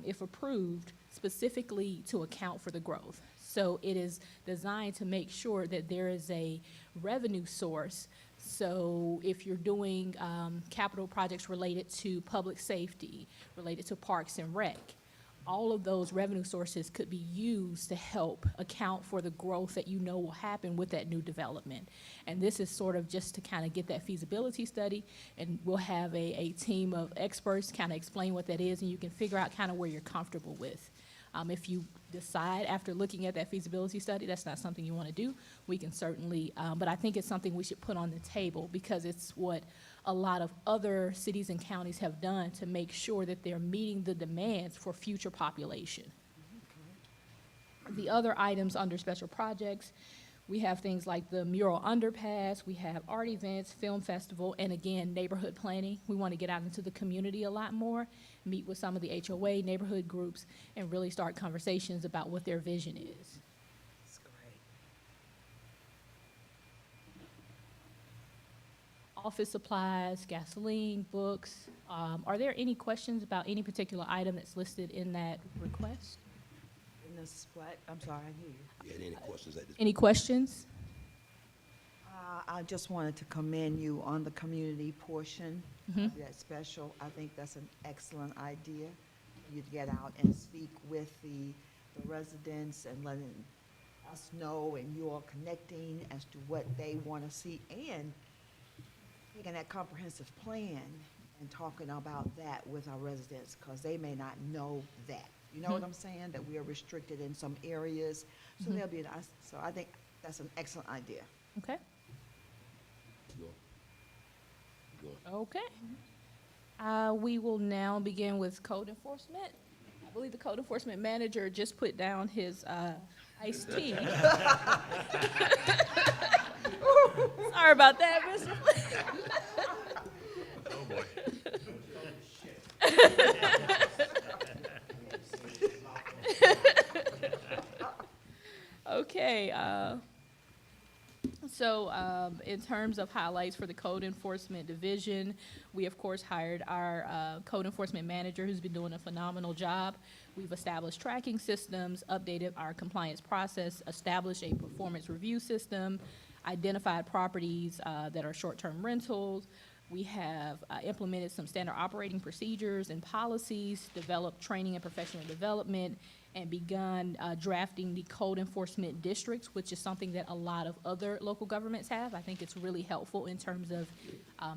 if approved, specifically to account for the growth. So it is designed to make sure that there is a revenue source. So if you're doing capital projects related to public safety, related to parks and rec, all of those revenue sources could be used to help account for the growth that you know will happen with that new development. And this is sort of just to kind of get that feasibility study, and we'll have a team of experts kind of explain what that is, and you can figure out kind of where you're comfortable with. If you decide after looking at that feasibility study that's not something you want to do, we can certainly, but I think it's something we should put on the table because it's what a lot of other cities and counties have done to make sure that they're meeting the demands for future population. The other items under special projects, we have things like the mural underpass, we have art events, film festival, and again, neighborhood planning. We want to get out into the community a lot more, meet with some of the HOA neighborhood groups, and really start conversations about what their vision is. That's great. Office supplies, gasoline, books. Are there any questions about any particular item that's listed in that request? In the splat, I'm sorry, I hear you. Yeah, any questions at this? Any questions? I just wanted to commend you on the community portion of that special. I think that's an excellent idea. You to get out and speak with the residents and letting us know, and you all connecting as to what they want to see, and taking that comprehensive plan and talking about that with our residents, because they may not know that. You know what I'm saying? That we are restricted in some areas. So there'll be, so I think that's an excellent idea. Okay. Okay. We will now begin with code enforcement. I believe the code enforcement manager just put down his iced tea. Sorry about that, Mr. Oh, boy. Okay, in terms of highlights for the Code Enforcement Division, we of course hired our Code Enforcement Manager who's been doing a phenomenal job. We've established tracking systems, updated our compliance process, established a performance review system, identified properties that are short-term rentals. We have implemented some standard operating procedures and policies, developed training and professional development, and begun drafting the code enforcement districts, which is something that a lot of other local governments have. I think it's really helpful in terms of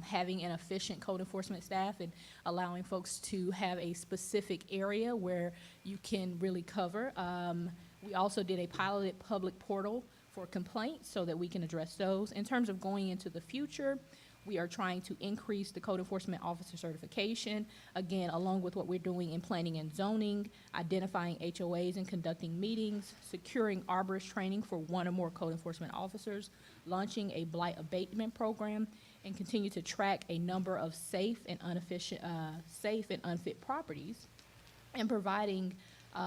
having an efficient code enforcement staff and allowing folks to have a specific area where you can really cover. We also did a piloted public portal for complaints so that we can address those. In terms of going into the future, we are trying to increase the code enforcement officer certification, again, along with what we're doing in planning and zoning, identifying HOAs and conducting meetings, securing arborist training for one or more code enforcement officers, launching a blight abatement program, and continue to track a number of safe and unfit properties, and providing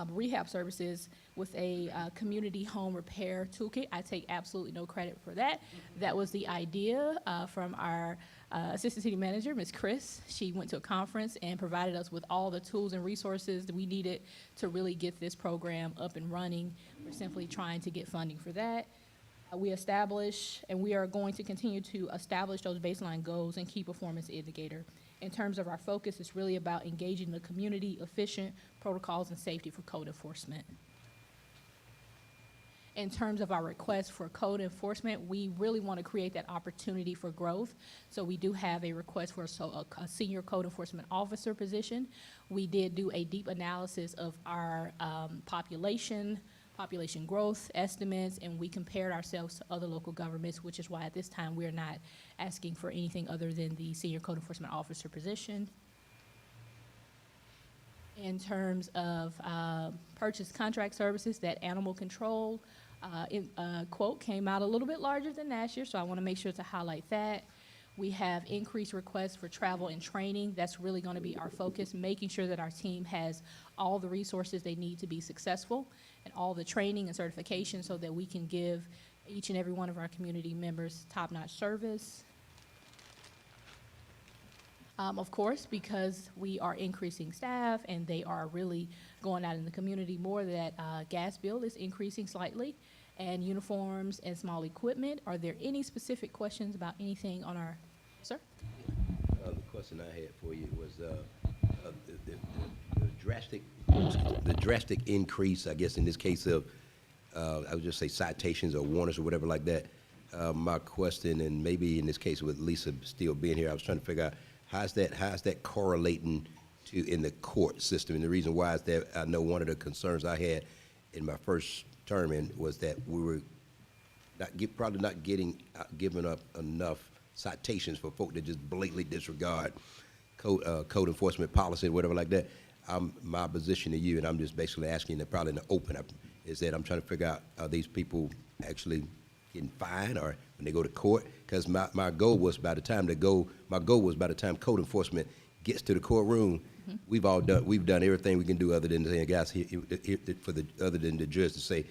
rehab services with a community home repair toolkit. I take absolutely no credit for that. That was the idea from our Assistant City Manager, Ms. Chris. She went to a conference and provided us with all the tools and resources that we needed to really get this program up and running. We're simply trying to get funding for that. We establish, and we are going to continue to establish those baseline goals and key performance indicator. In terms of our focus, it's really about engaging the community, efficient protocols, and safety for code enforcement. In terms of our request for code enforcement, we really want to create that opportunity for growth. So we do have a request for a senior code enforcement officer position. We did do a deep analysis of our population growth estimates, and we compared ourselves to other local governments, which is why at this time we're not asking for anything other than the senior code enforcement officer position. In terms of purchase contract services, that animal control quote came out a little bit larger than last year, so I want to make sure to highlight that. We have increased requests for travel and training. That's really going to be our focus, making sure that our team has all the resources they need to be successful and all the training and certification so that we can give each and every one of our community members top-notch service. Of course, because we are increasing staff and they are really going out in the community more, that gas bill is increasing slightly, and uniforms and small equipment. Are there any specific questions about anything on our, sir? The question I had for you was the drastic increase, I guess in this case of, I would just say citations or warnings or whatever like that. My question, and maybe in this case with Lisa still being here, I was trying to figure out how's that correlating to in the court system? And the reason why is that I know one of the concerns I had in my first term was that we were probably not giving up enough citations for folk that just blatantly disregard code enforcement policy or whatever like that. My position to you, and I'm just basically asking that probably in the open up, is that I'm trying to figure out, are these people actually getting fined or when they go to court? Because my goal was by the time code enforcement gets to the courtroom, we've done everything we can do other than saying, guys, other than the judge to say,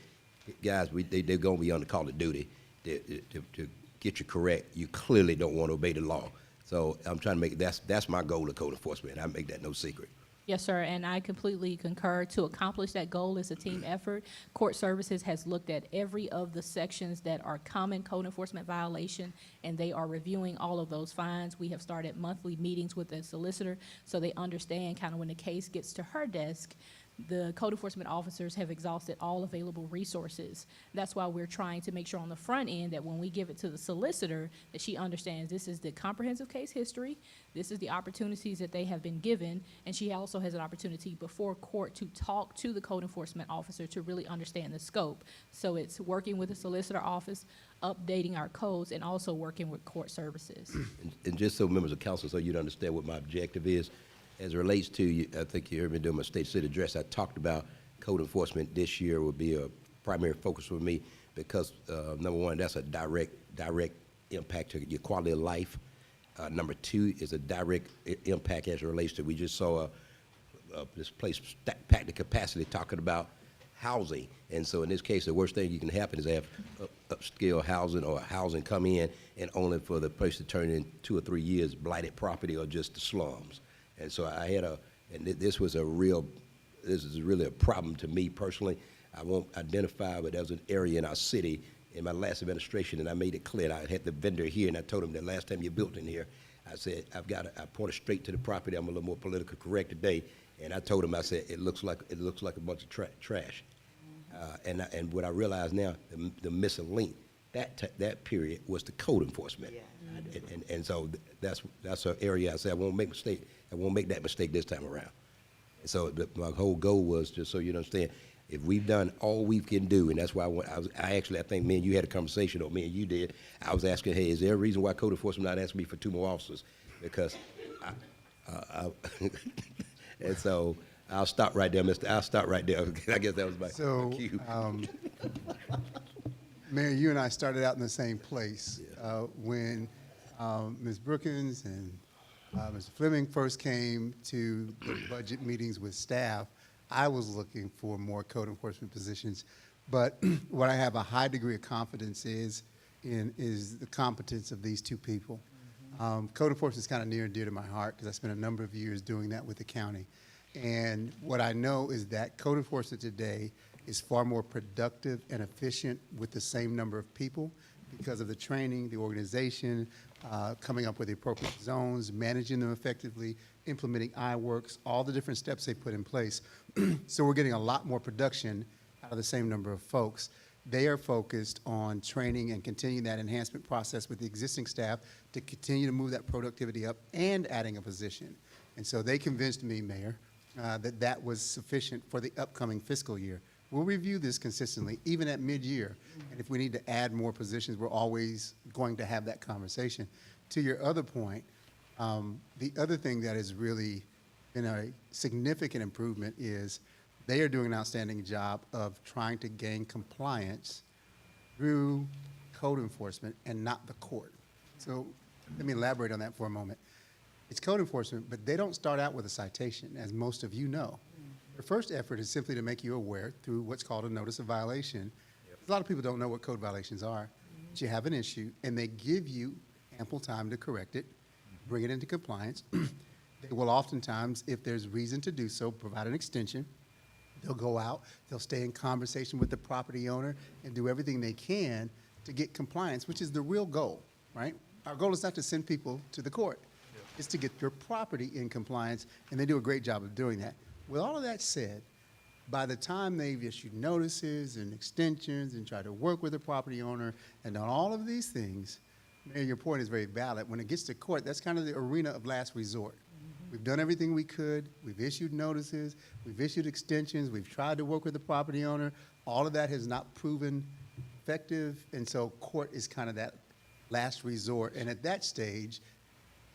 guys, they're going to be on the call of duty to get you correct. You clearly don't want to obey the law. So I'm trying to make that's my goal of code enforcement. I make that no secret. Yes, sir, and I completely concur. To accomplish that goal is a team effort. Court Services has looked at every of the sections that are common code enforcement violation, and they are reviewing all of those fines. We have started monthly meetings with the solicitor so they understand kind of when the case gets to her desk, the code enforcement officers have exhausted all available resources. That's why we're trying to make sure on the front end that when we give it to the solicitor, that she understands this is the comprehensive case history, this is the opportunities that they have been given, and she also has an opportunity before court to talk to the code enforcement officer to really understand the scope. So it's working with the solicitor office, updating our codes and also working with court services. And just so members of council, so you'd understand what my objective is, as it relates to, I think you heard me during my state city address, I talked about code enforcement this year would be a primary focus for me because, number one, that's a direct impact to your quality of life. Number two is a direct impact as it relates to, we just saw this place packed to capacity talking about housing. And so in this case, the worst thing you can happen is have upscale housing or housing come in and only for the place to turn in 2 or 3 years blighted property or just the slums. And so I had this is really a problem to me personally. I won't identify, but there was an area in our city in my last administration, and I made it clear. I had the vendor here, and I told him the last time you built in here, I said, I pointed straight to the property. I'm a little more politically correct today, and I told him, I said, it looks like a bunch of trash. And what I realize now, the missing link, that period was the code enforcement. Yeah. And so that's an area I said I won't make that mistake this time around. And so my whole goal was, just so you understand, if we've done all we can do, and that's why I think me and you had a conversation, or me and you did. I was asking, hey, is there a reason why code enforcement not asking me for 2 more officers? Because and so I'll stop right there, Mister. I'll stop right there. I guess that was my cue. Mayor, you and I started out in the same place when Ms. Brookins and Mr. Fleming first came to the budget meetings with staff. I was looking for more code enforcement positions, but what I have a high degree of confidence is the competence of these 2 people. Code enforcement is kind of near and dear to my heart because I spent a number of years doing that with the county. And what I know is that code enforcement today is far more productive and efficient with the same number of people because of the training, the organization, coming up with the appropriate zones, managing them effectively, implementing iWorks, all the different steps they put in place. So we're getting a lot more production out of the same number of folks. They are focused on training and continuing that enhancement process with the existing staff to continue to move that productivity up and adding a position. And so they convinced me, Mayor, that was sufficient for the upcoming fiscal year. We'll review this consistently, even at mid-year. And if we need to add more positions, we're always going to have that conversation. To your other point, the other thing that has really been a significant improvement is they are doing an outstanding job of trying to gain compliance through code enforcement and not the court. So let me elaborate on that for a moment. It's code enforcement, but they don't start out with a citation, as most of you know. Their first effort is simply to make you aware through what's called a notice of violation. A lot of people don't know what code violations are. But you have an issue, and they give you ample time to correct it, bring it into compliance. They will oftentimes, if there's reason to do so, provide an extension. They'll go out, they'll stay in conversation with the property owner and do everything they can to get compliance, which is the real goal, right? Our goal is not to send people to the court. It's to get your property in compliance, and they do a great job of doing that. With all of that said, by the time they've issued notices and extensions and tried to work with the property owner and done all of these things, Mayor, your point is very valid. When it gets to court, that's kind of the arena of last resort. We've done everything we could. We've issued notices. We've issued extensions. We've tried to work with the property owner. All of that has not proven effective, and so court is kind of that last resort. And at that stage,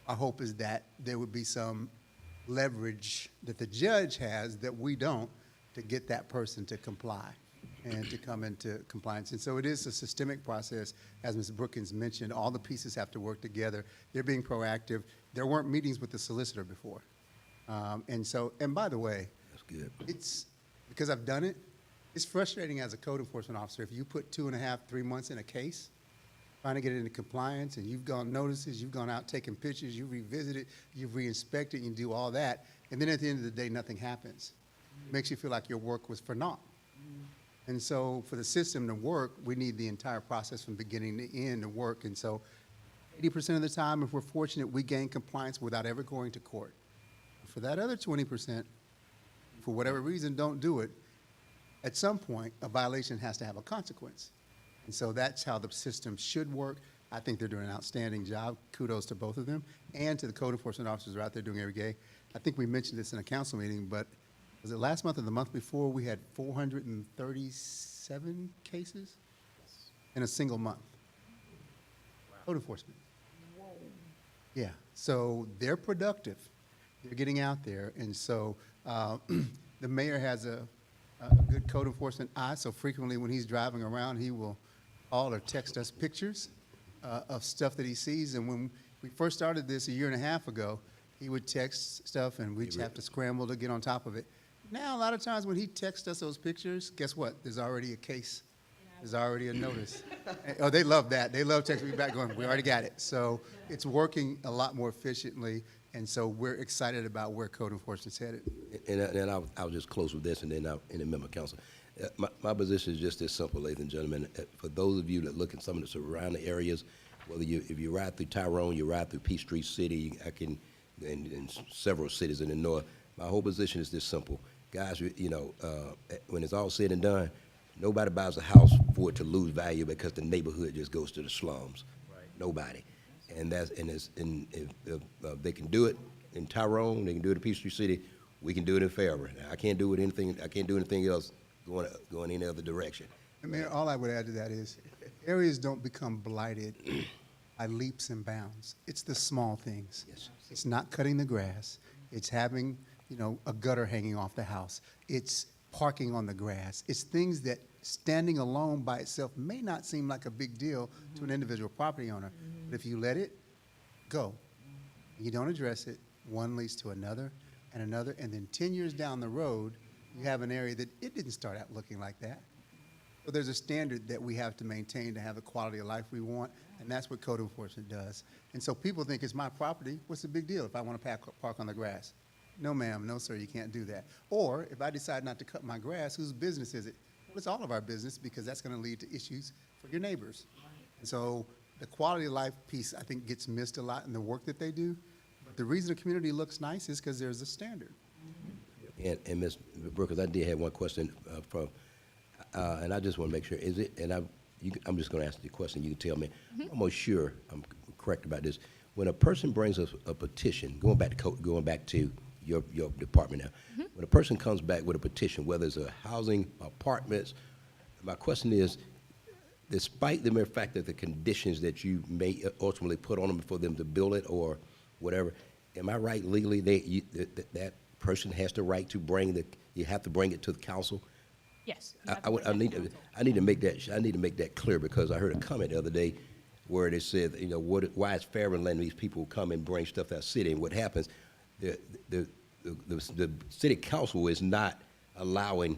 our hope is that there would be some leverage that the judge has that we don't to get that person to comply and to come into compliance. And so it is a systemic process. As Ms. Brookins mentioned, all the pieces have to work together. They're being proactive. There weren't meetings with the solicitor before. And by the way, that's good. It's because I've done it, it's frustrating as a code enforcement officer if you put 2.5, 3 months in a case trying to get it into compliance, and you've gone notices, you've gone out taking pictures, you've revisited, you've re-inspected, you do all that, and then at the end of the day, nothing happens. It makes you feel like your work was for naught. And so for the system to work, we need the entire process from beginning to end to work. And so 80% of the time, if we're fortunate, we gain compliance without ever going to court. For that other 20%, for whatever reason, don't do it, at some point, a violation has to have a consequence. And so that's how the system should work. I think they're doing an outstanding job. Kudos to both of them and to the code enforcement officers who are out there doing every day. I think we mentioned this in a council meeting, but was it last month or the month before we had 437 cases in a single month? Code enforcement. Yeah, so they're productive. They're getting out there, and so the mayor has a good code enforcement eye, so frequently when he's driving around, he will call or text us pictures of stuff that he sees. And when we first started this a year and a half ago, he would text stuff, and we'd have to scramble to get on top of it. Now, a lot of times when he texts us those pictures, guess what? There's already a case. There's already a notice. Oh, they love that. They love texting me back going, we already got it. So it's working a lot more efficiently, and so we're excited about where code enforcement's headed. And I'll just close with this, and then I'll, in the member council. My position is just this simple, ladies and gentlemen. For those of you that look at some of the surrounding areas, whether if you ride through Tyrone, you ride through Peachtree City, and several cities in the north, my whole position is this simple. Guys, when it's all said and done, nobody buys a house for it to lose value because the neighborhood just goes to the slums. Right. Nobody. And if they can do it in Tyrone, they can do it in Peachtree City, we can do it in Fairburn. I can't do anything else going any other direction. And Mayor, all I would add to that is areas don't become blighted by leaps and bounds. It's the small things. Yes. It's not cutting the grass. It's having, a gutter hanging off the house. It's parking on the grass. It's things that standing alone by itself may not seem like a big deal to an individual property owner. But if you let it go, you don't address it, one leads to another and another, and then 10 years down the road, you have an area that it didn't start out looking like that. So there's a standard that we have to maintain to have the quality of life we want, and that's what code enforcement does. And so people think it's my property. What's the big deal if I want to park on the grass? No, ma'am, no, sir, you can't do that. Or if I decide not to cut my grass, whose business is it? Well, it's all of our business because that's going to lead to issues for your neighbors. And so the quality of life piece, I think, gets missed a lot in the work that they do. But the reason the community looks nice is because there's a standard. And Ms. Brookers, I did have one question and I just want to make sure, is it, and I'm just going to ask the question, you can tell me. I'm almost sure I'm correct about this. When a person brings us a petition, going back to your department now, when a person comes back with a petition, whether it's a housing, apartments, my question is, despite the mere fact that the conditions that you may ultimately put on them for them to build it or whatever, am I right legally that person has the right to you have to bring it to the council? Yes. I need to make that clear, because I heard a comment the other day where they said, why is Fairburn letting these people come and bring stuff to our city? And what happens, the city council is not allowing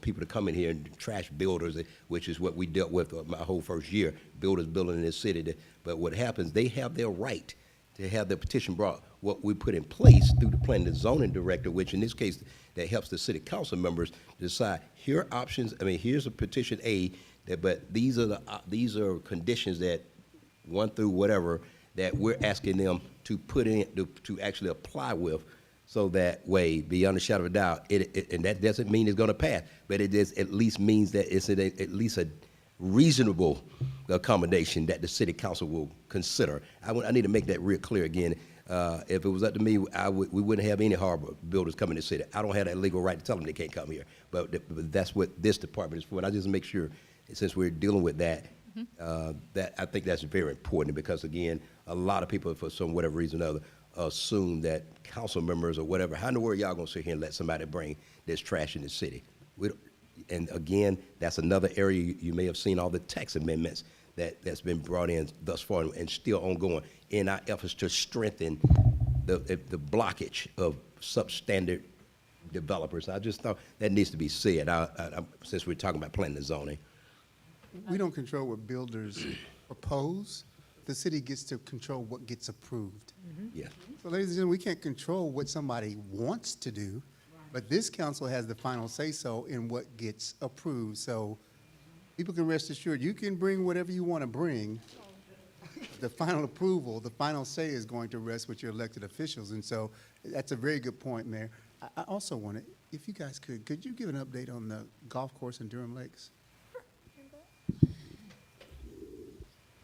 people to come in here and trash builders, which is what we dealt with my whole first year, builders building in this city. But what happens, they have their right to have their petition brought. What we put in place through the planning and zoning director, which in this case, that helps the city council members decide, here are options, here's a petition A, but these are conditions that 1 through whatever that we're asking them to put in, to actually apply with, so that way, beyond a shadow of a doubt, and that doesn't mean it's gonna pass, but it is at least means that it's at least a reasonable accommodation that the city council will consider. I need to make that real clear again. If it was up to me, we wouldn't have any harbor builders coming to the city. I don't have that legal right to tell them they can't come here, but that's what this department is for. And I just make sure, since we're dealing with that, that I think that's very important, because again, a lot of people, for some whatever reason or other, assume that council members or whatever, how in the world y'all gonna sit here and let somebody bring this trash in the city? And again, that's another area you may have seen all the tax amendments that's been brought in thus far and still ongoing in our efforts to strengthen the blockage of substandard developers. I just thought that needs to be said, since we're talking about planning and zoning. We don't control what builders propose. The city gets to control what gets approved. Yeah. So ladies and gentlemen, we can't control what somebody wants to do, but this council has the final say-so in what gets approved. So people can rest assured, you can bring whatever you want to bring. The final approval, the final say is going to rest with your elected officials. And so that's a very good point, Mayor. I also wanted, if you guys could you give an update on the golf course in Durham Lakes?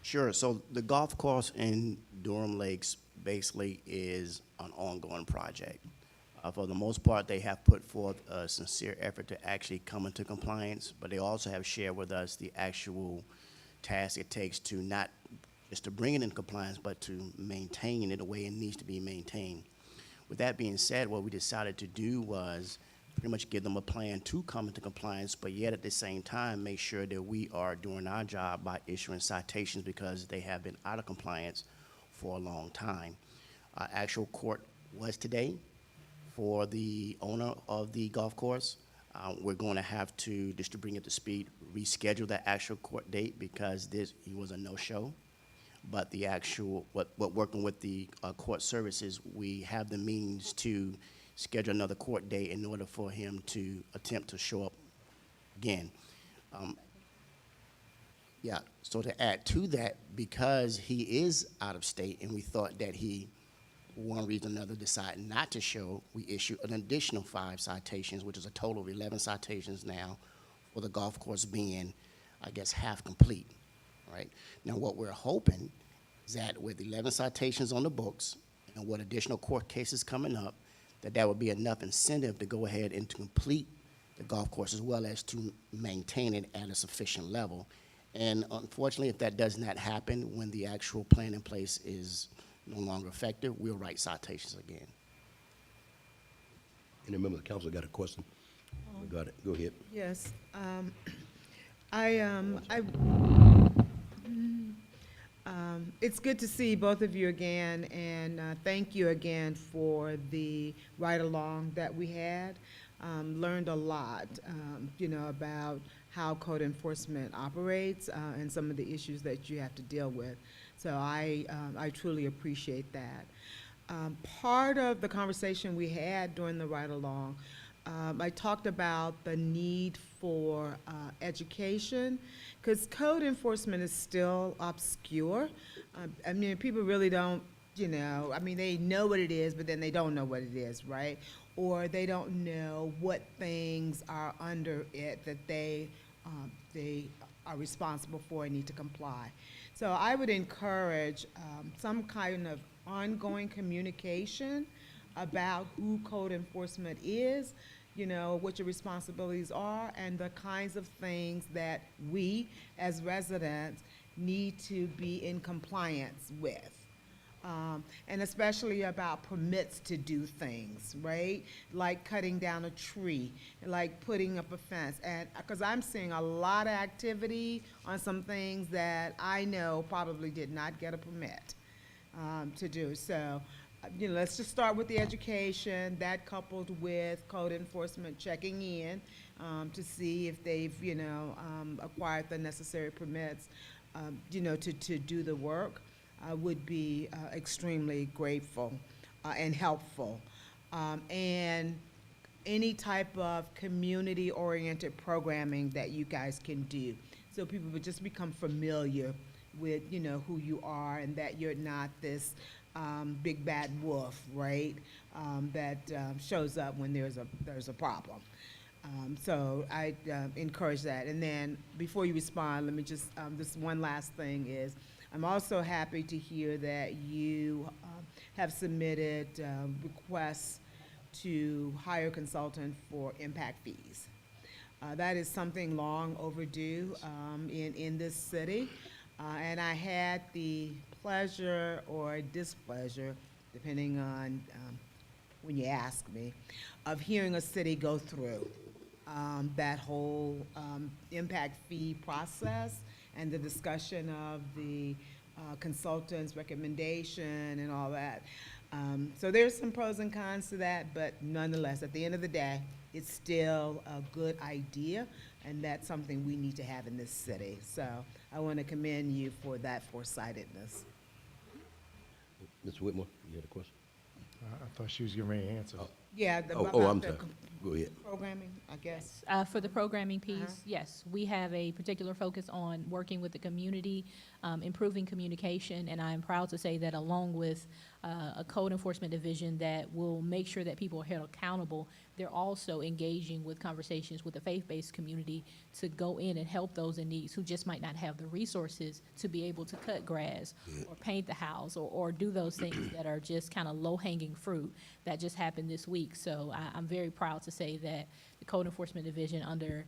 Sure. So the golf course in Durham Lakes basically is an ongoing project. For the most part, they have put forth a sincere effort to actually come into compliance, but they also have shared with us the actual task it takes to not just to bring it in compliance, but to maintain it the way it needs to be maintained. With that being said, what we decided to do was pretty much give them a plan to come into compliance, but yet at the same time, make sure that we are doing our job by issuing citations because they have been out of compliance for a long time. Our actual court was today for the owner of the golf course. We're going to have to, just to bring it to speed, reschedule that actual court date because he was a no-show. But the actual, working with the court services, we have the means to schedule another court date in order for him to attempt to show up again. Yeah, so to add to that, because he is out of state and we thought that he, for one reason or another, decided not to show, we issued an additional 5 citations, which is a total of 11 citations now for the golf course being, I guess, half complete, right? Now, what we're hoping is that with 11 citations on the books and what additional court cases coming up, that would be enough incentive to go ahead and to complete the golf course as well as to maintain it at a sufficient level. And unfortunately, if that does not happen, when the actual plan in place is no longer effective, we'll write citations again. Any member of the council got a question? Got it. Go ahead. Yes. It's good to see both of you again, and thank you again for the ride-along that we had. Learned a lot, about how code enforcement operates and some of the issues that you have to deal with. So I truly appreciate that. Part of the conversation we had during the ride-along, I talked about the need for education, because code enforcement is still obscure. People really don't, they know what it is, but then they don't know what it is, right? Or they don't know what things are under it that they are responsible for and need to comply. So I would encourage some kind of ongoing communication about who code enforcement is, what your responsibilities are, and the kinds of things that we as residents need to be in compliance with. And especially about permits to do things, right? Like cutting down a tree, like putting up a fence. And because I'm seeing a lot of activity on some things that I know probably did not get a permit to do. So, let's just start with the education, that coupled with code enforcement checking in to see if they've, acquired the necessary permits, to do the work. Would be extremely grateful and helpful. And any type of community-oriented programming that you guys can do, so people would just become familiar with, who you are and that you're not this big bad wolf, right? That shows up when there's a problem. So I encourage that. And then before you respond, let me just this one last thing is, I'm also happy to hear that you have submitted requests to hire a consultant for impact fees. That is something long overdue in this city. And I had the pleasure or displeasure, depending on when you ask me, of hearing a city go through that whole impact fee process and the discussion of the consultant's recommendation and all that. So there's some pros and cons to that, but nonetheless, at the end of the day, it's still a good idea, and that's something we need to have in this city. So I want to commend you for that foresightedness. Mr. Whitmore, you had a question? I thought she was getting ready to answer. Yeah. I'm sorry. Go ahead. Programming, I guess. For the programming piece, yes, we have a particular focus on working with the community, improving communication, and I am proud to say that along with a code enforcement division that will make sure that people are held accountable, they're also engaging with conversations with the faith-based community to go in and help those in need who just might not have the resources to be able to cut grass or paint the house or do those things that are just kind of low-hanging fruit that just happened this week. So I'm very proud to to say that the Code Enforcement Division under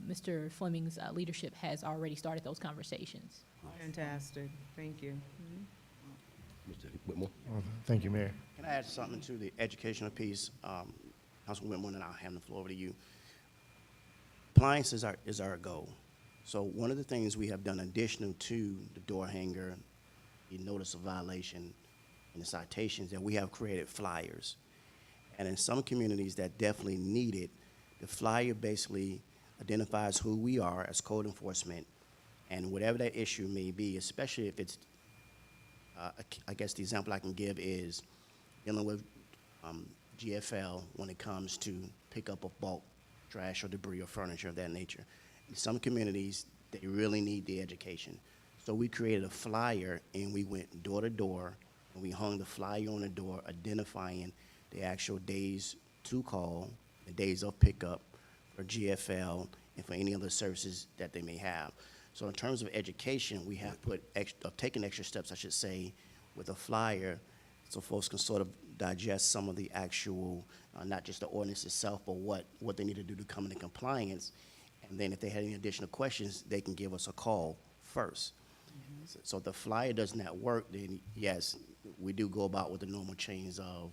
Mr. Fleming's leadership has already started those conversations. Fantastic, thank you. Mr. Whitmore? Thank you, Mayor. Can I add something to the educational piece? Councilman Whitmore, and I'll hand the floor over to you. Compliance is our goal. So one of the things we have done additional to the door hanger, the notice of violation, and the citations, that we have created flyers. And in some communities that definitely need it, the flyer basically identifies who we are as code enforcement, and whatever that issue may be, especially if it's, I guess the example I can give is dealing with GFL when it comes to pickup of bulk trash or debris or furniture of that nature. In some communities, they really need the education. So we created a flyer, and we went door to door, and we hung the flyer on the door identifying the actual days to call, the days of pickup for GFL and for any other services that they may have. So in terms of education, we have taken extra steps, I should say, with a flyer, so folks can sort of digest some of the actual, not just the ordinance itself, but what they need to do to come into compliance. And then if they had any additional questions, they can give us a call first. So if the flyer does not work, then yes, we do go about with the normal chains of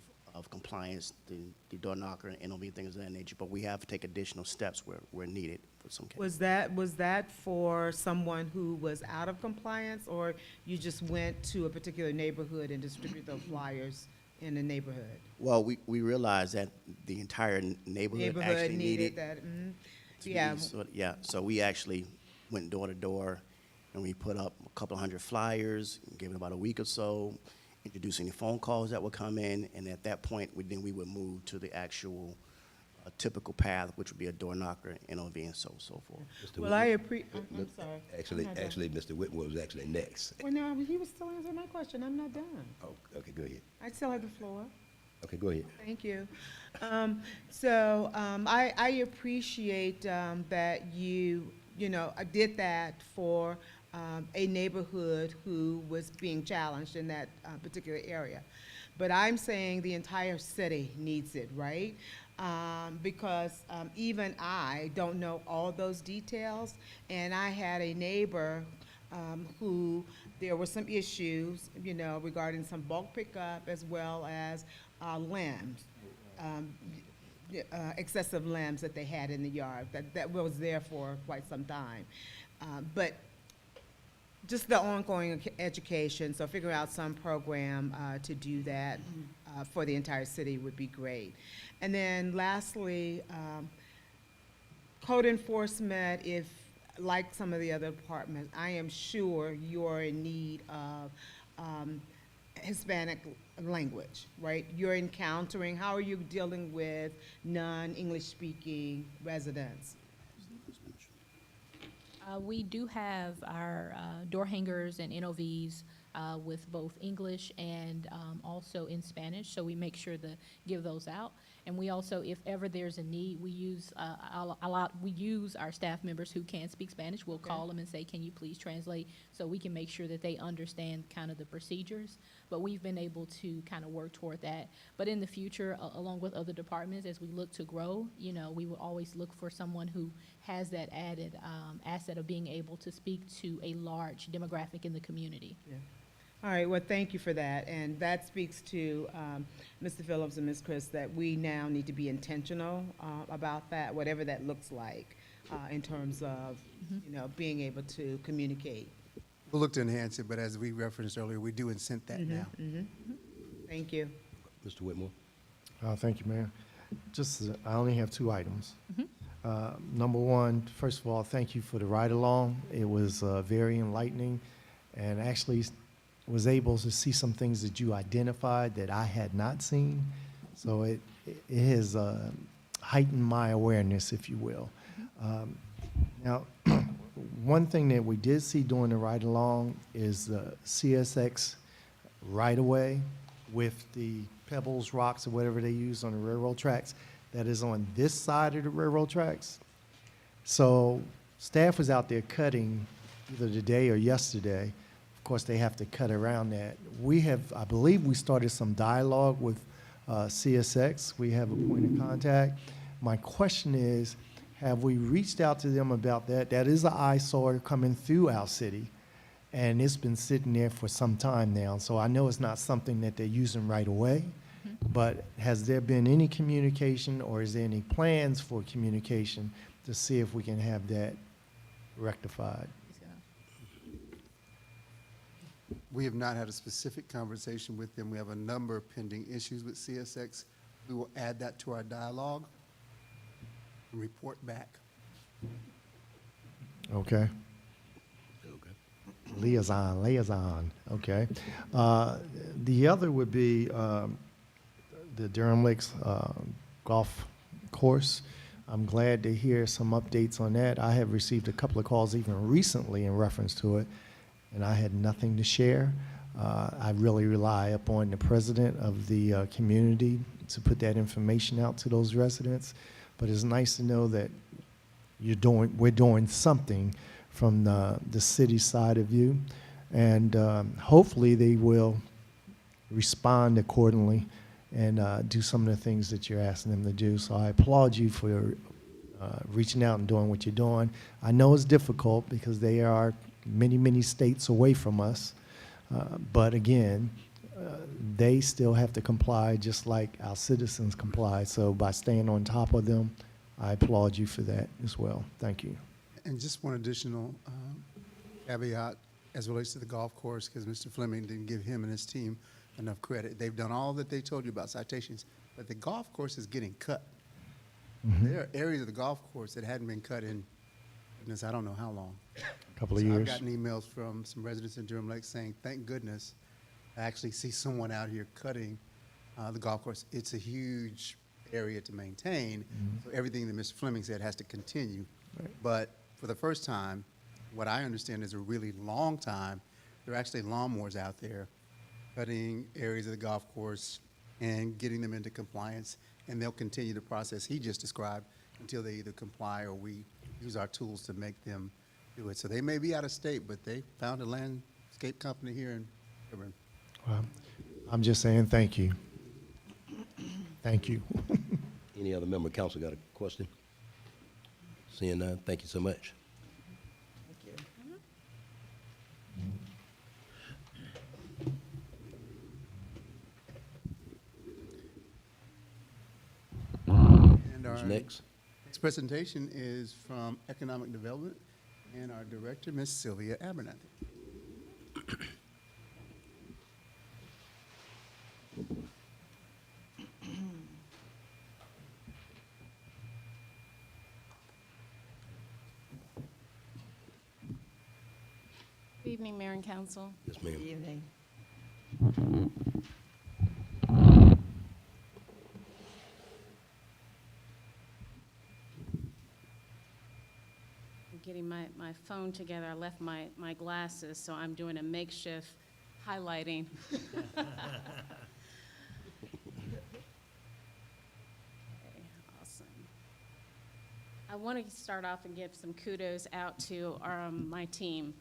compliance, the door knocker and NOV, things of that nature, but we have to take additional steps where needed for some cases. Was that for someone who was out of compliance, or you just went to a particular neighborhood and distributed those flyers in the neighborhood? Well, we realized that the entire neighborhood actually needed that, to be so we actually went door to door, and we put up a couple hundred flyers, gave it about a week or so, introducing the phone calls that would come in, and at that point, we would move to the actual typical path, which would be a door knocker, NOV, and so forth. Well, I'm sorry. Actually, Mr. Whitmore was actually next. Well, no, he was still answering my question. I'm not done. Oh, okay, go ahead. I still have the floor. Okay, go ahead. Thank you. I appreciate that you did that for a neighborhood who was being challenged in that particular area. But I'm saying the entire city needs it, right? Because even I don't know all those details, and I had a neighbor who there were some issues, regarding some bulk pickup as well as limbs, excessive limbs that they had in the yard that was there for quite some time. But just the ongoing education, so figuring out some program to do that for the entire city would be great. And then lastly, code enforcement, if, like some of the other departments, I am sure you're in need of Hispanic language, right? You're encountering, how are you dealing with non-English speaking residents? We do have our door hangers and NOVs with both English and also in Spanish, so we make sure to give those out. And we also, if ever there's a need, we use we use our staff members who can speak Spanish. We'll call them and say, can you please translate, so we can make sure that they understand kind of the procedures. But we've been able to kind of work toward that. But in the future, along with other departments, as we look to grow, we will always look for someone who has that added asset of being able to speak to a large demographic in the community. Yeah. All right, well, thank you for that. And that speaks to Mr. Phillips and Ms. Chris, that we now need to be intentional about that, whatever that looks like in terms of, being able to communicate. We'll look to enhance it, but as we referenced earlier, we do incent that now. Thank you. Mr. Whitmore? Thank you, Mayor. I only have 2 items. Number one, first of all, thank you for the ride-along. It was very enlightening, and actually was able to see some things that you identified that I had not seen. So it has heightened my awareness, if you will. Now, one thing that we did see during the ride-along is the CSX right-of-way with the pebbles, rocks, or whatever they use on the railroad tracks that is on this side of the railroad tracks. So staff was out there cutting either today or yesterday. Of course, they have to cut around that. I believe we started some dialogue with CSX. We have a point of contact. My question is, have we reached out to them about that? That is an eyesore coming through our city, and it's been sitting there for some time now. So I know it's not something that they're using right away, but has there been any communication, or is there any plans for communication to see if we can have that rectified? We have not had a specific conversation with them. We have a number of pending issues with CSX. We will add that to our dialogue and report back. Okay. Liaison, okay. The other would be the Durham Lakes Golf Course. I'm glad to hear some updates on that. I have received a couple of calls even recently in reference to it, and I had nothing to share. I really rely upon the president of the community to put that information out to those residents. But it's nice to know that we're doing something from the city side of you, and hopefully they will respond accordingly and do some of the things that you're asking them to do. So I applaud you for reaching out and doing what you're doing. I know it's difficult because they are many, many states away from us, but again, they still have to comply just like our citizens comply. So by staying on top of them, I applaud you for that as well. Thank you. And just one additional caveat as it relates to the golf course, because Mr. Fleming didn't give him and his team enough credit. They've done all that they told you about citations, but the golf course is getting cut. There are areas of the golf course that hadn't been cut in, goodness, I don't know how long. A couple of So years. I've gotten emails from some residents in Durham Lake saying, thank goodness, I actually see someone out here cutting the golf course. It's a huge area to maintain, so everything that Mr. Fleming said has to continue. Right. But for the first time, what I understand is a really long time, there are actually lawnmowers out there cutting areas of the golf course and getting them into compliance, and they'll continue the process he just described until they either comply or we use our tools to make them do it. So they may be out of state, but they found a landscape company here in Fairburn. Well, I'm just saying thank you. Thank you. Any other member of council got a question? Seeing none, thank you so much. And Who's our next? next presentation is from Economic Development and our director, Ms. Sylvia Abernathy. Good evening, Mayor and Council. Yes, ma'am. Good evening. I'm getting my phone together. I left my glasses, so I'm doing a makeshift highlighting. Okay, awesome. I want to start off and give some kudos out to my team.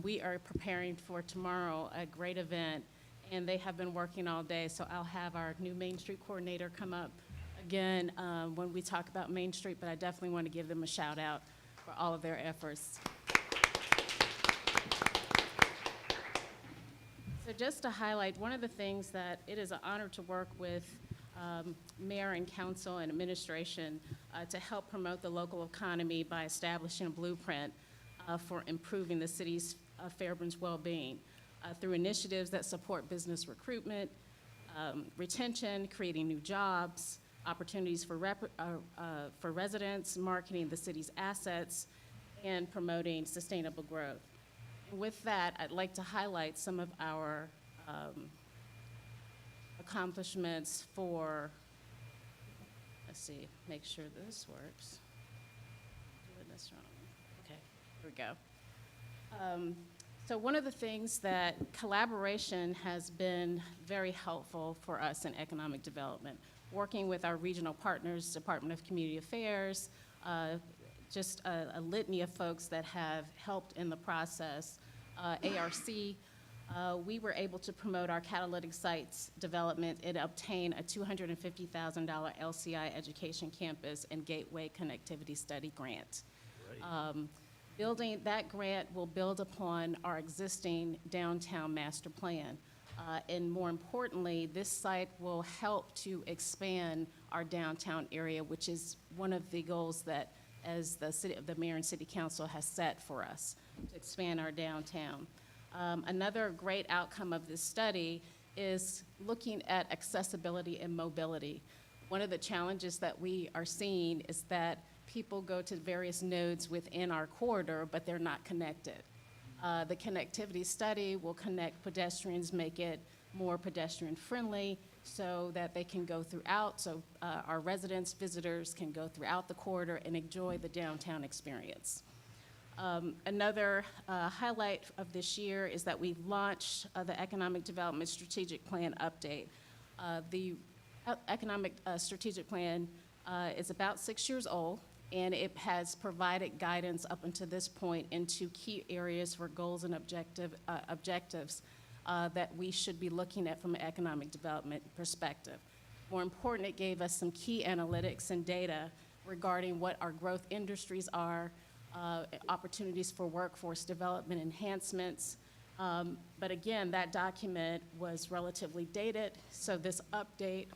We are preparing for tomorrow, a great event, and they have been working all day, so I'll have our new Main Street coordinator come up again when we talk about Main Street, but I definitely want to give them a shout out for all of their efforts. So just to highlight, one of the things that it is an honor to work with mayor and council and administration to help promote the local economy by establishing a blueprint for improving the city's Fairburn's well-being through initiatives that support business recruitment, retention, creating new jobs, opportunities for residents, marketing the city's assets, and promoting sustainable growth. And with that, I'd like to highlight some of our accomplishments for, let's see, make sure this works. Doing this wrong. Okay, here we go. So one of the things that collaboration has been very helpful for us in economic development, working with our regional partners, Department of Community Affairs, just a litany of folks that have helped in the process. ARC we were able to promote our catalytic sites development and obtain a $250,000 LCI education campus and gateway connectivity study grant. Building that grant will build upon our existing downtown master plan. And more importantly, this site will help to expand our downtown area, which is one of the goals that as the mayor and city council has set for us, to expand our downtown. Another great outcome of this study is looking at accessibility and mobility. One of the challenges that we are seeing is that people go to various nodes within our corridor, but they're not connected. The connectivity study will connect pedestrians, make it more pedestrian friendly so that they can go throughout, so our residents, visitors can go throughout the corridor and enjoy the downtown experience. Another highlight of this year is that we've launched the Economic Development Strategic Plan update. The Economic Strategic Plan is about 6 years old, and it has provided guidance up until this point into key areas for goals and objectives that we should be looking at from an economic development perspective. More important, it gave us some key analytics and data regarding what our growth industries are, opportunities for workforce development enhancements. But again, that document was relatively dated, so this update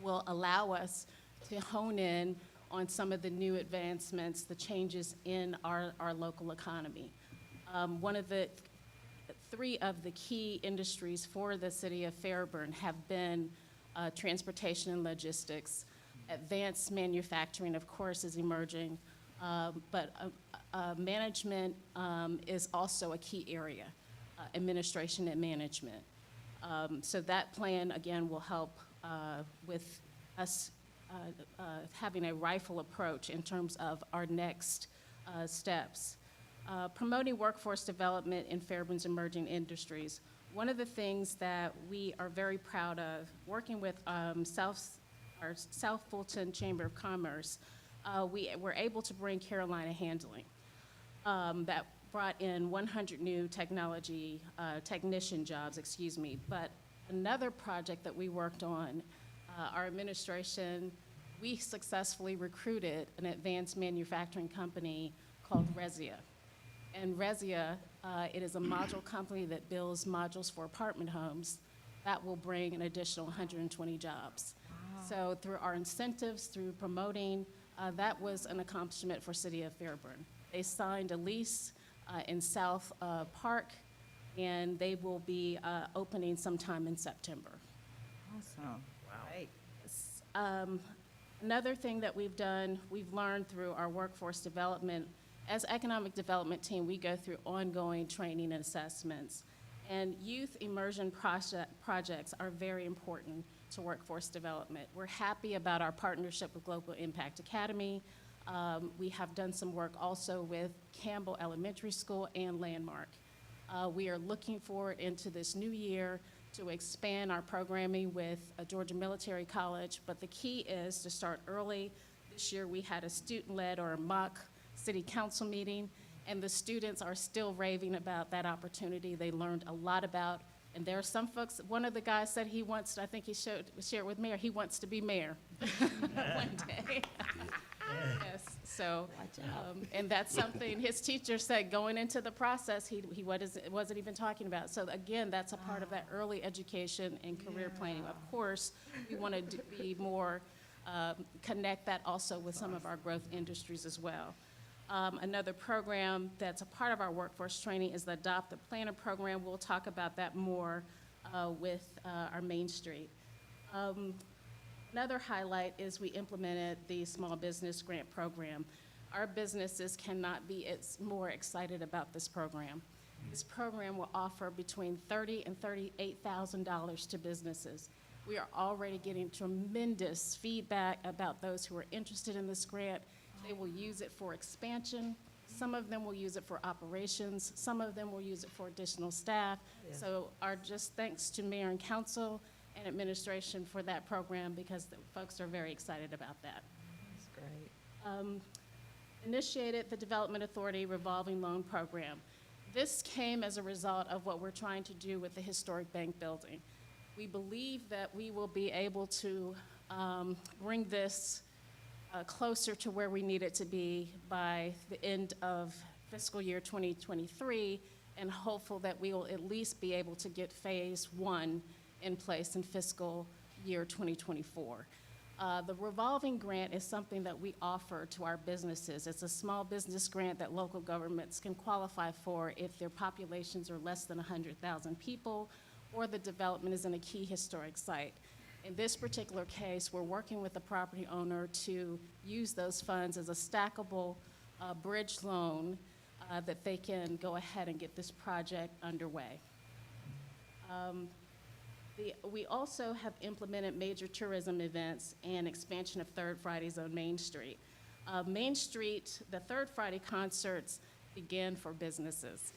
will allow us to hone in on some of the new advancements, the changes in our local economy. One of the three of the key industries for the city of Fairburn have been transportation and logistics. Advanced manufacturing, of course, is emerging, but management is also a key area, administration and management. So that plan, again, will help with us having a rifle approach in terms of our next steps. Promoting workforce development in Fairburn's emerging industries. One of the things that we are very proud of, working with our South Fulton Chamber of Commerce, we were able to bring Carolina Handling. That brought in 100 new technician jobs, excuse me. But another project that we worked on, our administration, we successfully recruited an advanced manufacturing company called Resia. And Resia, it is a module company that builds modules for apartment homes. That will bring an additional 120 jobs. Wow. So through our incentives, through promoting, that was an accomplishment for City of Fairburn. They signed a lease in South Park, and they will be opening sometime in September. Awesome. Great. Another thing that we've done, we've learned through our workforce development. As economic development team, we go through ongoing training and assessments. And youth immersion projects are very important to workforce development. We're happy about our partnership with Global Impact Academy. We have done some work also with Campbell Elementary School and Landmark. We are looking forward into this new year to expand our programming with Georgia Military College, but the key is to start early. This year we had a student-led or a mock city council meeting, and the students are still raving about that opportunity. They learned a lot about, and there are some folks, one of the guys said he wants, I think he shared with mayor, he wants to be mayor one day. Yes, so, and that's something his teacher said going into the process, he wasn't even talking about. So again, that's a part of that early education and career planning. Of course, we want to be more, connect that also with some of our growth industries as well. Another program that's a part of our workforce training is the Adopt a Planner program. We'll talk about that more with our Main Street. Another highlight is we implemented the Small Business Grant Program. Our businesses cannot be more excited about this program. This program will offer between $30,000 and $38,000 to businesses. We are already getting tremendous feedback about those who are interested in this grant. They will use it for expansion. Some of them will use it for operations. Some of them will use it for additional staff. Yeah. So our just thanks to Mayor and Council and administration for that program, because the folks are very excited about that. That's great. Initiated the Development Authority Revolving Loan Program. This came as a result of what we're trying to do with the historic bank building. We believe that we will be able to bring this closer to where we need it to be by the end of fiscal year 2023, and hopeful that we will at least be able to get phase one in place in fiscal year 2024. The revolving grant is something that we offer to our businesses. It's a small business grant that local governments can qualify for if their populations are less than 100,000 people or the development is in a key historic site. In this particular case, we're working with the property owner to use those funds as a stackable bridge loan that they can go ahead and get this project underway. We also have implemented major tourism events and expansion of Third Fridays on Main Street. Main Street, the Third Friday concerts began for businesses.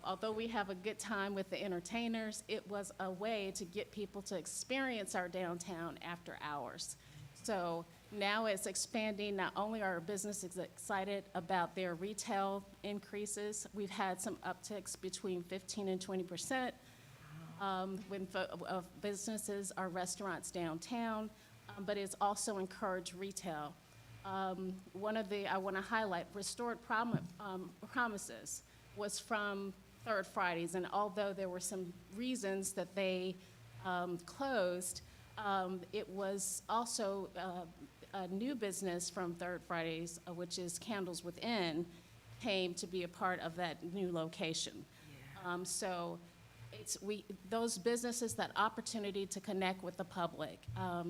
Although we have a good time with the entertainers, it was a way to get people to experience our downtown after hours. So now it's expanding. Not only are our businesses excited about their retail increases, we've had some upticks between 15 and 20%. When businesses are restaurants downtown, but it's also encouraged retail. I want to highlight Restored Promises was from Third Fridays, and although there were some reasons that they closed, it was also a new business from Third Fridays, which is Candles Within, came to be a part of that new location. So those businesses, that opportunity to connect with the public,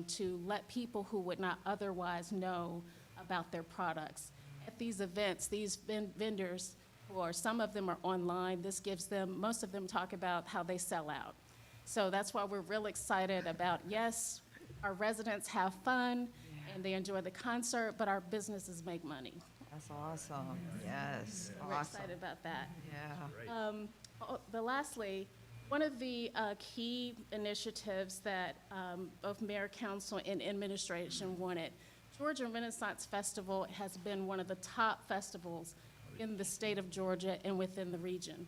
to let people who would not otherwise know about their products. At these events, these vendors, or some of them are online, this gives them, most of them talk about how they sell out. So that's why we're real excited about, yes, our residents have fun and they enjoy the concert, but our businesses make money. That's awesome. Yes, We're awesome. excited about that. Yeah. Lastly, one of the key initiatives that both Mayor, Council, and administration wanted, Georgia Renaissance Festival has been one of the top festivals in the state of Georgia and within the region.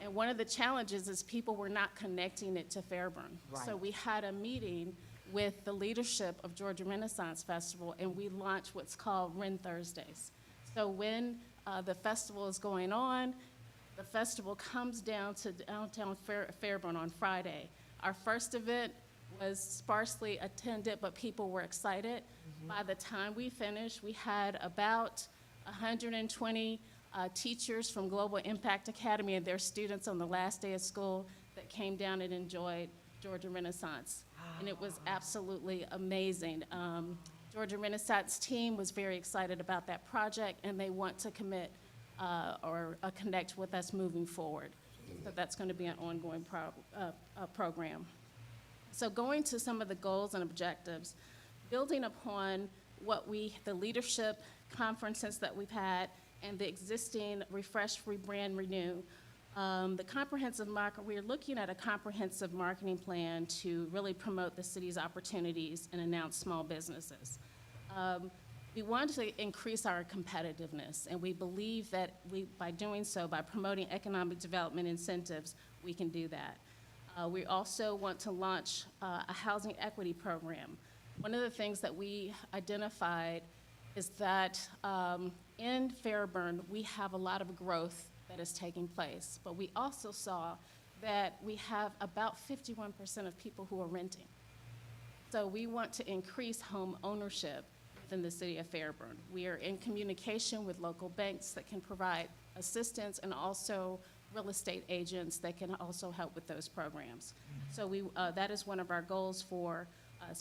And one of the challenges is people were not connecting it to Fairburn. Right. So we had a meeting with the leadership of Georgia Renaissance Festival, and we launched what's called Ren Thursdays. So when the festival is going on, the festival comes down to downtown Fairburn on Friday. Our first event was sparsely attended, but people were excited. By the time we finished, we had about 120 teachers from Global Impact Academy and their students on the last day of school that came down and enjoyed Georgia Renaissance. And it was absolutely amazing. Georgia Renaissance team was very excited about that project, and they want to commit or connect with us moving forward. So that's going to be an ongoing program. So going to some of the goals and objectives, building upon what the leadership conferences that we've had and the existing Refresh, Rebrand, Renew, we're looking at a comprehensive marketing plan to really promote the city's opportunities and announce small businesses. We want to increase our competitiveness, and we believe that by doing so, by promoting economic development incentives, we can do that. We also want to launch a housing equity program. One of the things that we identified is that in Fairburn, we have a lot of growth that is taking place, but we also saw that we have about 51% of people who are renting. So we want to increase home ownership within the city of Fairburn. We are in communication with local banks that can provide assistance, and also real estate agents that can also help with those programs. So that is one of our goals for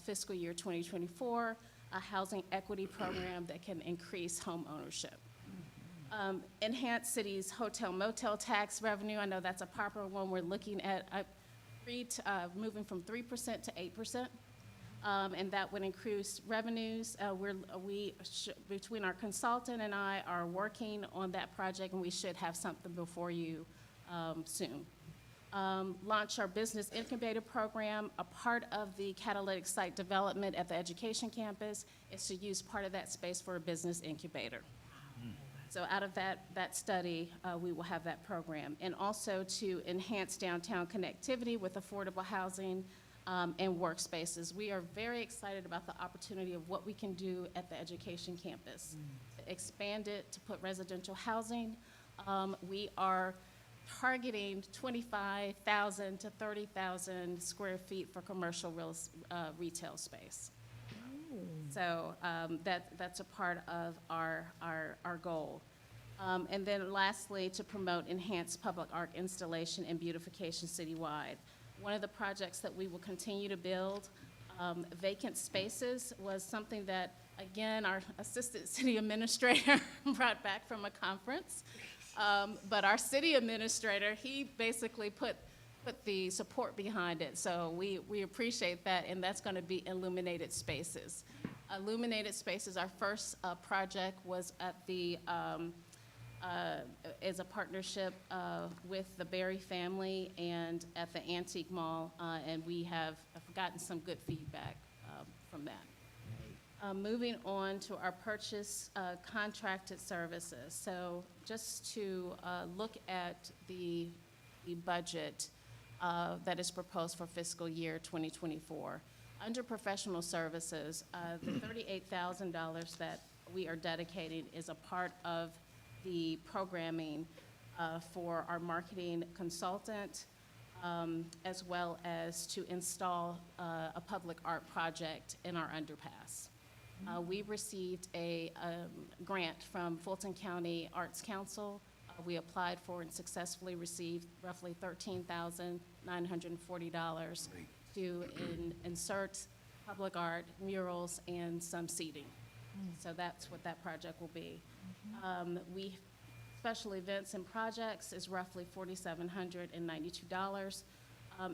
fiscal year 2024, a housing equity program that can increase home ownership. Enhance city's hotel motel tax revenue. I know that's a popular one. We're looking at moving from 3% to 8%. And that would increase revenues. Between our consultant and I are working on that project, and we should have something before you soon. Launch our business incubator program. A part of the catalytic site development at the education campus is to use part of that space for a business incubator. So out of that study, we will have that program. And also to enhance downtown connectivity with affordable housing and workspaces. We are very excited about the opportunity of what we can do at the education campus. To expand it, to put residential housing. We are targeting 25,000 to 30,000 square feet for commercial retail space. So that's a part of our goal. And then lastly, to promote enhanced public art installation and beautification citywide. One of the projects that we will continue to build, vacant spaces, was something that, again, our assistant city administrator brought back from a conference. But our city administrator, he basically put the support behind it. So we appreciate that, and that's going to be illuminated spaces. Illuminated spaces, our first project was at the, is a partnership with the Berry family and at the Antique Mall, and we have gotten some good feedback from that. Moving on to our purchase contracted services. So just to look at the budget that is proposed for fiscal year 2024. Under professional services, the $38,000 that we are dedicating is a part of the programming for our marketing consultant, as well as to install a public art project in our underpass. We received a grant from Fulton County Arts Council. We applied for and successfully received roughly $13,940 to insert public art, murals, and some seating. So that's what that project will be. Special events and projects is roughly $4,792.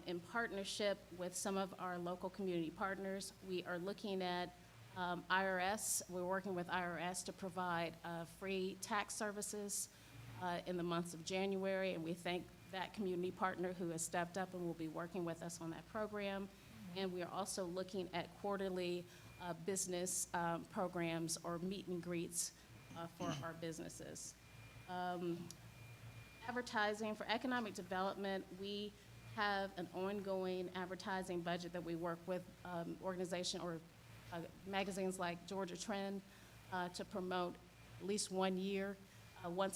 In partnership with some of our local community partners, we are looking at IRS. We're working with IRS to provide free tax services in the months of January, and we thank that community partner who has stepped up and will be working with us on that program. And we are also looking at quarterly business programs or meet and greets for our businesses. Advertising for economic development, we have an ongoing advertising budget that we work with organization or magazines like Georgia Trend to promote at least once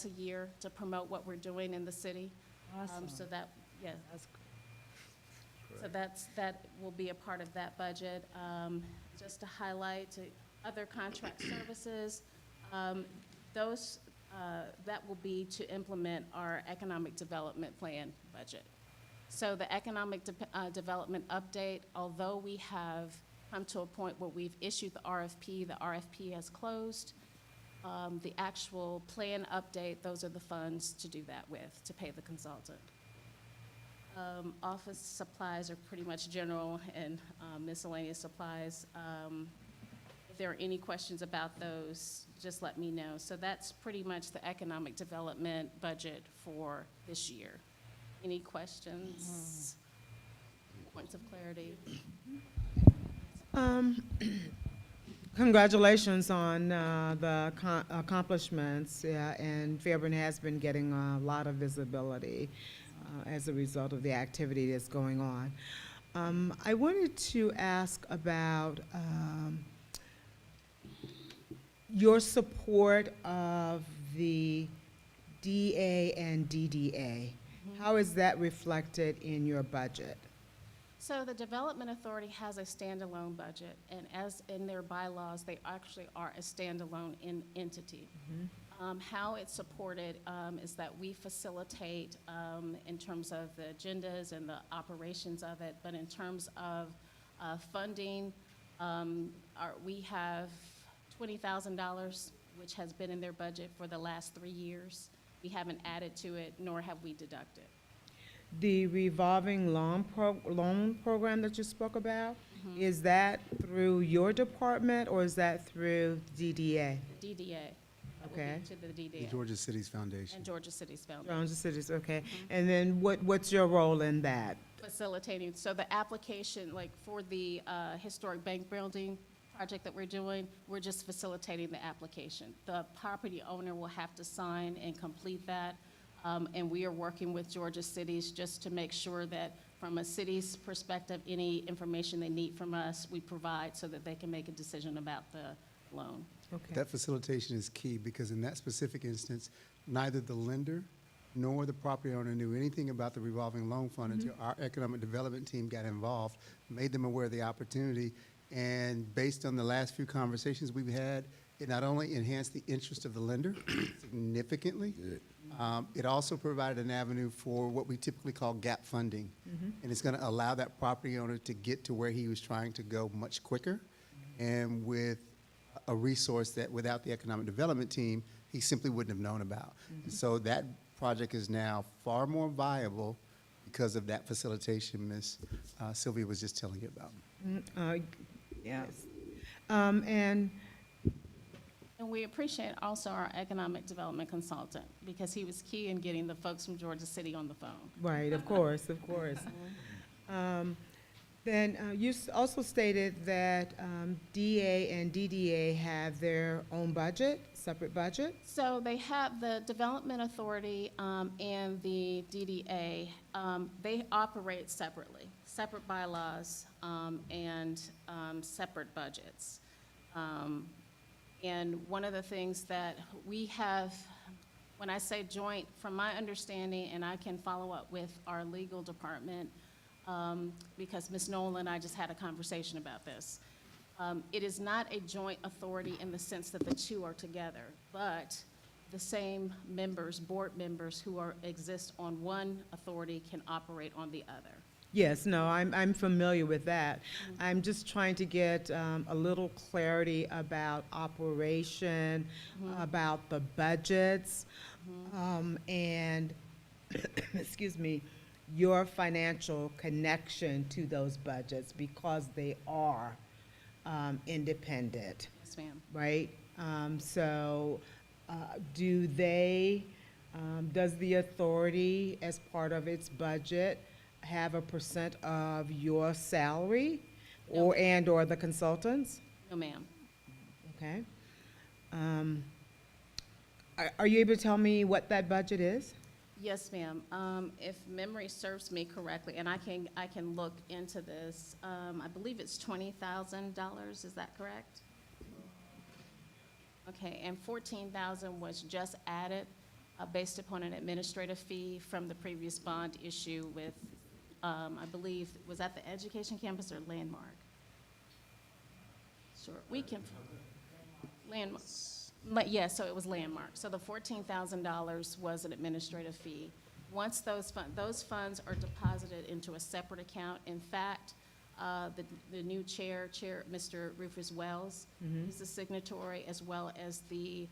a year to promote what we're doing in the city. Awesome. So that, yeah. That's So that will be a part of that budget. Just to highlight other contract services, those, that will be to implement our economic development plan budget. So the economic development update, although we have come to a point where we've issued the RFP has closed. The actual plan update, those are the funds to do that with, to pay the consultant. Office supplies are pretty much general and miscellaneous supplies. If there are any questions about those, just let me know. So that's pretty much the economic development budget for this year. Any questions? Points of clarity? Congratulations on the accomplishments, and Fairburn has been getting a lot of visibility as a result of the activity that's going on. I wanted to ask about your support of the DA and DDA. How is that reflected in your budget? So the Development Authority has a standalone budget, and as in their bylaws, they actually are a standalone entity. How it's supported is that we facilitate in terms of the agendas and the operations of it, but in terms of funding, we have $20,000, which has been in their budget for the last 3 years. We haven't added to it, nor have we deducted. The revolving loan program that you spoke about, is that through your department or is that through DDA? DDA. Okay. To the DDA. Georgia Cities Foundation. And Georgia Cities Foundation. Georgia Cities, okay. And then what's your role in that? Facilitating, so the application, like for the historic bank building, project that we're doing, we're just facilitating the application. The property owner will have to sign and complete that, and we are working with Georgia cities just to make sure that from a city's perspective, any information they need from us, we provide so that they can make a decision about the loan. Okay. That facilitation is key because in that specific instance, neither the lender nor the property owner knew anything about the revolving loan fund until our economic development team got involved, made them aware of the opportunity, and based on the last few conversations we've had, it not only enhanced the interest of the lender significantly, it also provided an avenue for what we typically call gap funding. And it's going to allow that property owner to get to where he was trying to go much quicker and with a resource that without the economic development team, he simply wouldn't have known about. So that project is now far more viable because of that facilitation Ms. Sylvia was just telling you about. Yes. And And we appreciate also our economic development consultant because he was key in getting the folks from Georgia City on the phone. right, of course, of course. Then you also stated that DA and DDA have their own budget, separate budget? So they have the Development Authority and the DDA. They operate separately, separate bylaws and separate budgets. And one of the things that we have, when I say joint, from my understanding, and I can follow up with our legal department, because Ms. Nolan and I just had a conversation about this. It is not a joint authority in the sense that the two are together, but the same members, board members who exist on one authority can operate on the other. Yes, no, I'm familiar with that. I'm just trying to get a little clarity about operation, about the budgets, and, excuse me, your financial connection to those budgets because they are independent, Yes, ma'am. right? So do they, does the authority, as part of its budget, have a % of your salary or, and/or the consultants? No, ma'am. Okay. Are you able to tell me what that budget is? Yes, ma'am. If memory serves me correctly, and I can look into this, I believe it's $20,000, is that correct? Okay, and $14,000 was just added based upon an administrative fee from the previous bond issue with, I believe, was that the education campus or Landmark? Sure, we can, Landmark. Yeah, so it was Landmark. So the $14,000 was an administrative fee. Once those funds are deposited into a separate account, in fact, the new chair, Mr. Rufus Wells, he's the signatory, as well as the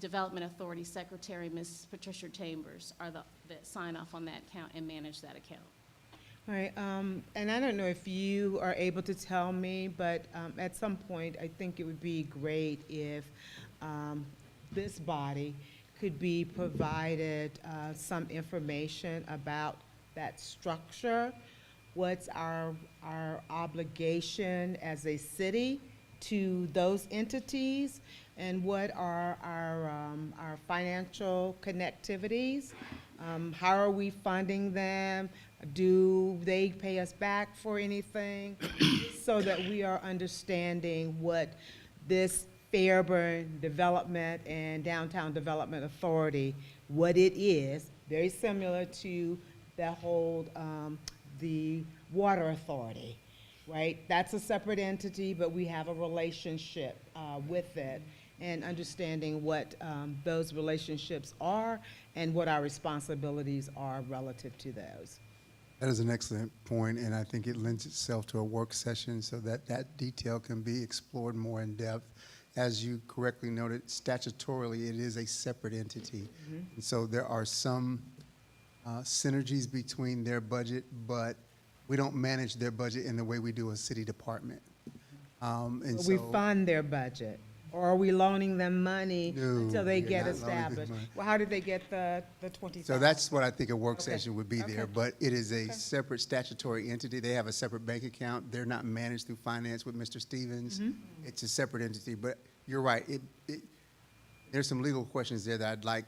Development Authority Secretary, Ms. Patricia Chambers, are that sign off on that account and manage that account. All right, and I don't know if you are able to tell me, but at some point, I think it would be great if this body could be provided some information about that structure. What's our obligation as a city to those entities, and what are our financial connectivities? How are we funding them? Do they pay us back for anything? So that we are understanding what this Fairburn Development and Downtown Development Authority, what it is, very similar to the whole, the Water Authority, right? That's a separate entity, but we have a relationship with it, and understanding what those relationships are and what our responsibilities are relative to those. That is an excellent point, and I think it lends itself to a work session so that that detail can be explored more in depth. As you correctly noted, statutorily, it is a separate entity. And so there are some synergies between their budget, but we don't manage their budget in the way we do a city department. And We so fund their budget. Or are we loaning them money No, until they we're get not loaning them established? money. Well, how did they get the 20,000? So that's what I think a work Okay. session would be there, Okay. but it is a separate statutory entity. They have a separate bank account. They're not managed through finance with Mr. Stevens. Mm-hmm. It's a separate entity, but you're right. There's some legal questions there that I'd like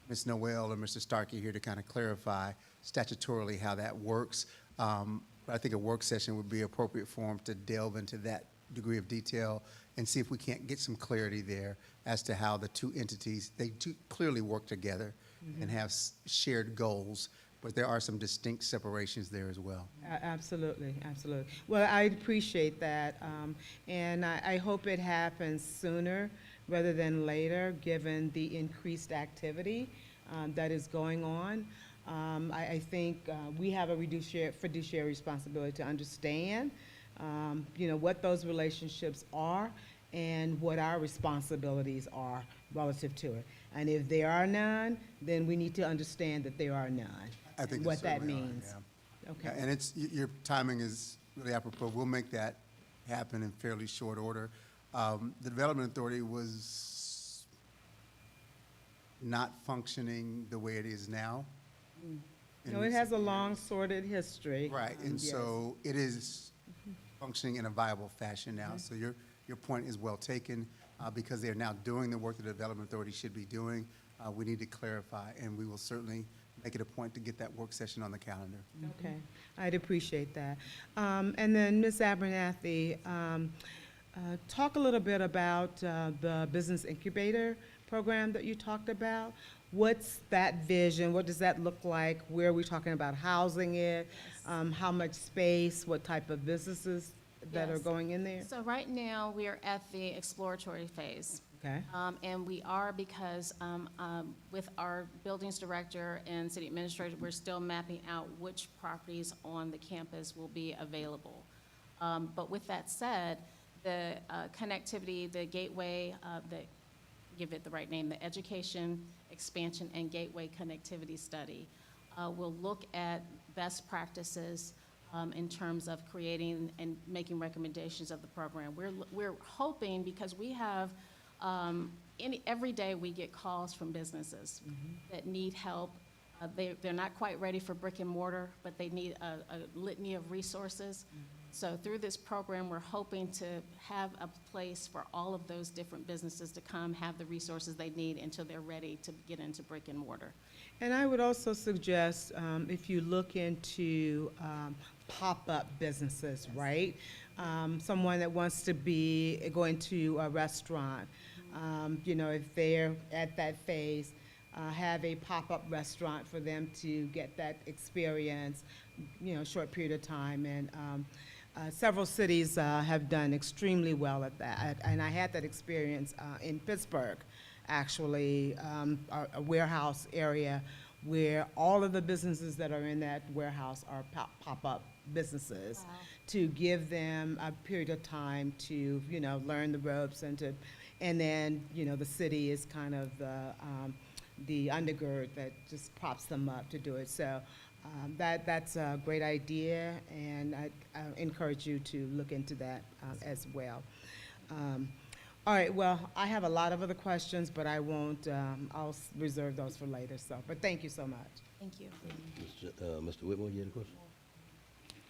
Ms. Noel or Mr. Starkey here to kind of clarify statutorily how that works. But I think a work session would be appropriate for them to delve into that degree of detail and see if we can't get some clarity there as to how the two entities, they clearly work together and have shared goals, but there are some distinct separations there as well. Absolutely, absolutely. Well, I appreciate that, and I hope it happens sooner rather than later, given the increased activity that is going on. I think we have a fiduciary responsibility to understand, what those relationships are and what our responsibilities are relative to it. And if there are none, then we need to understand that there are none. I think and there what that certainly are, means. yeah. Okay. And your timing is really apropos. We'll make that happen in fairly short order. The Development Authority was not functioning the way it is now. in No, it recent has a years. long sordid history. Right, and yes. so it is functioning in a viable fashion now. So your point is well taken, because they're now doing the work the Development Authority should be doing. We need to clarify, and we will certainly make it a point to get that work session on the calendar. Okay, I'd appreciate that. And then, Ms. Abernathy, talk a little bit about the Business Incubator program that you talked about. What's that vision? What does that look like? Where are we talking about housing it? How much space? What type of businesses that are Yes. going in there? So right now, we are at the exploratory phase. Okay, And we are because with our buildings director and city administrator, we're still mapping out which properties on the campus will be available. But with that said, the connectivity, the gateway, give it the right name, the Education, Expansion, and Gateway Connectivity Study will look at best practices in terms of creating and making recommendations of the program. We're hoping, because we have every day we get calls from businesses that need help. They're not quite ready for brick and mortar, but they need a litany of resources. So through this program, we're hoping to have a place for all of those different businesses to come, have the resources they need until they're ready to get into brick and mortar. and I would also suggest, if you look into pop-up businesses, right? Someone that wants to go into a restaurant, if they're at that phase, have a pop-up restaurant for them to get that experience, short period of time. And several cities have done extremely well at that. And I had that experience in Pittsburgh, actually, a warehouse area where all of the businesses that are in that warehouse are pop-up businesses. Wow. To give them a period of time to, learn the ropes and then, the city is kind of the undergird that just props them up to do it. So that's a great idea, and I encourage you to look into that as well. All right, well, I have a lot of other questions, but I won't, I'll reserve those for later, but thank you so much. Thank you. Mr. Whitmore, you had a question?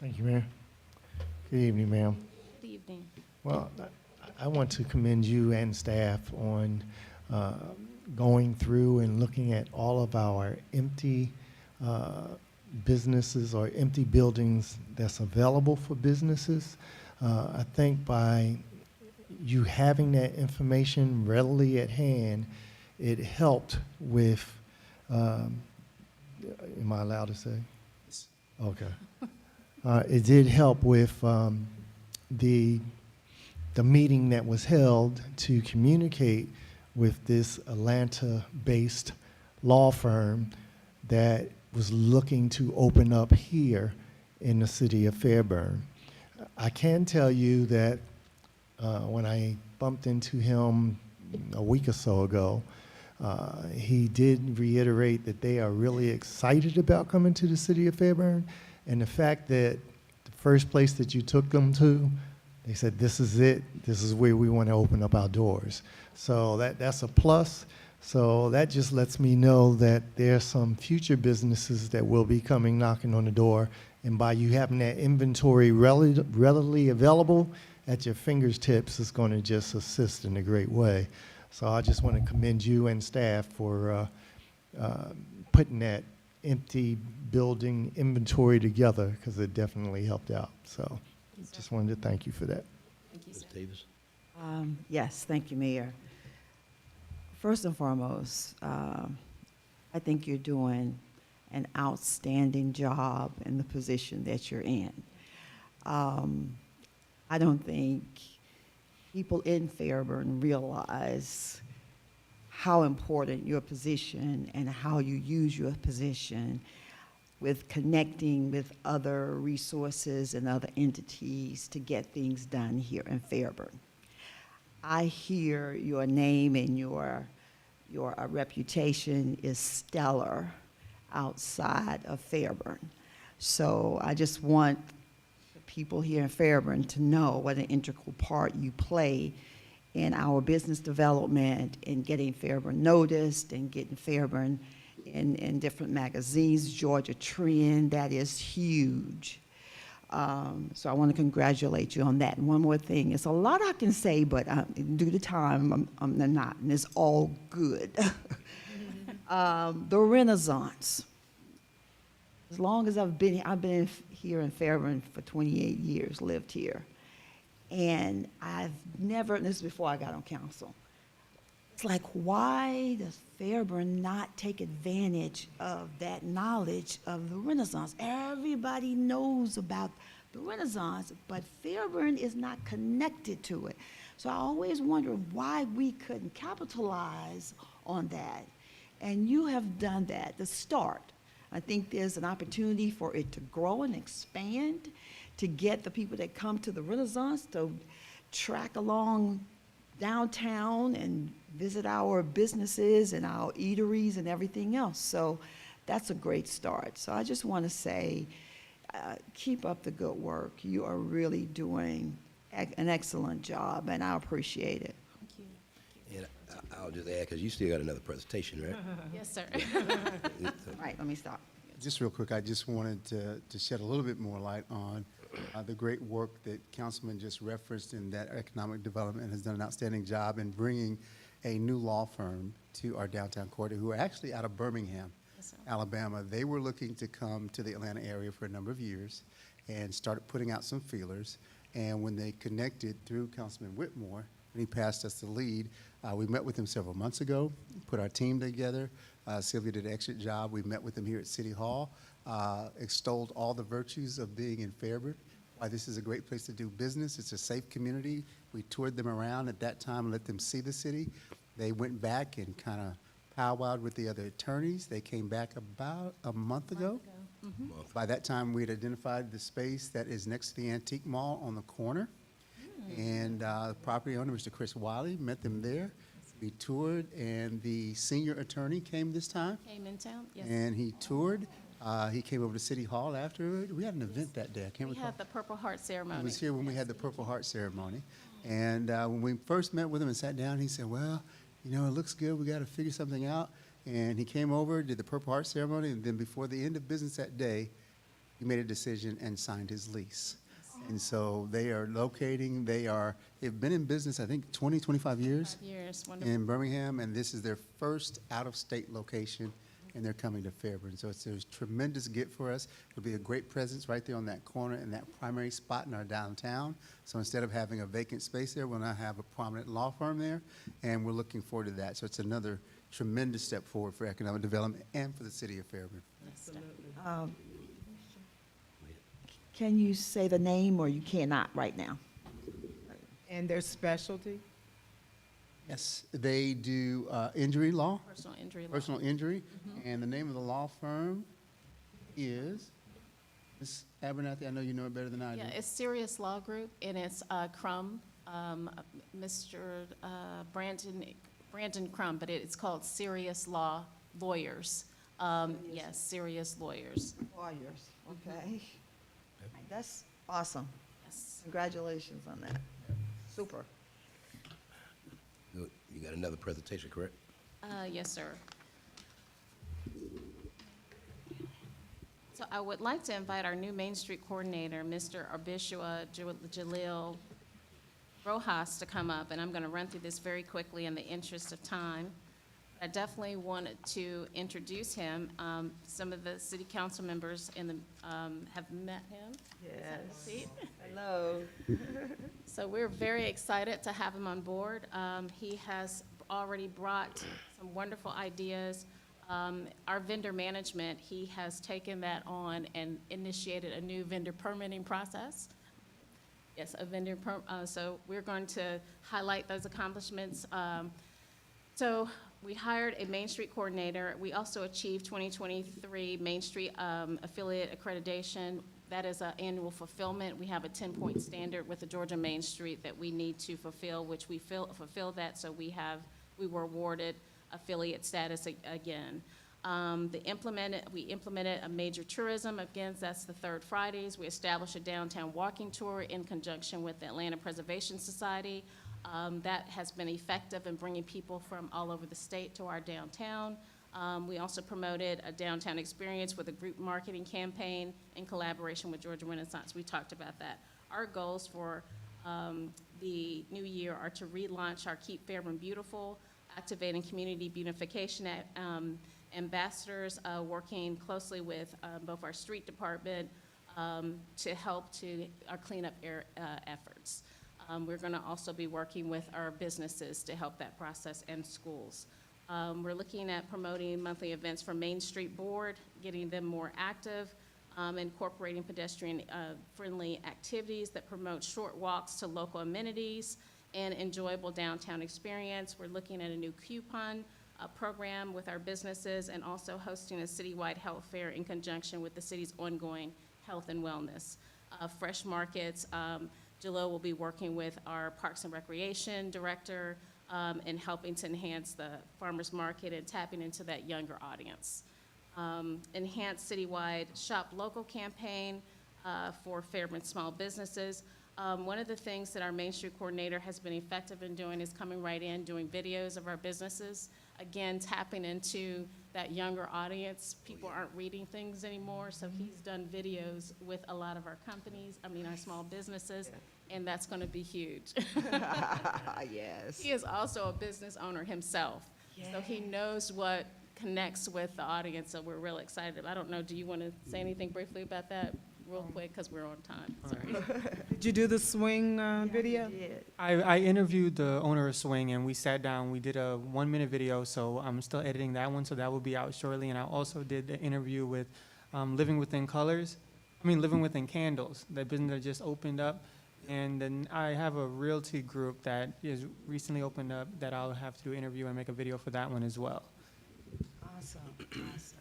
Thank you, Mayor. Good evening, ma'am. Good evening. Well, I want to commend you and staff on going through and looking at all of our empty businesses or empty buildings that's available for businesses. I think by you having that information readily at hand, it helped with, am I allowed to say? Okay. It did help with the meeting that was held to communicate with this Atlanta-based law firm that was looking to open up here in the city of Fairburn. I can tell you that when I bumped into him a week or so ago, he did reiterate that they are really excited about coming to the city of Fairburn, and the fact that the first place that you took them to, They said, this is it. This is where we want to open up our doors. So that's a plus. So that just lets me know that there are some future businesses that will be coming knocking on the door. And by you having that inventory readily available at your fingertips, it's going to just assist in a great way. So I just want to commend you and staff for putting that empty building inventory together, because it definitely helped out. So just wanted to thank you for that. Ms. Davis? Yes, thank you, Mayor. First and foremost, I think you're doing an outstanding job in the position that you're in. I don't think people in Fairburn realize how important your position and how you use your position with connecting with other resources and other entities to get things done here in Fairburn. I hear your name and your reputation is stellar outside of Fairburn. So I just want the people here in Fairburn to know what an integral part you play in our business development, in getting Fairburn noticed and getting Fairburn in different magazines. Georgia Trend, that is huge. So I want to congratulate you on that. And one more thing, it's a lot I can say, but due to time, I'm not, and it's all good. The Renaissance. As long as I've been here in Fairburn for 28 years, lived here. And I've never, and this is before I got on council, it's like, why does Fairburn not take advantage of that knowledge of the Renaissance? Everybody knows about the Renaissance, but Fairburn is not connected to it. So I always wonder why we couldn't capitalize on that. And you have done that, the start. I think there's an opportunity for it to grow and expand, to get the people that come to the Renaissance to track along downtown and visit our businesses and our eateries and everything else. So that's a great start. So I just want to say, keep up the good work. You are really doing an excellent job, and I appreciate it. Thank you. And I'll just add, because you still got another presentation, right? Yes, sir. All right, let me stop. Just real quick, I just wanted to shed a little bit more light on the great work that Councilman just referenced, and that economic development has done an outstanding job in bringing a new law firm to our downtown corridor, who are actually out of Birmingham, Yes, sir. Alabama. They were looking to come to the Atlanta area for a number of years and started putting out some feelers. And when they connected through Councilman Whitmore, when he passed us the lead, we met with him several months ago, put our team together. Sylvia did an excellent job. We met with them here at City Hall, extolled all the virtues of being in Fairburn, why this is a great place to do business. It's a safe community. We toured them around at that time and let them see the city. They went back and kind of powwowed with the other attorneys. They came back about a month ago. By that time, we had identified the space that is next to the Antique Mall on the corner. And the property owner, Mr. Chris Wiley, met them there. We toured, and the senior attorney came this time. Came in town, yes. And he toured. He came over to City Hall after. We had an event that day. I can't We recall. had the Purple Heart ceremony. He was here when we had the Purple Heart ceremony. And when we first met with him and sat down, he said, well, you know, it looks good. We got to figure something out. And he came over, did the Purple Heart ceremony, and then before the end of business that day, he made a decision and signed his lease. And so they are locating, they've been in business, I think, 20, 25 years. 5 years, wonderful. In Birmingham, and this is their first out-of-state location, and they're coming to Fairburn. So it's a tremendous gift for us. It'll be a great presence right there on that corner in that primary spot in our downtown. So instead of having a vacant space there, we'll now have a prominent law firm there, and we're looking forward to that. So it's another tremendous step forward for economic development and for the city of Fairburn. Can you say the name, or you cannot right now? And their specialty? Yes, they do injury law, Personal injury law. personal injury, and the name of the law firm is, Ms. Abernathy, I know you know it better than I do. Yeah, it's Serious Law Group, and it's Crum, Mr. Brandon Crum, but it's called Serious Law Lawyers. Yes, Serious Lawyers. Lawyers, okay. That's awesome. Yes. Congratulations on that. Super. Good. You got another presentation, correct? Yes, sir. So I would like to invite our new Main Street coordinator, Mr. Abishua Jalil Rojas, to come up, and I'm going to run through this very quickly in the interest of time. I definitely wanted to introduce him. Some of the city council members have met him. Yes. Hello. So we're very excited to have him on board. He has already brought some wonderful ideas. Our vendor management, he has taken that on and initiated a new vendor permitting process. Yes, so we're going to highlight those accomplishments. So we hired a Main Street coordinator. We also achieved 2023 Main Street affiliate accreditation. That is an annual fulfillment. We have a 10-point standard with the Georgia Main Street that we need to fulfill, which we fulfill that, so we were awarded affiliate status again. We implemented a major tourism. Again, that's the third Fridays. We established a downtown walking tour in conjunction with the Atlanta Preservation Society. That has been effective in bringing people from all over the state to our downtown. We also promoted a downtown experience with a group marketing campaign in collaboration with Georgia Renaissance. We talked about that. Our goals for the new year are to relaunch our Keep Fairburn Beautiful, activating community beautification ambassadors, working closely with both our street department to help to our cleanup efforts. We're going to also be working with our businesses to help that process and schools. We're looking at promoting monthly events for Main Street Board, getting them more active, incorporating pedestrian-friendly activities that promote short walks to local amenities and enjoyable downtown experience. We're looking at a new coupon program with our businesses and also hosting a citywide health fair in conjunction with the city's ongoing health and wellness. Fresh markets, Jalil will be working with our Parks and Recreation Director and helping to enhance the farmers market and tapping into that younger audience. Enhanced citywide Shop Local campaign for Fairburn small businesses. One of the things that our Main Street coordinator has been effective in doing is coming right in, doing videos of our businesses. Again, tapping into that younger audience. People aren't reading things anymore, so he's done videos with a lot of our companies, our small businesses, and that's gonna be huge. Yes. He is also a business owner himself, so he knows what connects with the audience, so we're real excited. I don't know, do you wanna say anything briefly about that? Real quick, because we're on time, sorry. Did you do the swing video? Did. I interviewed the owner of Swing, and we sat down. We did a 1-minute video, so I'm still editing that one, so that will be out shortly. And I also did the interview with Living Within Candles, the business that just opened up. And then I have a realty group that is recently opened up that I'll have to do an interview and make a video for that one as well. Awesome, awesome.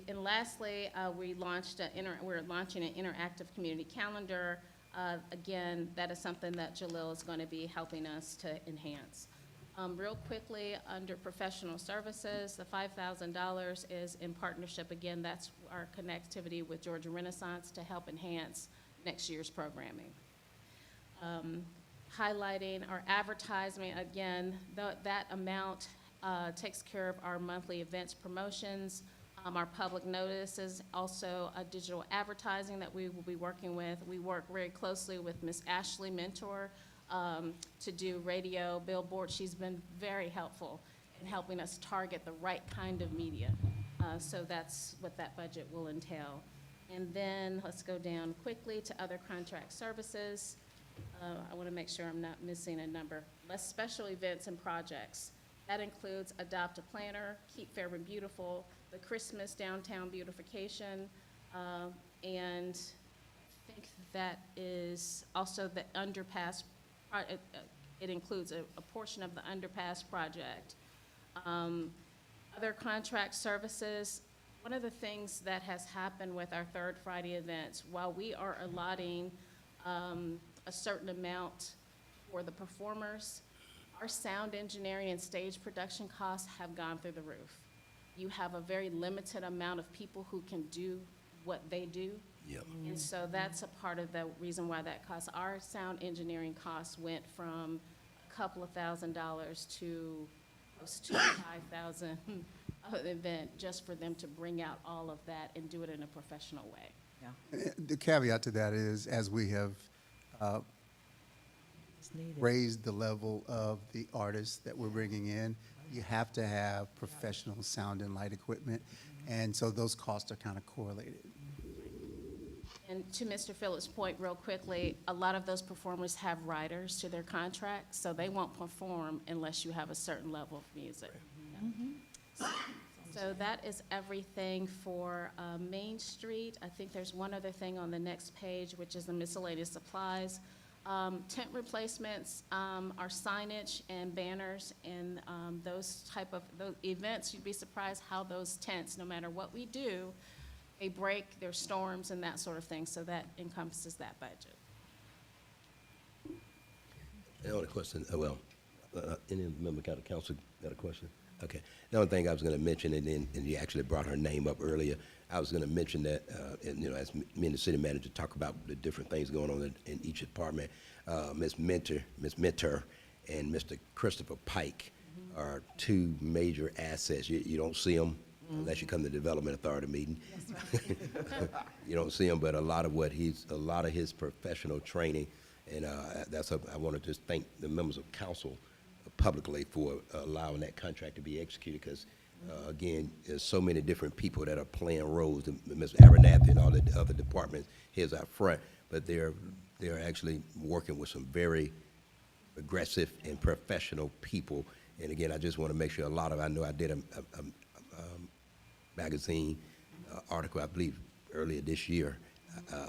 And lastly, we're launching an interactive community calendar. Again, that is something that Jalil is going to be helping us to enhance. Real quickly, under professional services, the $5,000 is in partnership. Again, that's our connectivity with Georgia Renaissance to help enhance next year's programming. Highlighting our advertising, again, that amount takes care of our monthly events promotions, our public notices, also digital advertising that we will be working with. We work very closely with Ms. Ashley Mentor to do radio, billboard. She's been very helpful in helping us target the right kind of media. So that's what that budget will entail. And then let's go down quickly to other contract services. I want to make sure I'm not missing a number. Less special events and projects. That includes Adopt a Planner, Keep Fairburn Beautiful, the Christmas Downtown Beautification, and I think that is also the underpass. It includes a portion of the underpass project. Other contract services, one of the things that has happened with our Third Friday events, while we are allotting a certain amount for the performers, our sound engineering and stage production costs have gone through the roof. You have a very limited amount of people who can do what they do Yep. And so that's a part of the reason why that cost. Our sound engineering costs went from a couple of $1,000s to close to 5,000 event just for them to bring out all of that and do it in a professional way. The caveat to that is, as we have raised the level of the artists that we're bringing in, you have to have professional sound and light equipment, and so those costs are kind of correlated. And to Mr. Phillips' point, real quickly, a lot of those performers have writers to their contracts, so they won't perform unless you have a certain level of music. So that is everything for Main Street. I think there's one other thing on the next page, which is the miscellaneous supplies. Tent replacements, our signage and banners and those type of those events, you'd be surprised how those tents, no matter what we do, they break, there's storms and that sort of thing, so that encompasses that budget. The only question, any member of the council got a question? Okay. The only thing I was going to mention, and you actually brought her name up earlier, I was going to mention that, and, you know, as me and the city manager talk about the different things going on in each department, Ms. Mentor, and Mr. Christopher Pike are two major assets. You don't see them unless you come to the Development Authority meeting. You don't see him, but a lot of his professional training, and I want to just thank the members of council publicly for allowing that contract to be executed, because again, there's so many different people that are playing roles, Ms. Abernathy and all the other department heads out front, but they're actually working with some very aggressive and professional people. And again, I just want to make sure I know I did a magazine article, I believe, earlier this year.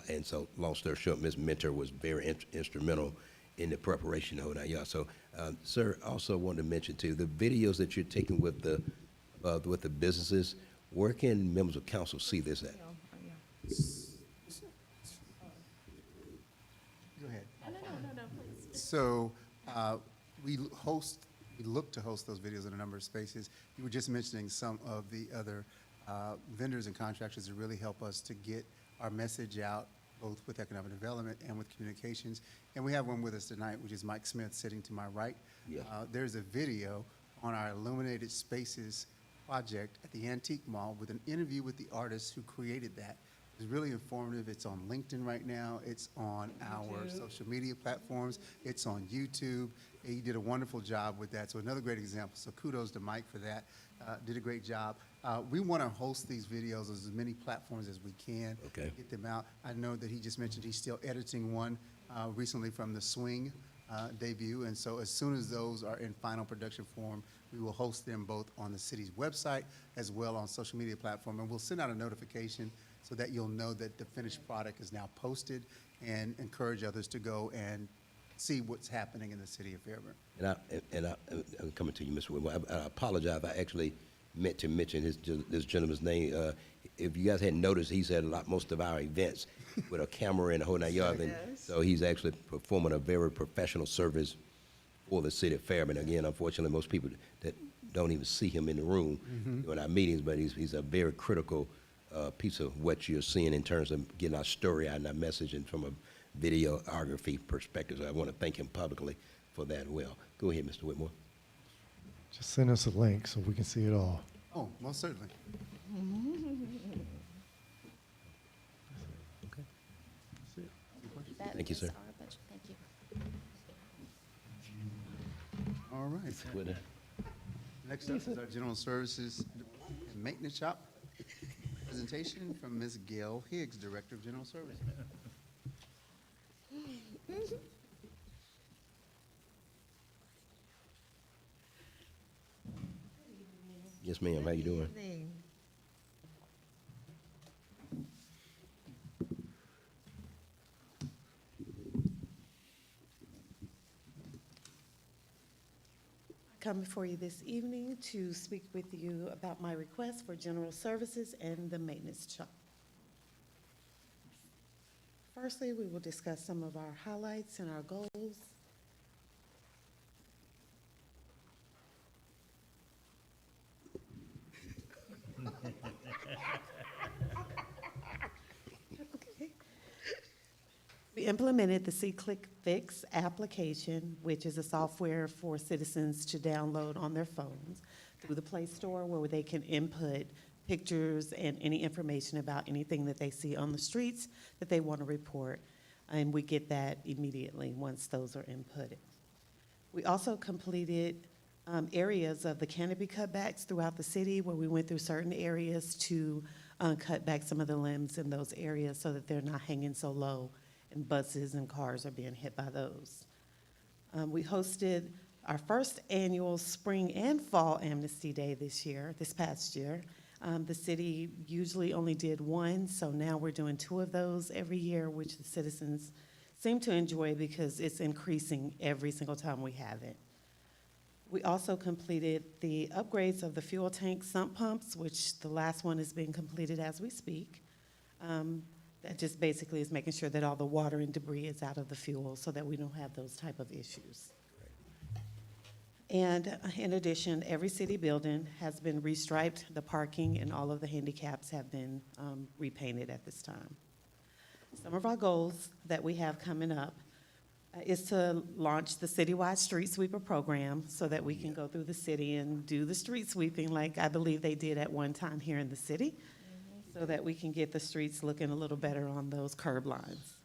And so, long story short, Ms. Mentor was very instrumental in the preparation of that. Yeah. So, sir, also wanted to mention too, the videos that you're taking with the businesses, where can members of council see this at? Go ahead. No, please. So we look to host those videos in a number of spaces. You were just mentioning some of the other vendors and contractors that really help us to get our message out, both with economic development and with communications. And we have one with us tonight, which is Mike Smith sitting to my right. Yeah. There's a video on our Illuminated Spaces project at the Antique Mall with an interview with the artist who created that. It's really informative. It's on LinkedIn right now. It's on our social media platforms. It's on YouTube. He did a wonderful job with that. So another great example. So kudos to Mike for that. Did a great job. We want to host these videos on as many platforms as we can. Okay. Get them out. I know that he just mentioned he's still editing one recently from the Swing debut. And so as soon as those are in final production form, we will host them both on the city's website as well on social media platform. And we'll send out a notification so that you'll know that the finished product is now posted, and encourage others to go and see what's happening in the city of Fairburn. And I'm coming to you, Mr. Whitmore. I apologize. I actually meant to mention this gentleman's name. If you guys hadn't noticed, he's had most of our events with a camera and a whole nine yards. And so he's actually performing a very professional service for the city of Fairburn. Again, unfortunately, most people that don't even see him in the room during our meetings, but he's a very critical piece of what you're seeing in terms of getting our story out and our message, and from a videography perspective. So I want to thank him publicly for that as well. Go ahead, Mr. Whitmore. Just send us a link so we can see it all. Oh, most certainly. Okay. That Thank you, is sir. our budget. Thank you. All right. With Next up is our General Services and Maintenance Shop. Presentation from Ms. Gail Higgs, Director of General Services. Yes, ma'am. How you doing? Come before you this evening to speak with you about my request for general services and the maintenance shop. Firstly, we will discuss some of our highlights and our goals. Okay. implemented the C-Click Fix application, which is a software for citizens to download on their phones through the Play Store, where they can input pictures and any information about anything that they see on the streets that they want to report. And we get that immediately once those are inputted. We also completed areas of the canopy cutbacks throughout the city, where we went through certain areas to cut back some of the limbs in those areas so that they're not hanging so low and buses and cars are being hit by those. We hosted our first annual spring and fall amnesty day this past year. The city usually only did one, so now we're doing 2 of those every year, which the citizens seem to enjoy because it's increasing every single time we have it. We also completed the upgrades of the fuel tank sump pumps, which the last one is being completed as we speak. That just basically is making sure that all the water and debris is out of the fuel so that we don't have those type of issues. And in addition, every city building has been restriped, the parking and all of the handicaps have been repainted at this time. Some of our goals that we have coming up is to launch the citywide street sweeper program so that we can go through the city and do the street sweeping like I believe they did at one time here in the city, so that we can get the streets looking a little better on those curb lines.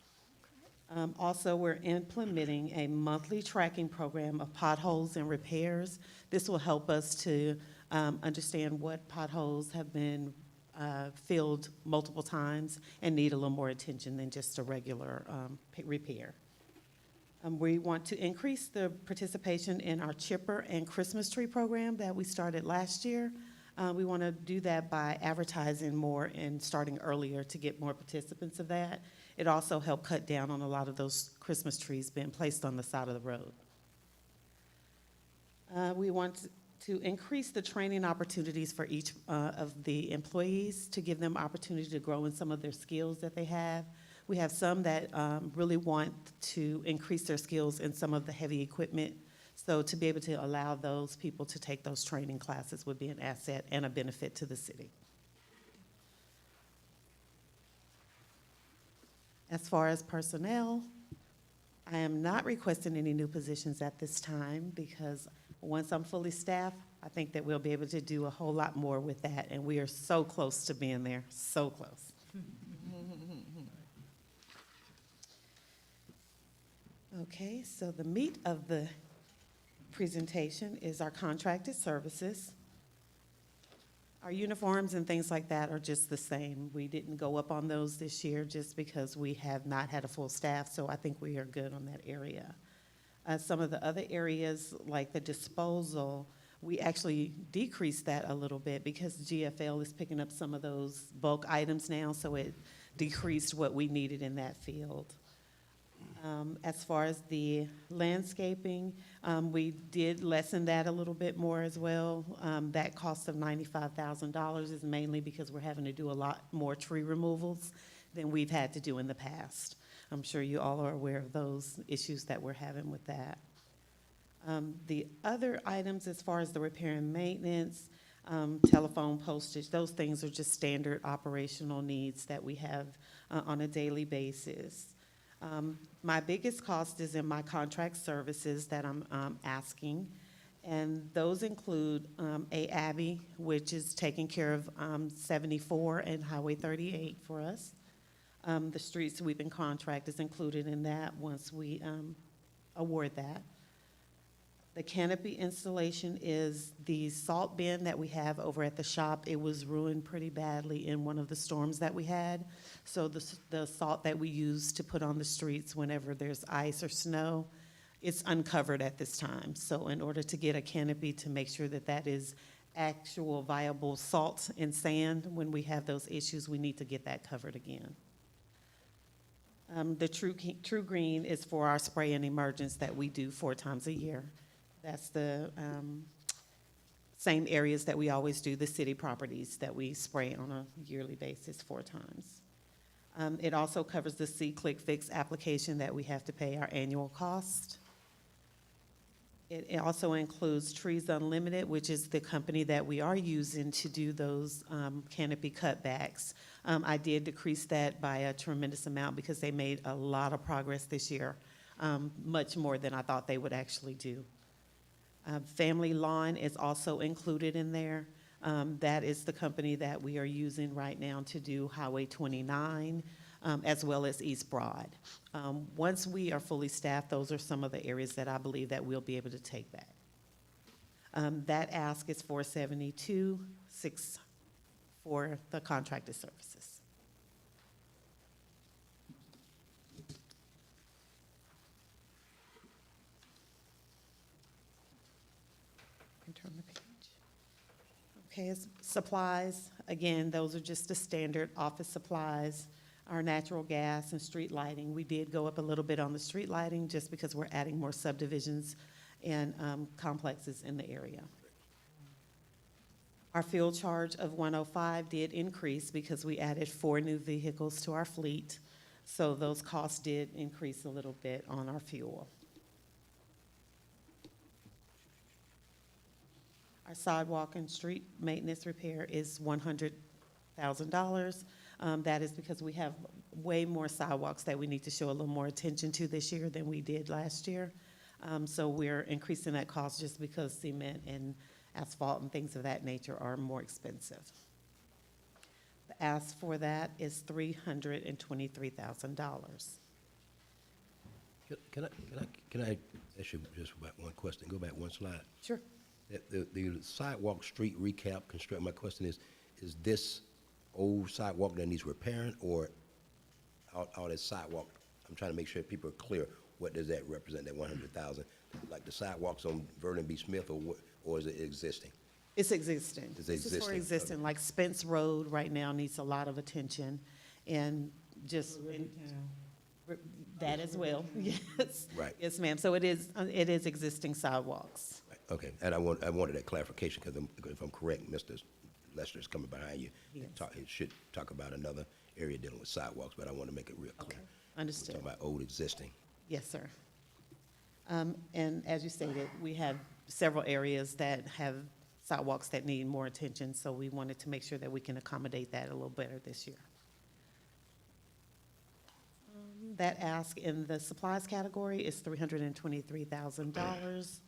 Also, we're implementing a monthly tracking program of potholes and repairs. This will help us to understand what potholes have been filled multiple times and need a little more attention than just a regular repair. We want to increase the participation in our chipper and Christmas tree program that we started last year. We want to do that by advertising more and starting earlier to get more participants of that. It also helped cut down on a lot of those Christmas trees being placed on the side of the road. We want to increase the training opportunities for each of the employees to give them opportunity to grow in some of their skills that they have. We have some that really want to increase their skills in some of the heavy equipment. So to be able to allow those people to take those training classes would be an asset and a benefit to the city. As far as personnel, I am not requesting any new positions at this time because once I'm fully staffed, I think that we'll be able to do a whole lot more with that, and we are so close to being there, so close. Okay, so the meat of the presentation is our contracted services. Our uniforms and things like that are just the same. We didn't go up on those this year just because we have not had a full staff, so I think we are good on that area. Some of the other areas, like the disposal, we actually decreased that a little bit because GFL is picking up some of those bulk items now, so it decreased what we needed in that field. As far as the landscaping, we did lessen that a little bit more as well. That cost of $95,000 is mainly because we're having to do a lot more tree removals than we've had to do in the past. I'm sure you all are aware of those issues that we're having with that. The other items as far as the repair and maintenance, telephone postage, those things are just standard operational needs that we have on a daily basis. My biggest cost is in my contract services that I'm asking, and those include Abbey, which is taking care of 74 and Highway 38 for us. The street sweeping contract is included in that once we award that. The canopy installation is the salt bin that we have over at the shop. It was ruined pretty badly in one of the storms that we had. So the salt that we use to put on the streets whenever there's ice or snow, it's uncovered at this time. So in order to get a canopy to make sure that that is actual viable salt and sand, when we have those issues, we need to get that covered again. The True Green is for our spray and emergence that we do 4 times a year. That's the same areas that we always do, the city properties that we spray on a yearly basis 4 times. It also covers the C-Click Fix application that we have to pay our annual cost. It also includes Trees Unlimited, which is the company that we are using to do those canopy cutbacks. I did decrease that by a tremendous amount because they made a lot of progress this year, much more than I thought they would actually do. Family Lawn is also included in there. That is the company that we are using right now to do Highway 29, as well as East Broad. Once we are fully staffed, those are some of the areas that I believe that we'll be able to take back. That ask is $472,600 for the contracted services. Can turn the page. Okay, supplies, again, those are just the standard office supplies. Our natural gas and street lighting, we did go up a little bit on the street lighting just because we're adding more subdivisions and complexes in the area. Our fuel charge of $105 did increase because we added 4 new vehicles to our fleet. So those costs did increase a little bit on our fuel. Our sidewalk and street maintenance repair is $100,000. That is because we have way more sidewalks that we need to show a little more attention to this year than we did last year. So we're increasing that cost just because cement and asphalt and things of that nature are more expensive. The ask for that is $323,000. Can I ask you just about one question? Go back one slide. Sure. The sidewalk street recap construct, my question is this old sidewalk that needs repairing, or all that sidewalk? I'm trying to make sure people are clear. What does that represent, that 100,000? Like the sidewalks on Vernon B. Smith, or is it existing? It's existing. It's This is for existing, existing, okay. like Spence Road right now needs a lot of attention, and just, that as well, yes. Right. Yes, ma'am, so it is existing sidewalks. Right, okay, and I wanted that clarification, because if I'm correct, Mr. Lester's coming behind you. Yes. He should talk about another area dealing with sidewalks, but I want to make it real clear. Understood. We're talking about old existing. Yes, sir. And as you stated, we have several areas that have sidewalks that need more attention, so we wanted to make sure that we can accommodate that a little better this year. That ask in the supplies category is $323,000.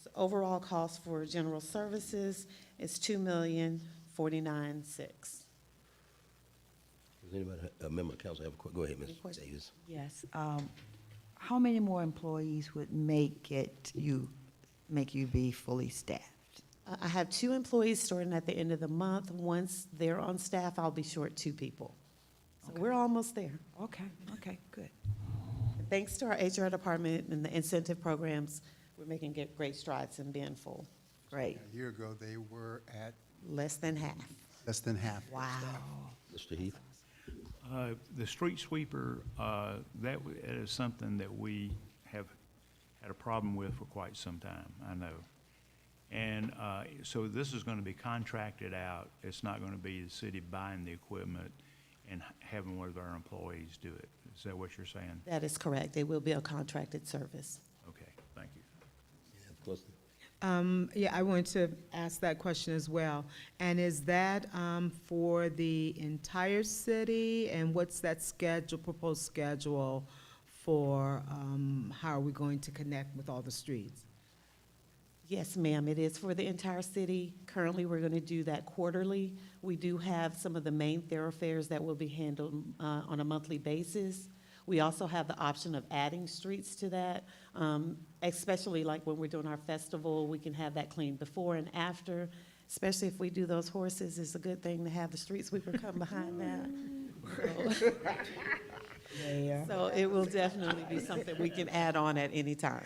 So overall cost for general services is $2,049,600. Does anybody, a member of council have a go ahead, Ms. questions? Davis. Yes. How many more employees would make you be fully staffed? I have 2 employees starting at the end of the month. Once they're on staff, I'll be short 2 people. So we're almost there. Okay, good. Thanks to our HR department and the incentive programs, we're making great strides in being full. Great. A year ago, they were at Less than half. less than half. Wow. Mr. Heath? The street sweeper, that is something that we have had a problem with for quite some time, I know. And so this is going to be contracted out. It's not going to be the city buying the equipment and having one of our employees do it. Is that what you're saying? That is correct. It will be a contracted service. Okay, thank you. Yeah, I wanted to ask that question as well. And is that for the entire city? And what's that proposed schedule for how are we going to connect with all the streets? Yes, ma'am, it is for the entire city. Currently, we're going to do that quarterly. We do have some of the main thoroughfares that will be handled on a monthly basis. We also have the option of adding streets to that, especially like when we're doing our festival, we can have that cleaned before and after, especially if we do those horses. It's a good thing to have the street sweeper come behind that. So it will definitely be something we can add on at any time.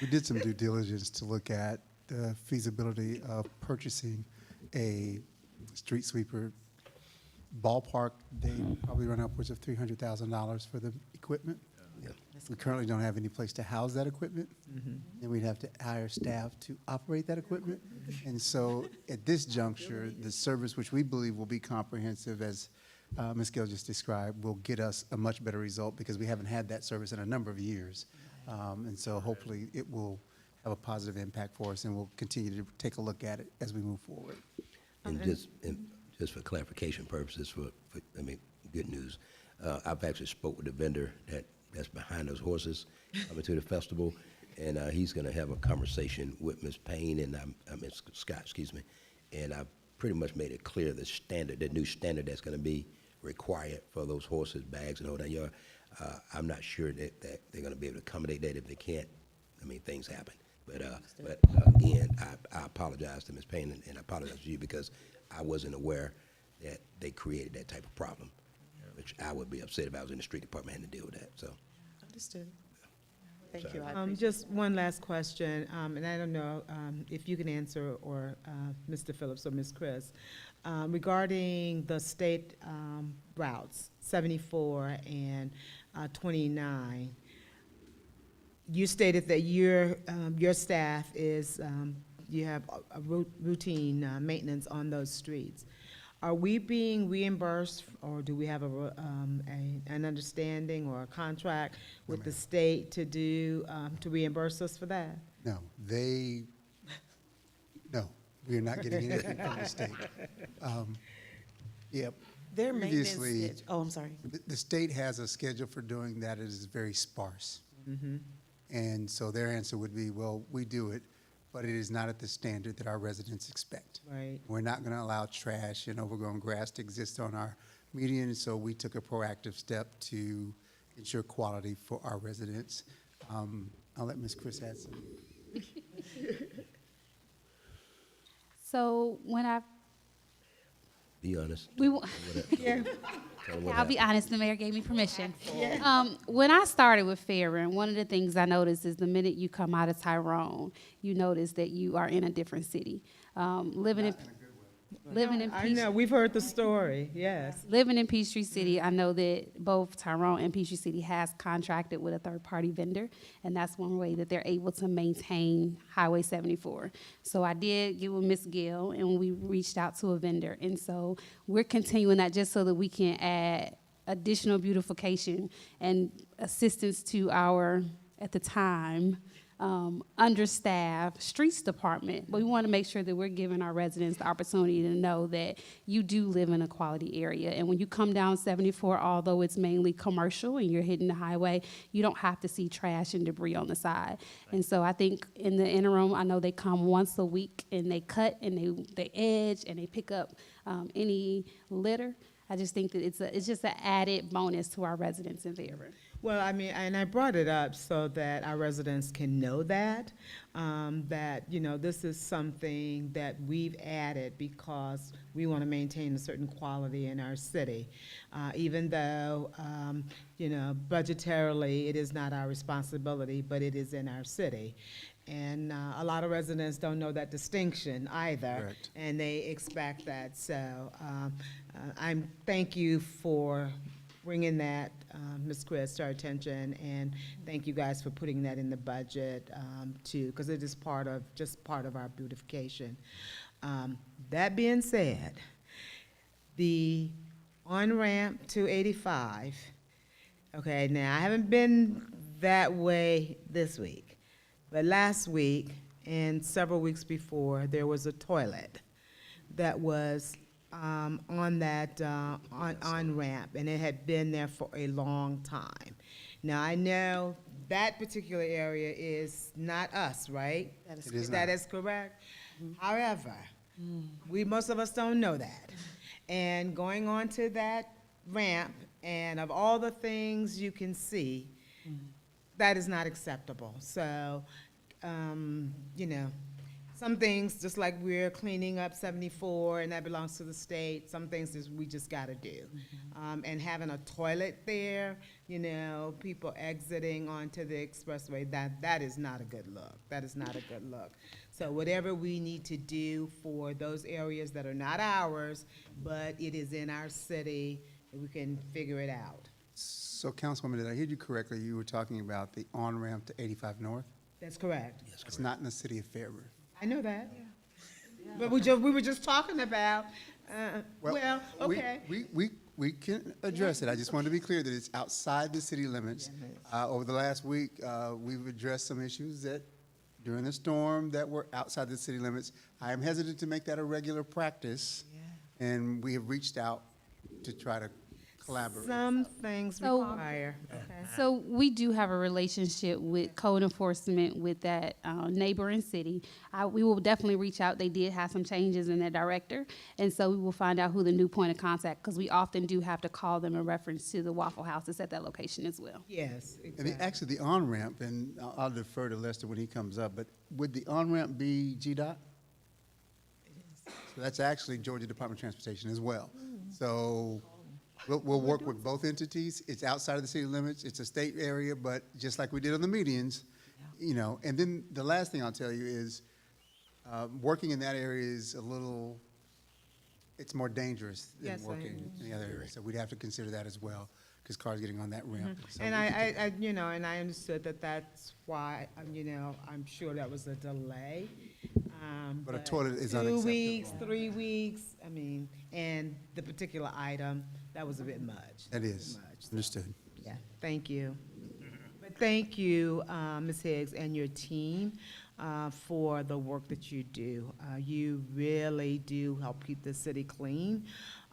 We did some due diligence to look at the feasibility of purchasing a street sweeper. Ballpark, they probably run upwards of $300,000 for the equipment. We currently don't have any place to house that equipment. And we'd have to hire staff to operate that equipment. And so at this juncture, the service, which we believe will be comprehensive, as Ms. Gill just described, will get us a much better result because we haven't had that service in a number of years. And so hopefully it will have a positive impact for us, and we'll continue to take a look at it as we move forward. And just for clarification purposes, good news. I've actually spoke with the vendor that's behind those horses coming to the festival, and he's going to have a conversation with Ms. Payne and Ms. Scott, excuse me, and I've pretty much made it clear the new standard that's going to be required for those horses, bags, and all that. I'm not sure that they're going to be able to accommodate that. If they can't, things happen. But again, I apologize to Ms. Payne, and I apologize to you because I wasn't aware that they created that type of problem, which I would be upset if I was in the street department having to deal with that. So, Understood. Thank Sorry. you. I appreciate Just one last question, and I don't know if you can answer, or Mr. Phillips or Ms. Chris, regarding the state routes, 74 and 29. You stated that your staff is, you have a routine maintenance on those streets. Are we being reimbursed, or do we have an understanding or a contract with the state to do, to reimburse us for that? No, we are not getting anything from the state. Yep. Their maintenance Previously, schedule. Oh, I'm sorry. the state has a schedule for doing that. It is very sparse. Mm-hmm. And so their answer would be, well, we do it, but it is not at the standard that our residents expect. Right. We're not going to allow trash and overgrown grass to exist on our median, so we took a proactive step to ensure quality for our residents. I'll let Ms. Chris add some. So when be honest. Yeah. Tell them what I'll be happened. honest, the mayor gave me permission. When I started with Fairburn, one of the things I noticed is the minute you come out of Tyrone, you notice that you are in a different city. Living in I know, we've heard the story, yes. Living in Peachtree City, I know that both Tyrone and Peachtree City has contracted with a third-party vendor, and that's one way that they're able to maintain Highway 74. So I did get with Ms. Gill, and we reached out to a vendor, and so we're continuing that just so that we can add additional beautification and assistance to our, at the time, understaffed streets department. But we want to make sure that we're giving our residents the opportunity to know that you do live in a quality area. And when you come down 74, although it's mainly commercial and you're hitting the highway, you don't have to see trash and debris on the side. And so I think in the interim, I know they come once a week and they cut and they edge and they pick up any litter. I just think that it's just an added bonus to our residents in Fairburn. Well, I mean, and I brought it up so that our residents can know that, this is something that we've added because we want to maintain a certain quality in our city. Even though, budgetarily, it is not our responsibility, but it is in our city. And a lot of residents don't know that distinction either. Correct. And they expect that. So thank you for bringing that, Ms. Chris, to our attention, and thank you guys for putting that in the budget too, because it is part of our beautification. That being said, the on-ramp to 85, okay, now I haven't been that way this week, but last week and several weeks before, there was a toilet that was on that on-ramp, and it had been there for a long time. Now, I know that particular area is not us, right? That is correct. However, most of us don't know that. And going on to that ramp, and of all the things you can see, that is not acceptable. So, some things, just like we're cleaning up 74 and that belongs to the state, some things we just gotta do. And having a toilet there, people exiting onto the expressway, that is not a good look. That is not a good look. So whatever we need to do for those areas that are not ours, but it is in our city, we can figure it out. So, Councilwoman, did I hear you correctly? You were talking about the on-ramp to 85 North? That's correct. Yes, It's not in the city of Fairburn. I know that. But we were just talking about, okay. We can address it. I just wanted to be clear that it's outside the city limits. Over the last week, we've addressed some issues that during the storm that were outside the city limits. I am hesitant to make that a regular practice, and we have reached out to try to collaborate. Some things So- require, okay. So we do have a relationship with code enforcement with that neighboring city. We will definitely reach out. They did have some changes in their director, and so we will find out who the new point of contact, because we often do have to call them in reference to the Waffle House that's at that location as well. Yes, And actually, the on-ramp, and I'll defer to Lester when he comes up, but would the on-ramp be GDOT? So that's actually Georgia Department of Transportation as well. So we'll work with both entities. It's outside of the city limits. It's a state area, but just like we did on the medians, you know. And then the last thing I'll tell you is, working in that area is a little, it's more dangerous than Yes, I working in the other area. So we'd have to consider that as well, because cars getting on that ramp. So And we could take- I, you know, and I understood that that's why, you know, I'm sure that was a delay. But a toilet is 2 unacceptable. weeks, 3 weeks, I mean, and the particular item, that was a bit much. That is, understood. Yeah, thank you. But thank you, Ms. Higgs and your team, for the work that you do. You really do help keep the city clean.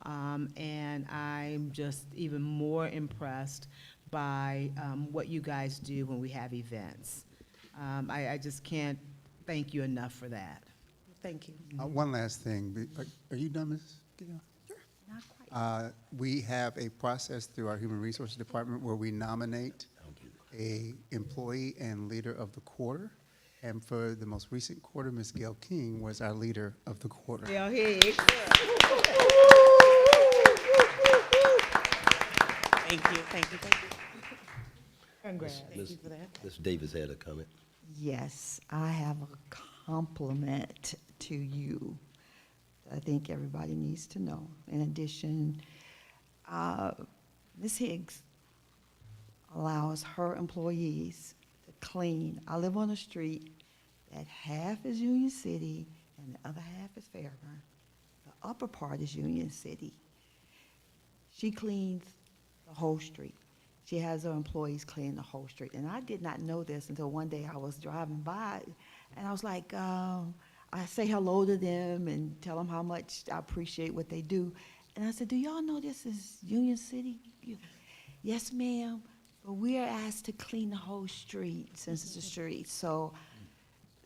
And I'm just even more impressed by what you guys do when we have events. I just can't thank you enough for that. Thank you. One last thing. Are you done, Ms. Gideon? Not quite. We have a process through our Human Resources Department where we nominate a employee and leader of the quarter. And for the most recent quarter, Ms. Gail King was our leader of the quarter. Gail Higgs. Thank you, thank you, thank you. Congrats. Thank you for that. Mr. Davis had a comment. Yes, I have a compliment to you that I think everybody needs to know. In addition, Ms. Higgs allows her employees to clean. I live on a street that half is Union City and the other half is Fairburn. The upper part is Union City. She cleans the whole street. She has her employees clean the whole street. And I did not know this until one day I was driving by, and I was like, I say hello to them and tell them how much I appreciate what they do. And I said, do y'all know this is Union City? Yes, ma'am, but we are asked to clean the whole street since it's a street. So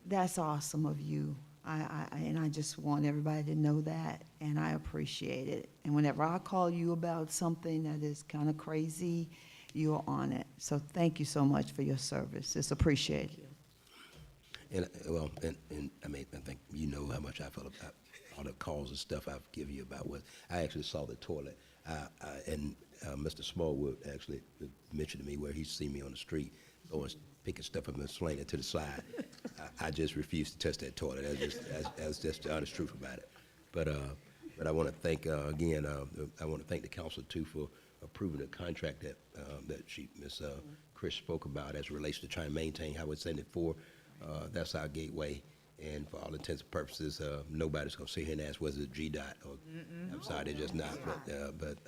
that's awesome of you. And I just want everybody to know that, and I appreciate it. And whenever I call you about something that is kind of crazy, you're on it. So thank you so much for your service. It's appreciated. And, well, and I mean, I think you know how much I felt about all the calls and stuff I've given you about what, I actually saw the toilet. And Mr. Smallwood actually mentioned to me where he's seen me on the street, going picking stuff up and slinging it to the side. I just refused to touch that toilet. That's just the honest truth about it. But I want to thank, again, I want to thank the council too for approving the contract that Ms. Chris spoke about as it relates to trying to maintain Highway 74. That's our gateway, and for all intents and purposes, nobody's going to sit here and ask whether it's GDOT or, I'm sorry, they're just not. But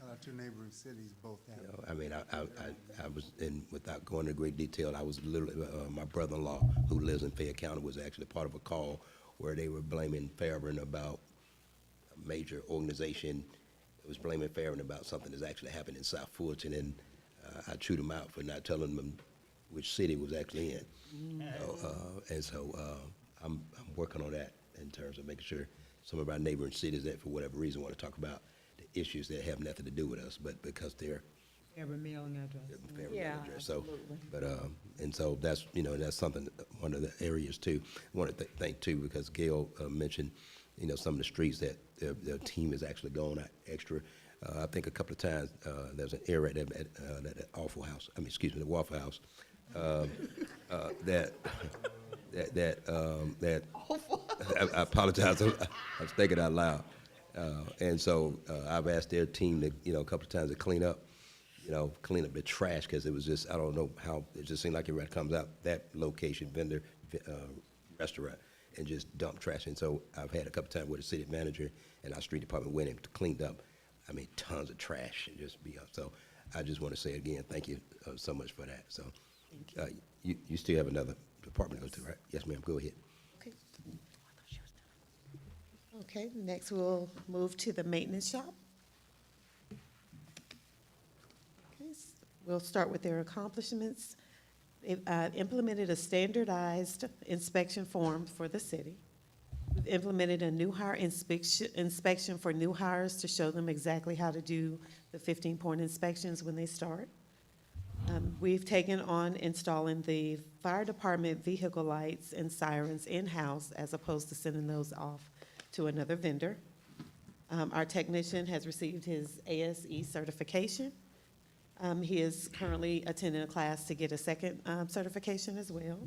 Our two neighboring cities both have. you know, I mean, I was, and without going into great detail, I was literally, my brother-in-law, who lives in Fayette County, was actually part of a call where they were blaming Fairburn about a major organization. It was blaming Fairburn about something that's actually happened in South Fulton, and I chewed them out for not telling them which city it was actually in. I'm working on that in terms of making sure some of our neighboring cities that, for whatever reason, want to talk about the issues that have nothing to do with us, but because they're Fairburn mailing address. Fairburn Yeah, address. So, absolutely. but and so that's, you know, that's something, one of the areas too. I want to thank too, because Gail mentioned, you know, some of the streets that their team is actually going out extra. I think a couple of times there's an area at that Waffle House. I mean, excuse me, the Waffle House. That I apologize. I was thinking out loud. And so I've asked their team to, you know, a couple of times to clean up the trash, because it was just, I don't know how, it just seemed like everybody comes out that location, vendor, restaurant, and just dump trash. And so I've had a couple of times where the city manager and our street department went and cleaned up, I mean, tons of trash and just be up. So I just want to say again, thank you so much for that. So You still have another department to go to, right? Yes, ma'am, go ahead. Okay. Okay, next we'll move to the maintenance shop. Okay, we'll start with their accomplishments. It implemented a standardized inspection form for the city. We've implemented a new hire inspection for new hires to show them exactly how to do the 15-point inspections when they start. We've taken on installing the fire department vehicle lights and sirens in-house as opposed to sending those off to another vendor. Our technician has received his ASE certification. He is currently attending a class to get a second certification as well.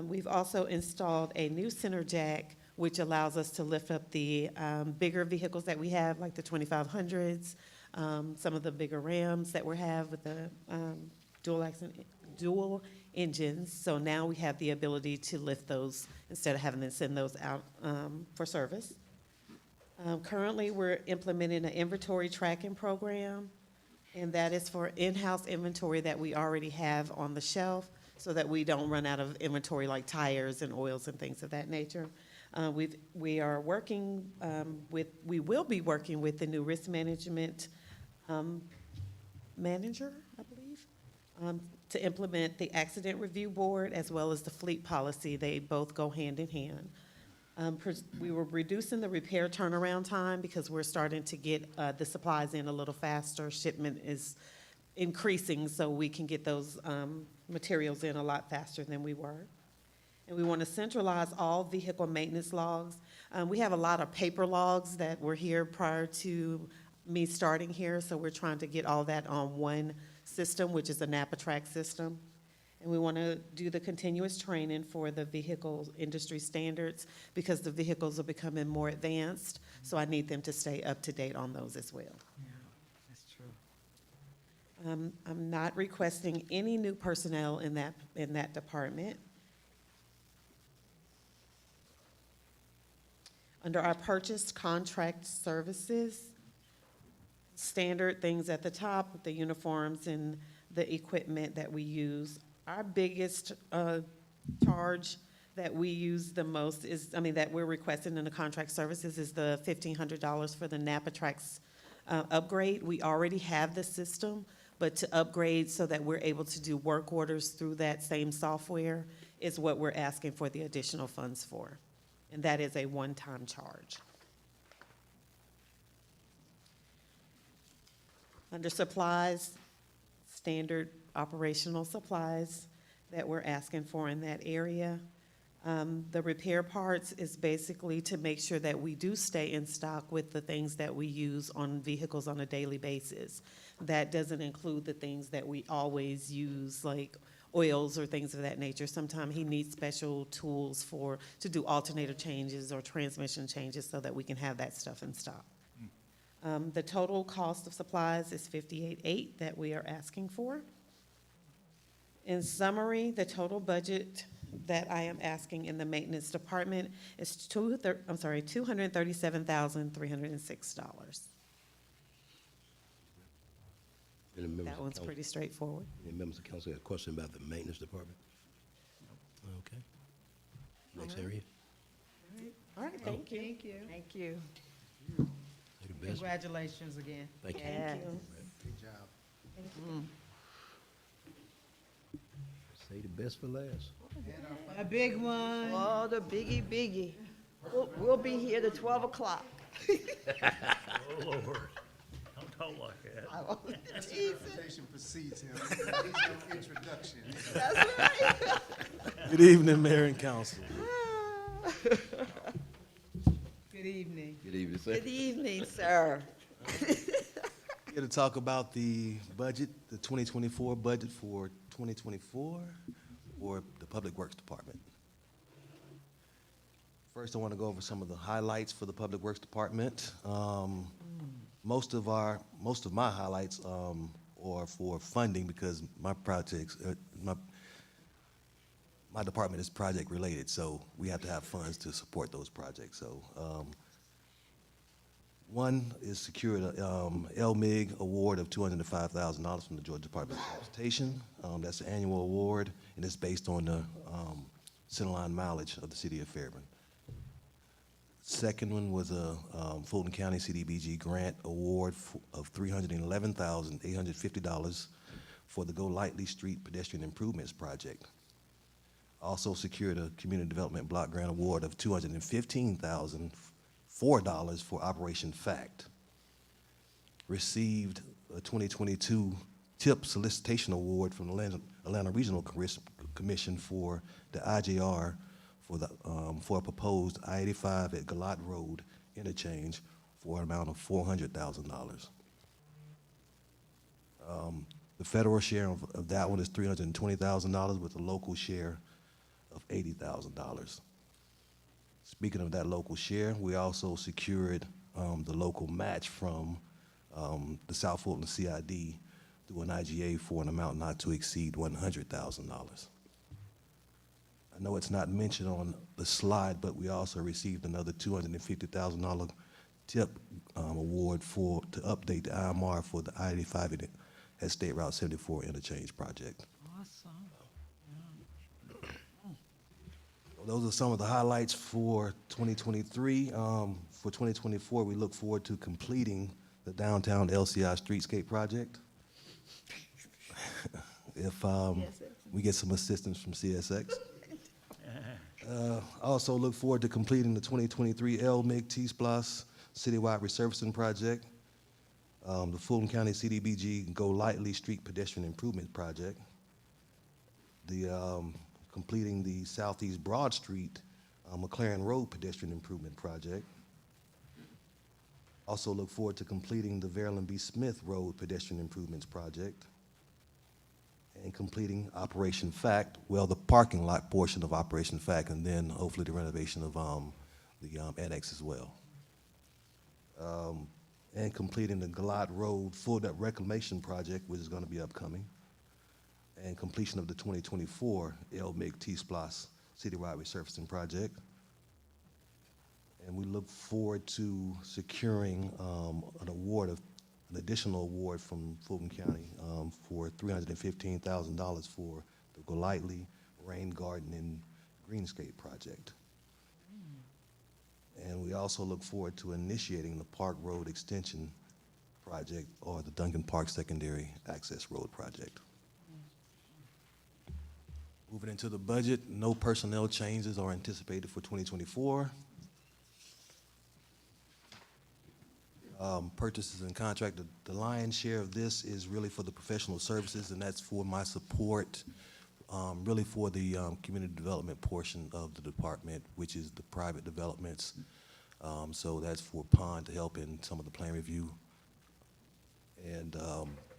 We've also installed a new center jack, which allows us to lift up the bigger vehicles that we have, like the 2500s, some of the bigger Rams that we have with the dual engines. So now we have the ability to lift those instead of having to send those out for service. Currently, we're implementing an inventory tracking program, and that is for in-house inventory that we already have on the shelf so that we don't run out of inventory like tires and oils and things of that nature. We are working we will be working with the new risk management manager, I believe, to implement the accident review board as well as the fleet policy. They both go hand in hand. We were reducing the repair turnaround time because we're starting to get the supplies in a little faster. Shipment is increasing, so we can get those materials in a lot faster than we were. And we want to centralize all vehicle maintenance logs. We have a lot of paper logs that were here prior to me starting here, so we're trying to get all that on one system, which is a NAPA-TRACK system. And we want to do the continuous training for the vehicle industry standards because the vehicles are becoming more advanced, so I need them to stay up to date on those as well. Yeah, that's true. I'm not requesting any new personnel in that department. Under our purchased contract services, standard things at the top, the uniforms and the equipment that we use. Our biggest charge that we use the most is, that we're requesting in the contract services is the $1,500 for the NAPA-TRACK upgrade. We already have the system, but to upgrade so that we're able to do work orders through that same software is what we're asking for the additional funds for. And that is a one-time charge. Under supplies, standard operational supplies that we're asking for in that area. The repair parts is basically to make sure that we do stay in stock with the things that we use on vehicles on a daily basis. That doesn't include the things that we always use, like oils or things of that nature. Sometimes he needs special tools to do alternator changes or transmission changes so that we can have that stuff in stock. The total cost of supplies is $58,800 that we are asking for. In summary, the total budget that I am asking in the maintenance department is $237,306. That one's pretty straightforward. Any members of council have a question about the maintenance department? Okay. Next area. All right, thank you. Thank you. Thank you. Say the best. Congratulations again. Thank you. Thank you. Good job. Say the best for last. A big one. Oh, the biggie. We'll be here to 12 o'clock. Oh, Lord. Don't talk like that. Presentation precedes him. He's no introduction. Good evening, Mayor and Council. Good evening. Good evening, sir. Good evening, sir. Here to talk about the budget, the 2024 budget for 2024 for the Public Works Department. First, I want to go over some of the highlights for the Public Works Department. Most of my highlights are for funding because my projects, my department is project related, so we have to have funds to support those projects. So One is secured a LMIG award of $205,000 from the Georgia Department of Transportation. That's an annual award, and it's based on the centerline mileage of the city of Fairburn. Second one was a Fulton County CDBG grant award of $311,850 for the Go Lightly Street Pedestrian Improvements Project. Also secured a Community Development Block Grant Award of $215,004 for Operation FACT. Received a 2022 TIP Solicitation Award from the Atlanta Regional Commission for the IJR for a proposed I-85 at Galat Road interchange for an amount of $400,000. The federal share of that one is $320,000 with a local share of $80,000. Speaking of that local share, we also secured the local match from the South Fulton CID through an IGA for an amount not to exceed $100,000. I know it's not mentioned on the slide, but we also received another $250,000 TIP award to update the IMR for the I-85 at State Route 74 interchange project. Awesome. Those are some of the highlights for 2023. For 2024, we look forward to completing the downtown LCI streetscape project. If we get some assistance from CSX. Also look forward to completing the 2023 LMIG T-Splosh citywide resurfacing project, the Fulton County CDBG Go Lightly Street Pedestrian Improvement Project, completing the Southeast Broad Street McLaren Road Pedestrian Improvement Project. Also look forward to completing the Verlin B. Smith Road Pedestrian Improvements Project, and completing Operation FACT, well, the parking lot portion of Operation FACT, and then hopefully the renovation of the annex as well. And completing the Galat Road full depth reclamation project, which is going to be upcoming, and completion of the 2024 LMIG T-Splosh citywide resurfacing project. And we look forward to securing an additional award from Fulton County for $315,000 for the Golightly Rain Garden and Greenscape project. And we also look forward to initiating the Park Road Extension project, or the Duncan Park Secondary Access Road project. Moving into the budget, no personnel changes are anticipated for 2024. Purchases and contract, the lion's share of this is really for the professional services, and that's for my support, really for the community development portion of the department, which is the private developments. So that's for POND to help in some of the plan review and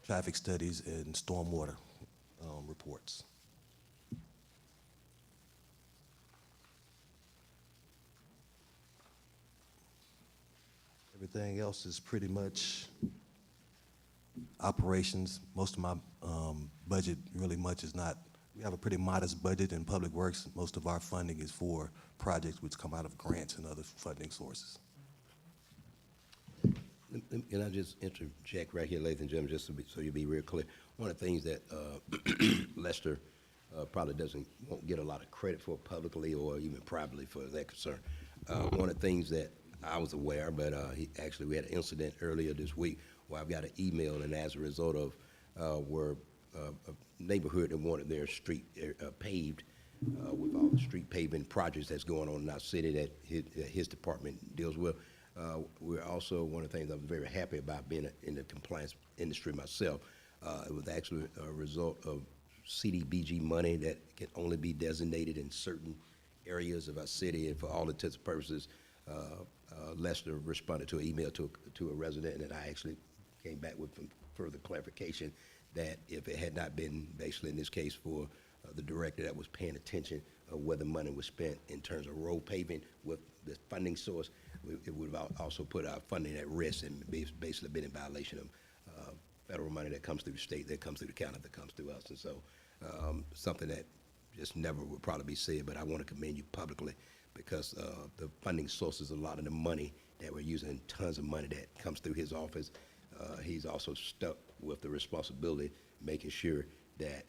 traffic studies and stormwater reports. Everything else is pretty much operations. Most of my budget really much is not, we have a pretty modest budget in public works. Most of our funding is for projects which come out of grants and other funding sources. Can I just interject right here, ladies and gentlemen, just so you'll be real clear? One of the things that Lester probably won't get a lot of credit for publicly or even privately for that concern. One of the things that I was aware, but we had an incident earlier this week where I've got an email, and as a result of where a neighborhood that wanted their street paved with all the street paving projects that's going on in our city that his department deals with. We're also, one of the things I'm very happy about being in the compliance industry myself, it was actually a result of CDBG money that can only be designated in certain areas of our city, and for all intents and purposes, Lester responded to an email to a resident, and I actually came back with some further clarification that if it had not been, basically in this case, for the director that was paying attention of where the money was spent in terms of road paving with the funding source, it would have also put our funding at risk and basically been in violation of federal money that comes through the state, that comes through the county, that comes through us. And so something that just never would probably be said, but I want to commend you publicly because the funding sources, a lot of the money that we're using, tons of money that comes through his office. He's also stuck with the responsibility, making sure that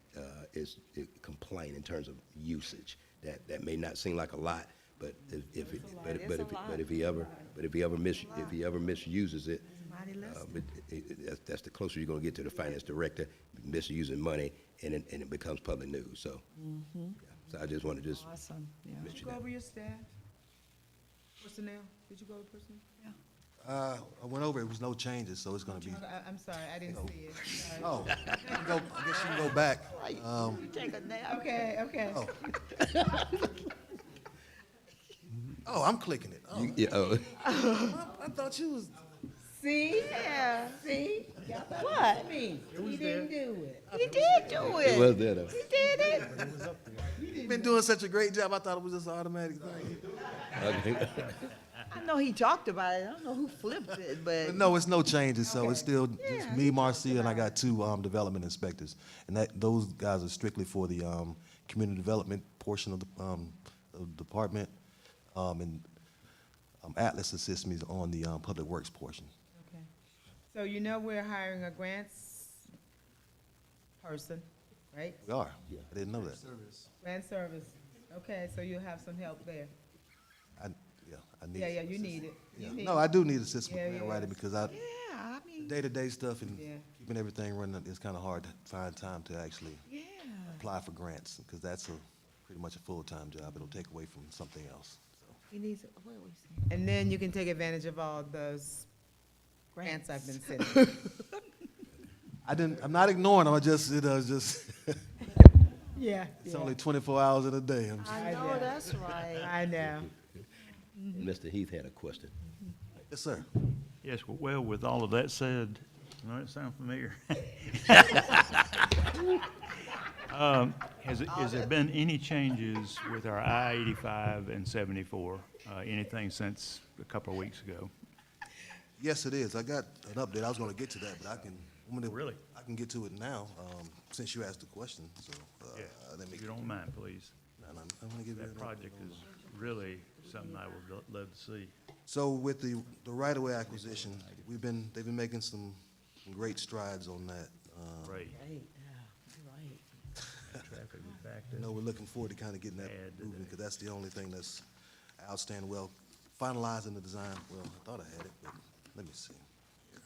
it's compliant in terms of usage. That may not seem like a lot, but if he ever misuses it, that's the closer you're gonna get to the finance director misusing money, and it becomes public news. So, yeah. So I just want to Awesome, yeah. Did you go over your staff? Personnel? Did you go over personnel? I went over, it was no changes, so it's gonna be. I'm sorry, I didn't see it. Sorry. Oh, I guess you can go back. Take a nap. Okay. Oh. Oh, I'm clicking it. Oh. I thought you was. See? Yeah, see? What? He didn't do it. He did do it. It was there though. He did it. You've been doing such a great job, I thought it was just an automatic thing. Okay. I know he talked about it. I don't know who flipped it, but. No, it's no changes, so it's still just me, Marcia, and I got 2 development inspectors. And those guys are strictly for the community development portion of the department. And Atlas assists me on the public works portion. Okay. So you know we're hiring a grants person, right? We are. I didn't know that. Grant service. Okay, so you'll have some help there. I need. Yeah, you need it. Yeah. You need No, it. I do need assistance Yeah, with grant yeah. writing because I mean. day-to-day stuff and Yeah. keeping everything running, it's kind of hard to find time to actually apply for grants because that's pretty much a full-time job. It'll take away from something else. So. He needs, what are we saying? And then you can take advantage of all those grants I've been sending. I'm not ignoring them. It's Yeah. only 24 hours in a day. I know, that's right. I know. And Mr. Heath had a question. Yes, sir. Yes, well, with all of that said, does that sound familiar? Has there been any changes with our I-85 and 74, anything since a couple of weeks ago? Yes, it is. I got an update. I was going to get to that, but I can. Really? I can get to it now since you asked the question. So let me. If you don't mind, please. I'm going to give you That an project update. is really something I would love to see. So with the right-of-way acquisition, they've been making some great strides on that. Great. Right, yeah, right. Traffic is backed up. We're looking forward to kind of getting that moving because that's the only thing that's outstanding. Well, finalizing the design. Well, I thought I had it, but let me see. Here.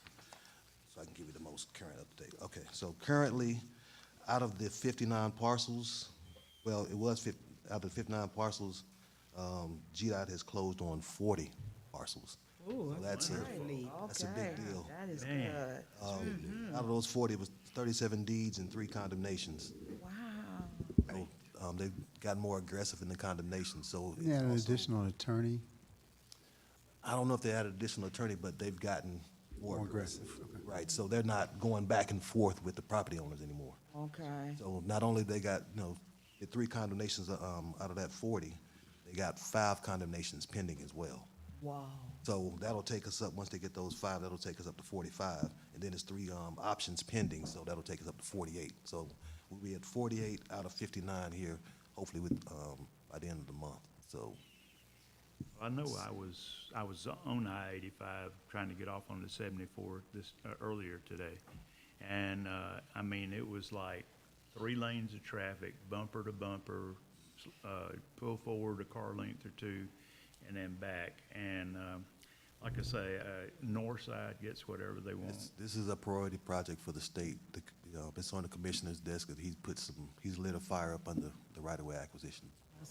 So I can give you the most current update. Okay, so currently, out of the 59 parcels, well, it was out of the 59 parcels, GDOT has closed on 40 parcels. Ooh, So that's a big deal. That is Man. good. Out of those 40, it was 37 deeds and 3 condemnations. Wow. So they've gotten more aggressive in the condemnation. So We had an it's also- additional attorney. I don't know if they had an additional attorney, but they've gotten more More aggressive. aggressive, okay. Right, so they're not going back and forth with the property owners anymore. Okay. So not only they got, the 3 condemnations out of that 40, they got 5 condemnations pending as well. Wow. So that'll take us up, once they get those 5, that'll take us up to 45. And then there's 3 options pending, so that'll take us up to 48. So we'll be at 48 out of 59 here, hopefully by the end of the month. So I know I was on I-85 trying to get off on the 74 earlier today. And, I mean, it was like 3 lanes of traffic, bumper to bumper, pull forward a car length or 2, and then back. And, like I say, north side gets whatever they want. this is a priority project for the state. It's on the commissioner's desk, and he's lit a fire up under the right-of-way acquisition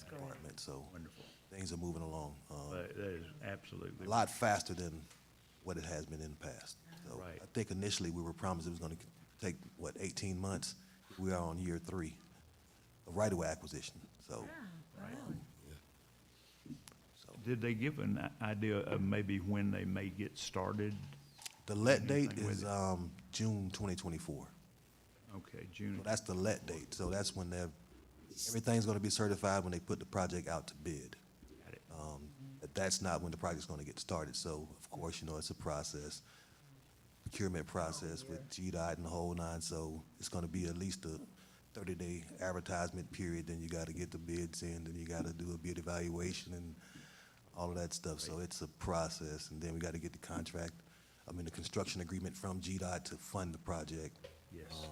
department. So Wonderful. things are moving along. But that is absolutely. A lot faster than what it has been in the past. So Right. I think initially we were promised it was going to take, 18 months? We are on year 3 of right-of-way acquisition, so. Did they give an idea of maybe when they may get started? The let date Anything with is it? June 2024. Okay, June. So that's the let date, so that's when everything's going to be certified when they put the project out to bid. Got it. But that's not when the project's going to get started, so of course, it's a process. Procurement process with GDOT and the whole 9, so it's going to be at least a 30-day advertisement period, then you got to get the bids in, then you got to do a bid evaluation, and all of that stuff. So it's a process, and then we got to get the contract, the construction agreement from GDOT to fund the project. Yes.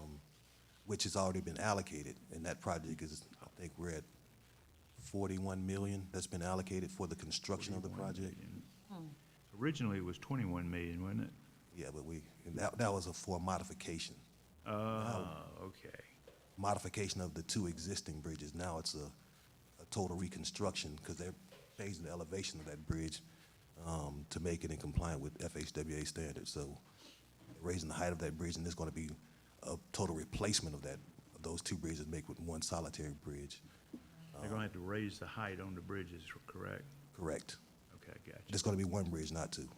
Which has already been allocated, and that project is, I think we're at 41 million that's been allocated for the construction of the 41 project. million. Originally, it was 21 million, wasn't it? Yeah, but that was for a modification. Okay. Modification of the two existing bridges. Now it's a total reconstruction, because they're changing the elevation of that bridge to make it in compliant with FHWA standards. So raising the height of that bridge, and there's going to be a total replacement of those two bridges, make with one solitary bridge. They're gonna have to raise the height on the bridges, correct? Correct. Okay, gotcha. There's going to be one bridge, not two.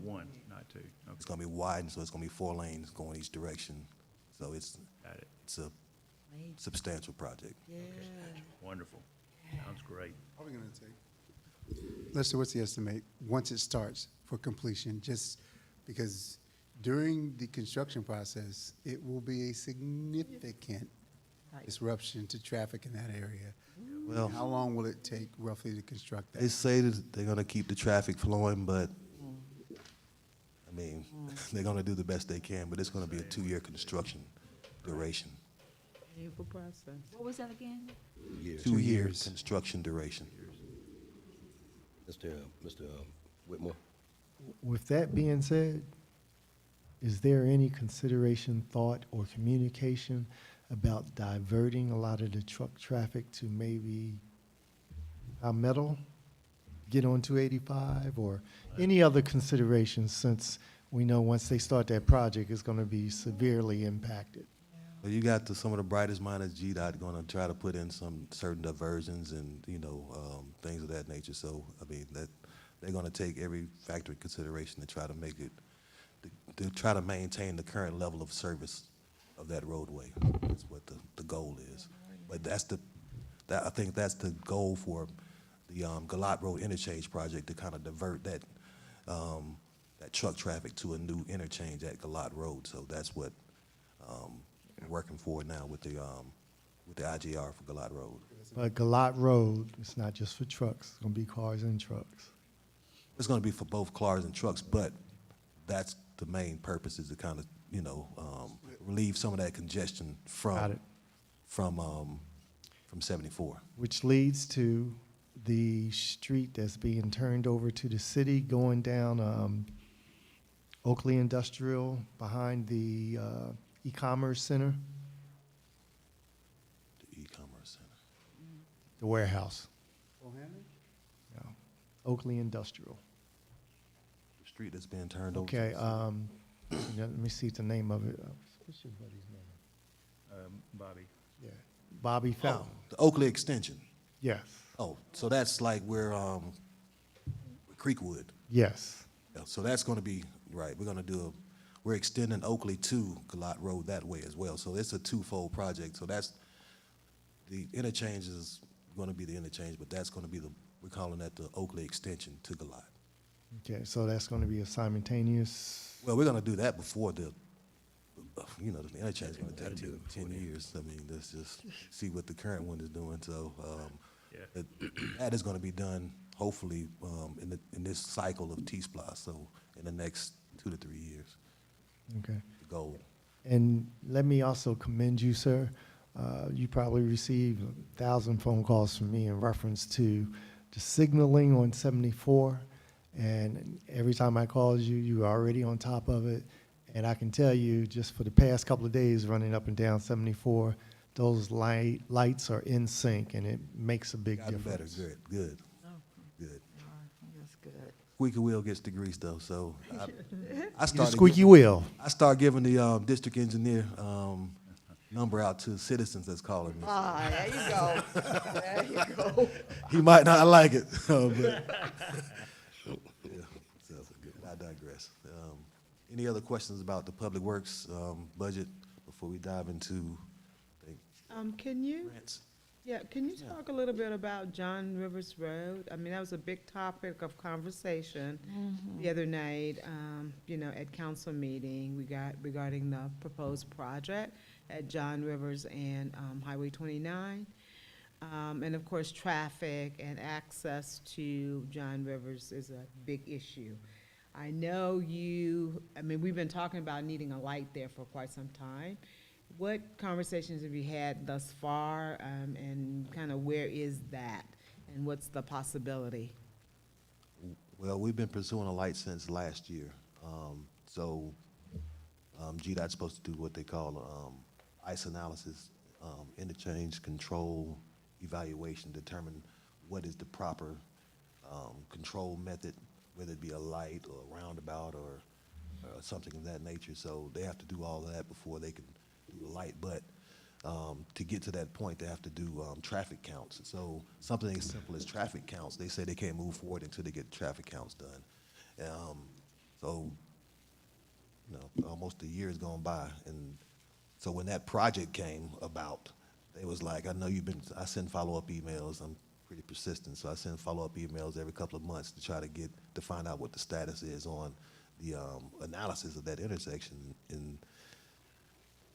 One, not two. It's Okay, going to be widened, so it's going to be 4 lanes going each direction. So it's a substantial project. wonderful. Sounds great. How are we gonna take? Lester, what's the estimate, once it starts for completion, just because during the construction process, it will be a significant disruption to traffic in that area. Well, How long will it take roughly to construct that? they say that they're going to keep the traffic flowing, but they're going to do the best they can, but it's going to be a 2-year construction duration. Painful process. What was that again? 2 years construction duration. Mr. Whitmore? With that being said, is there any consideration, thought, or communication about diverting a lot of the truck traffic to maybe Palmetto, get on 285, or any other considerations, since we know once they start that project, it's going to be severely impacted? Well, you got some of the brightest minds at GDOT going to try to put in some certain diversions and, things of that nature. So, that they're going to take every factor in consideration to try to make it, to try to maintain the current level of service of that roadway. That's what the goal is. But I think that's the goal for the Galat Road Interchange project, to kind of divert that truck traffic to a new interchange at Galat Road. So that's what we're working for now with the IGR for Galat Road. But Galat Road, it's not just for trucks, it's going to be cars and trucks. It's going to be for both cars and trucks, but that's the main purpose, is to kind of, relieve some of that congestion from 74. Which leads to the street that's being turned over to the city, going down Oakley Industrial behind the e-commerce center. The e-commerce center. The warehouse. Bohannon? Yeah. Oakley Industrial. The street that's being turned over. Okay, let me see the name of it. What's your buddy's name? Bobby. Yeah, Bobby Fountain. The Oakley Extension. Yes. Oh, so that's like where Creekwood. Yes. Yeah, so that's going to be, right, we're extending Oakley to Galat Road that way as well. So it's a twofold project. So that's, the interchange is going to be the interchange, but that's going to be we're calling that the Oakley Extension to Galat. Okay, so that's going to be a simultaneous. Well, we're going to do that before the interchange is going to take 10 years. Let's just see what the current one is doing. So that is going to be done hopefully in this cycle of T-Splosh, so in the next 2 to 3 years. Okay. The goal. And let me also commend you, sir. You probably received 1,000 phone calls from me in reference to the signaling on 74. And every time I called you, you were already on top of it. And I can tell you, just for the past couple of days running up and down 74, those lights are in sync, and it makes a big difference. Better, good. That's good. Squeaky wheel gets the grease, though. So Squeaky wheel. I start giving the district engineer number out to citizens that's calling me. There you go. There you go. He might not like it, but yeah, so good. I digress. Any other questions about the Public Works budget before we dive into Can you? grants? Yeah, can you talk a little bit about John Rivers Road? That was a big topic of conversation the other night, at council meeting. We got regarding the proposed project at John Rivers and Highway 29. And of course, traffic and access to John Rivers is a big issue. I know we've been talking about needing a light there for quite some time. What conversations have you had thus far, and kind of where is that, and what's the possibility? Well, we've been pursuing a light since last year. GDOT's supposed to do what they call ICE analysis, interchange control evaluation, determine what is the proper control method, whether it be a light or a roundabout or something of that nature. So they have to do all of that before they can do the light. But to get to that point, they have to do traffic counts. So something as simple as traffic counts, they say they can't move forward until they get traffic counts done. Almost a year has gone by, and so when that project came about, they was like, I send follow-up emails. I'm pretty persistent, so I send follow-up emails every couple of months to try to find out what the status is on the analysis of that intersection. And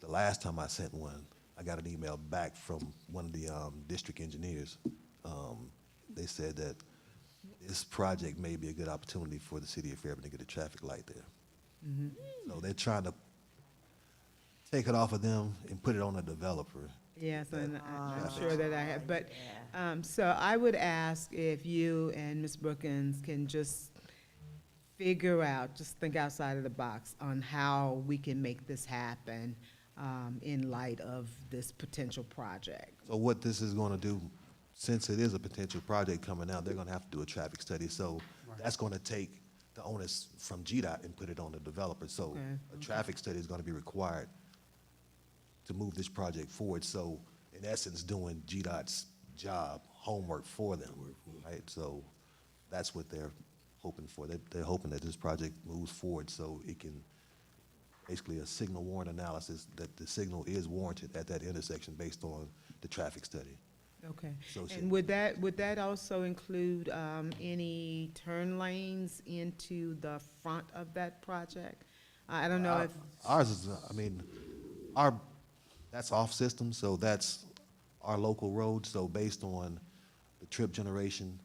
the last time I sent one, I got an email back from one of the district engineers. They said that this project may be a good opportunity for the city of Fairburn to get a traffic light there. Mm-hmm. So they're trying to take it off of them and put it on a developer. Yes, and I'm sure that I have, but, so I would ask if you and Ms. Brookins can just figure out, just think outside of the box on how we can make this happen in light of this potential project. So what this is gonna do, since it is a potential project coming out, they're gonna have to do a traffic study. So that's gonna take the onus from GDOT and put it on the developer. So a traffic study is gonna be required to move this project forward. So in essence, doing GDOT's job, homework for them, right? So that's what they're hoping for. They're hoping that this project moves forward so it can, basically a signal warrant analysis, that the signal is warranted at that intersection based on the traffic study. Okay, So and would that also include any turn lanes into the front of that project? I don't know if. Ours is, that's off system, so that's our local road. So based on the trip generation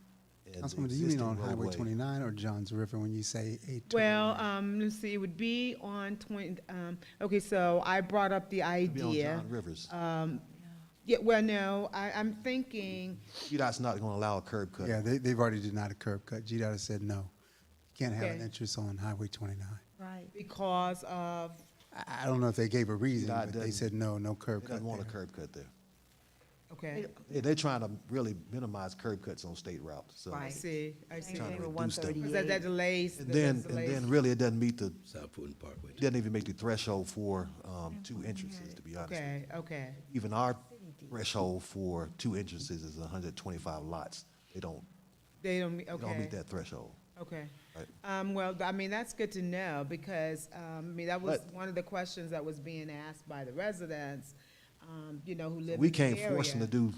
and the Councilman, do you mean existing on Highway roadway. 29 or Johns River when you say a turn Well, lane? let's see, it would be on 20, okay, so I brought up the It'd be on idea. John Rivers. Yeah, well, no, I'm thinking, GDOT's not gonna allow a curb cut. Yeah, they've already denied a curb cut. GDOT has said no. You can't have an Okay. entrance on Highway 29. Right. because of, I don't know if they gave a reason, GDOT but they doesn't- said no curb They cut doesn't want a there. curb cut there. okay, They're trying to really minimize curb cuts on state routes, so. I see, I see. Trying to With reduce them. 138. Because that delays, And then really it doesn't meet the, South Fulton Parkway. it doesn't even make the threshold for two entrances, to be honest. okay, okay, Even our threshold for two entrances is 125 lots. They don't okay. meet that threshold. Okay. Right. Well, I mean, that's good to know because, that was But- one of the questions that was being asked by the residents, who live in We the can't force them to area. do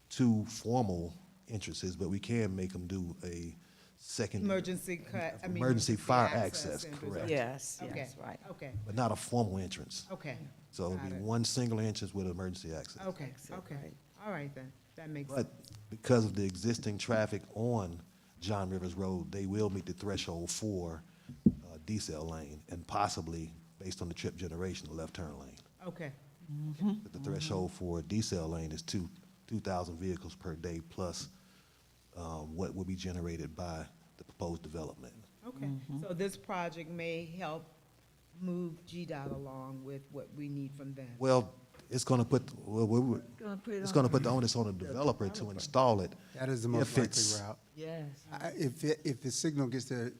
two formal entrances, but we can make them do a second. Emergency Emergency fire access, and correct. Yes, Okay, yes, right. okay, But not a formal entrance. okay, So it'll Got be it. one single entrance with emergency access. okay, okay. All right then, that makes sense. But because of the existing traffic on John Rivers Road, they will meet the threshold for decel lane and possibly, based on the trip generation, a left turn lane. Okay, But the threshold for a decel lane is 2,000 vehicles per day plus what will be generated by the proposed development. okay. So this project may help move GDOT along with what we need from them. Well, it's gonna put, it's gonna put the onus on the developer to install it. That is the most if likely it's- route. Yes. If the signal gets the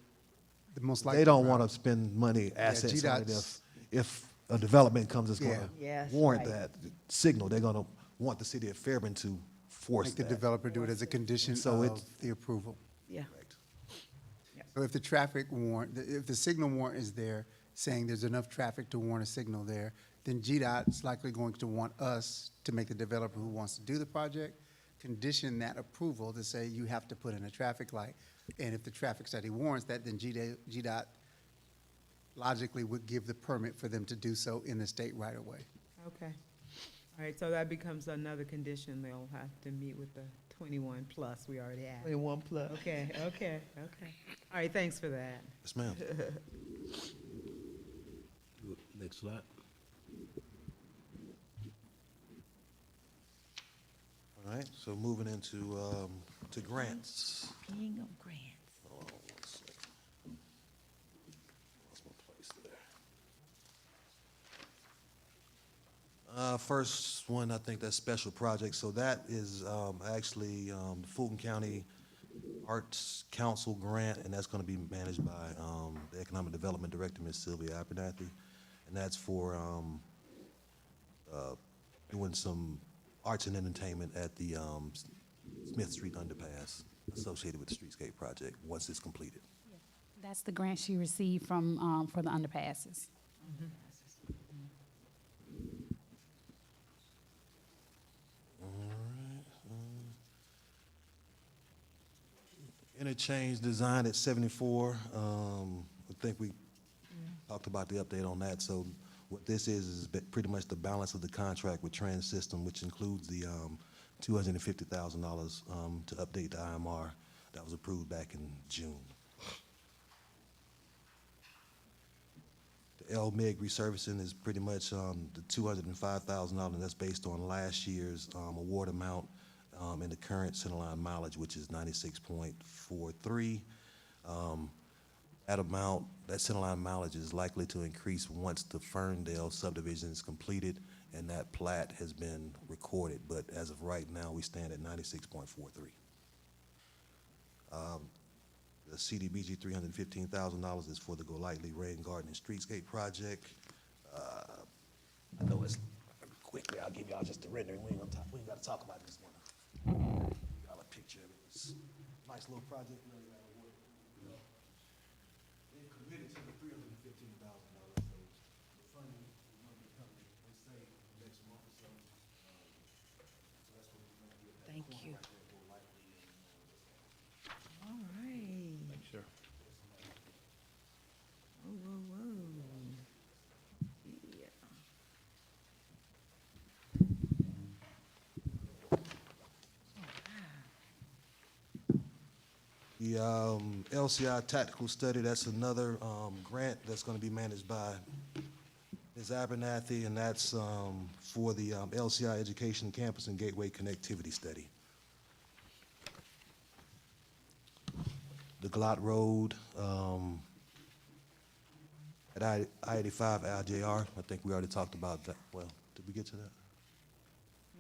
most likely They don't route- wanna spend money, assets on it GDOT's if a development comes that's gonna Yes, warrant right. that signal. They're gonna want the city of Fairburn to force Make the that. developer do it as a condition So of the approval. Yeah. So if the traffic warrant, if the signal warrant is there, saying there's enough traffic to warrant a signal there, then GDOT's likely going to want us to make the developer who wants to do the project condition that approval to say you have to put in a traffic light. And if the traffic study warrants that, then GDOT logically would give the permit for them to do so in the state right away. Okay, All right, so that becomes another condition. They'll have to meet with the 21 plus we already added. 21 plus. Okay. All right, thanks for that. Yes, ma'am. Next slide. All right, so moving into, to grants. King of grants. Hold on one second. Lost my place there. First one, I think that's special projects. So that is actually the Fulton County Arts Council grant, and that's going to be managed by the Economic Development Director, Ms. Sylvia Abernathy, and that's for doing some arts and entertainment at the Smith Street underpass associated with the Streetscape project once it's completed. That's the grant she received from, for the underpasses. Interchange design at 74. I think we talked about the update on that. So what this is pretty much the balance of the contract with Trans System, which includes the $250,000 to update the IMR that was approved back in June. The LMIG resurfacing is pretty much the $205,000, and that's based on last year's award amount and the current centerline mileage, which is 96.43. That amount, that centerline mileage is likely to increase once the Ferndale subdivision is completed and that plat has been recorded. But as of right now, we stand at 96.43. The CDBG $315,000 is for the Golightly Rain Garden and Streetscape project. I know it's quickly. I'll give y'all just the rendering. We ain't got to talk about this one. Y'all a picture of it. It's a nice little project. They committed to the $315,000, so the funding is going to be coming, they say, next month or so. So that's what we're going to get. Thank you. All right. Thanks, sir. Whoa. The LCI tactical study, that's another grant that's going to be managed by Ms. Abernathy, and that's for the LCI Education Campus and Gateway Connectivity Study. The Glot Road at I-85 LJR, I think we already talked about that. Well, did we get to that?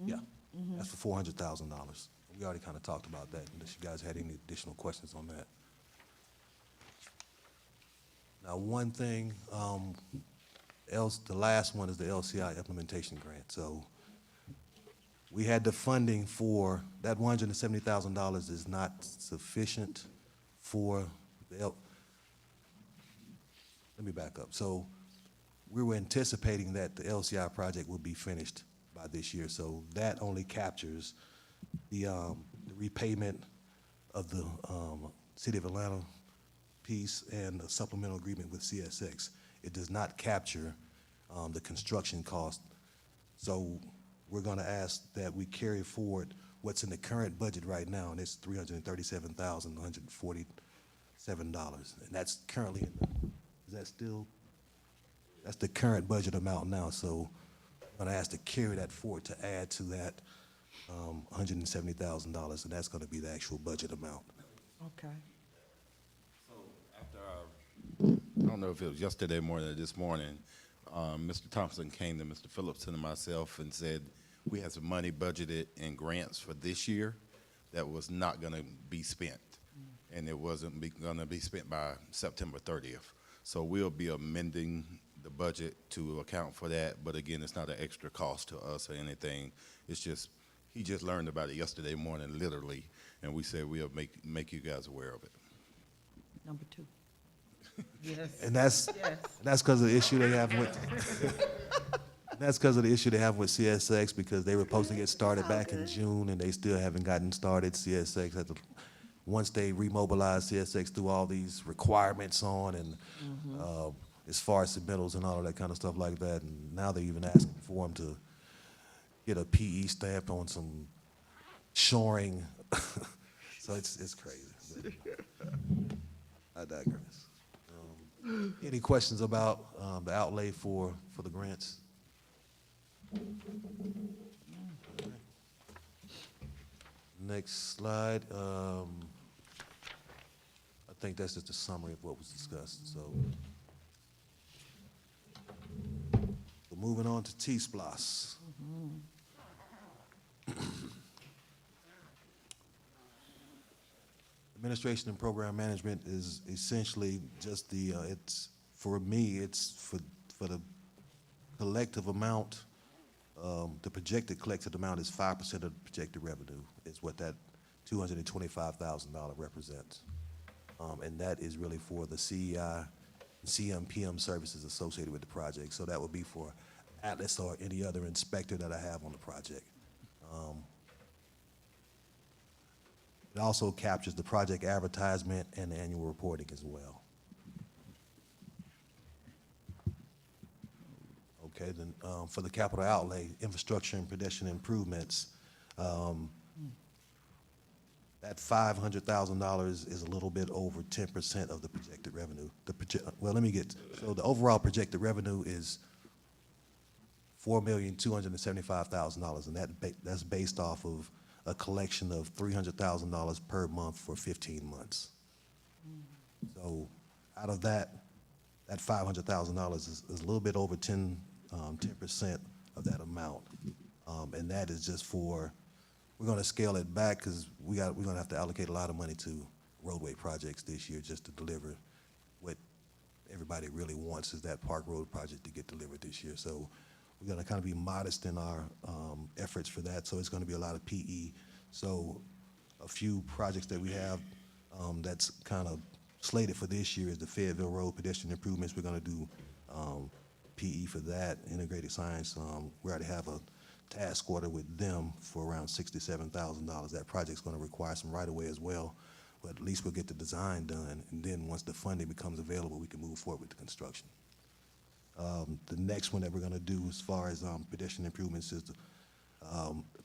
Yeah, that's for $400,000. We already kind of talked about that, unless you guys had any additional questions on that. Now, one thing, the last one is the LCI implementation grant. So we had the funding for, that $170,000 is not sufficient for the let me back up. So we were anticipating that the LCI project would be finished by this year. So that only captures the repayment of the City of Atlanta piece and the supplemental agreement with CSX. It does not capture the construction cost. So we're going to ask that we carry forward what's in the current budget right now, and it's $337,147. And that's currently in the, is that still, that's the current budget amount now. So I'm going to ask to carry that forward to add to that $170,000, and that's going to be the actual budget amount. Okay. So after I don't know if it was yesterday morning or this morning, Mr. Thompson came to Mr. Phillipson and myself and said we had some money budgeted in grants for this year that was not going to be spent, and it wasn't going to be spent by September 30th. So we'll be amending the budget to account for that, but again, it's not an extra cost to us or anything. It's just, he just learned about it yesterday morning, literally, and we said we'll make you guys aware of it. Number 2. Yes. And that's because of the issue they have with that's because of the issue they have with CSX, because they were supposed to get started back in June and they still haven't gotten started. CSX had to, once they remobilized, CSX threw all these requirements on, and as far as submittals and all of that kind of stuff like that, and now they're even asking for them to get a PE stamp on some shoring. So it's crazy. But I digress. Any questions about the outlay for the grants? All right. Next slide. I think that's just a summary of what was discussed. So moving on to T-SPLOS. Administration and program management is essentially just the, it's, for me, it's for the collective amount, the projected collected amount is 5% of the projected revenue, is what that $225,000 represents. And that is really for the CEI, CMPM services associated with the project. So that would be for Atlas or any other inspector that I have on the project. It also captures the project advertisement and the annual reporting as well. Okay, then for the capital outlay, infrastructure and pedestrian improvements, that $500,000 is a little bit over 10% of the projected revenue. Well, let me get, so the overall projected revenue is $4,275,000, and that's based off of a collection of $300,000 per month for 15 months. So out of that $500,000 is a little bit over 10% of that amount. And that is just for, we're gonna scale it back because we're gonna have to allocate a lot of money to roadway projects this year just to deliver what everybody really wants, is that Park Road project to get delivered this year. So we're gonna kind of be modest in our efforts for that. So it's gonna be a lot of PE. So a few projects that we have that's kind of slated for this year is the Fayetteville Road pedestrian improvements. We're gonna do PE for that, integrated science. We already have a task order with them for around $67,000. That project's gonna require some right-of-way as well, but at least we'll get the design done, and then once the funding becomes available, we can move forward with the construction. The next one that we're gonna do as far as pedestrian improvements is the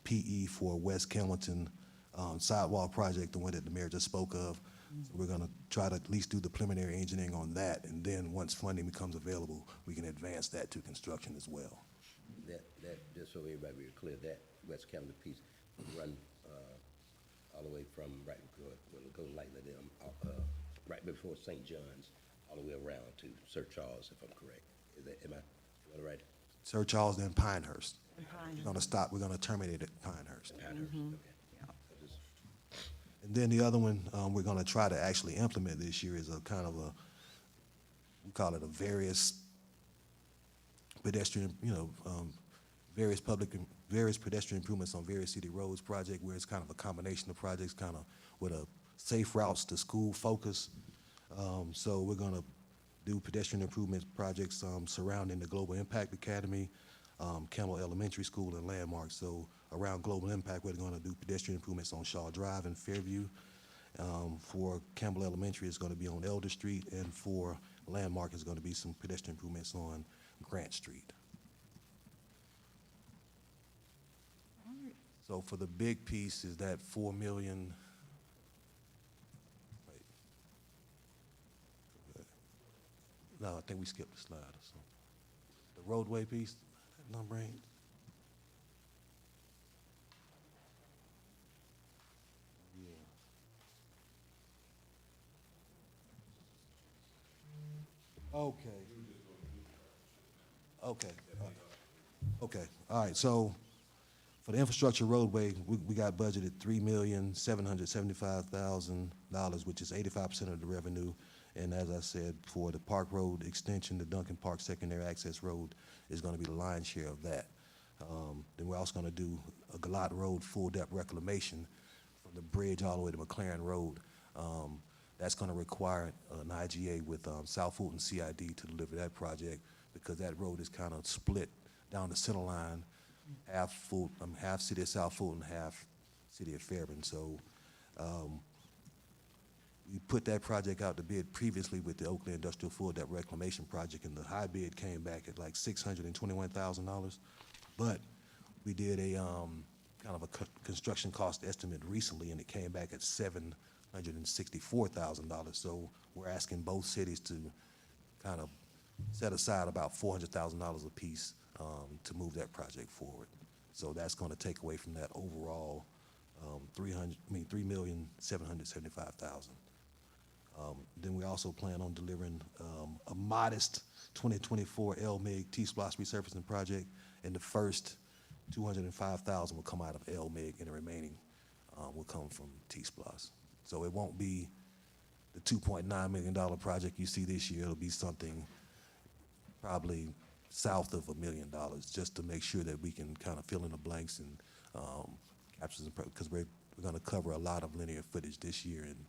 PE for West Kempleton sidewalk project, the one that the mayor just spoke of. So we're gonna try to at least do the preliminary engineering on that, and then once funding becomes available, we can advance that to construction as well. That just so everybody be clear, that West Camden piece will run all the way from right, well, it goes like right before St. John's, all the way around to Sir Charles, if I'm correct. Am I right? Sir Charles, then Pinehurst. And Pinehurst. We're gonna terminate at Pinehurst. Pinehurst, okay. And then the other one we're gonna try to actually implement this year is a kind of a, we call it a various pedestrian, various pedestrian improvements on various city roads project, where it's kind of a combination of projects, kind of with a safe routes to school focus. So we're gonna do pedestrian improvement projects surrounding the Global Impact Academy, Campbell Elementary School, and Landmark. So around Global Impact, we're gonna do pedestrian improvements on Shaw Drive and Fairview. For Campbell Elementary, it's gonna be on Elder Street, and for Landmark, it's gonna be some pedestrian improvements on Grant Street. So for the big piece is that 4 million. Wait. No, I think we skipped the slide or something. The roadway piece, that number ain't. Yeah. Okay. Okay. Okay. All right. So for the infrastructure roadway, we got budgeted $3,775,000, which is 85% of the revenue. And as I said, for the Park Road extension, the Duncan Park Secondary Access Road is going to be the lion's share of that. Then we're also going to do a Galat Road full depth reclamation from the bridge all the way to McLaren Road. That's going to require an IGA with South Fulton CID to deliver that project, because that road is kind of split down the center line, half city of South Fulton, half city of Fairburn. So we put that project out to bid previously with the Oakland Industrial Full Depth Reclamation Project, and the high bid came back at like $621,000. But We did a kind of a construction cost estimate recently, and it came back at $764,000. So we're asking both cities to kind of set aside about $400,000 apiece to move that project forward. So that's going to take away from that overall $3,775,000. Then we also plan on delivering a modest 2024 LMIG T-Splosh resurfacing project, and the first $205,000 will come out of LMIG, and the remaining will come from T-Splosh. So it won't be the $2.9 million project you see this year. It'll be something probably south of $1 million, just to make sure that we can kind of fill in the blanks and capture some, because we're going to cover a lot of linear footage this year, and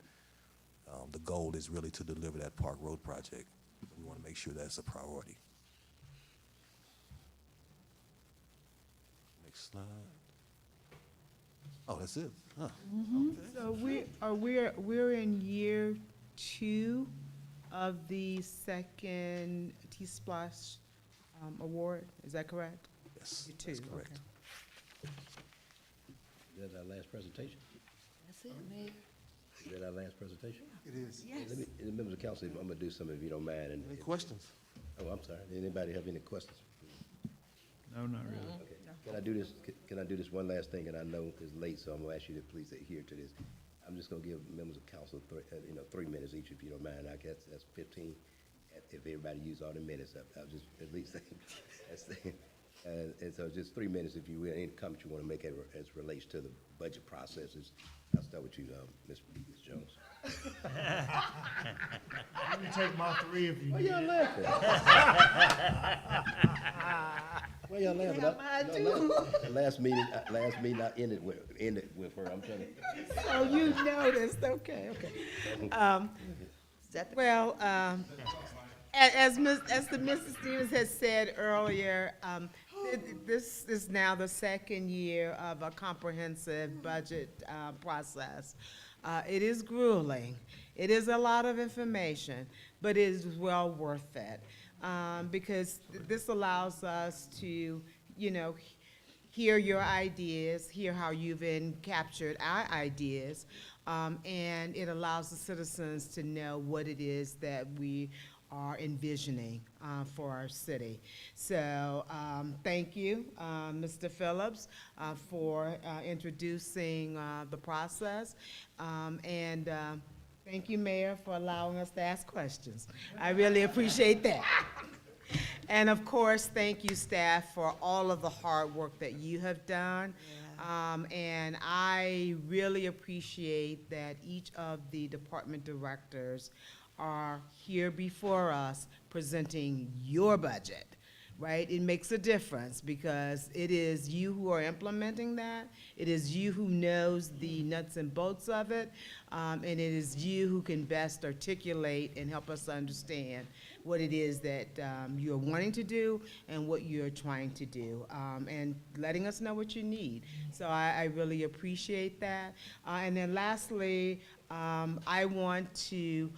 the goal is really to deliver that Park Road project. We want to make sure that's a priority. Next slide. Oh, that's it. Huh. Okay. So we're in year 2 of the second T-Splosh award. Is that correct? Yes, Year that's 2, correct. okay. Is that our last presentation? That's it, Mayor. Is that our last presentation? It is. Yes. Let me, the members of council, I'm gonna do something if you don't mind. Any questions? Oh, I'm sorry. Anybody have any questions? No, not really. Okay. Can I do this, can I do this one last thing, and I know it's late, so I'm gonna ask you to please adhere to this. I'm just gonna give members of council 3 minutes each, if you don't mind. I guess that's 15. If everybody use all the minutes, I'll just at least, that's the, and so just 3 minutes, if you will, any comment you wanna make as relates to the budget processes. I'll start with you, Ms. Jones. Let me take my 3 if you Why need y'all it. laughing? Why y'all laughing? Yeah, mine too. Last meeting, I ended with her. I'm trying to. So you noticed, okay. Is that the Well, as the Mrs. Stevens has said earlier, this is now the second year of a comprehensive budget process. It is grueling. It is a lot of information, but it is well worth it, because this allows us to, hear your ideas, hear how you've captured our ideas, and it allows the citizens to know what it is that we are envisioning for our city. So thank you, Mr. Phillips, for introducing the process. And thank you, Mayor, for allowing us to ask questions. I really appreciate that. And of course, thank you, staff, for all of the hard work that you have done. And I really appreciate that each of the department directors are here before us presenting your budget, right? It makes a difference because it is you who are implementing that. It is you who knows the nuts and bolts of it. And it is you who can best articulate and help us understand what it is that you're wanting to do and what you're trying to do, and letting us know what you need. So I really appreciate that. And then lastly, I want to,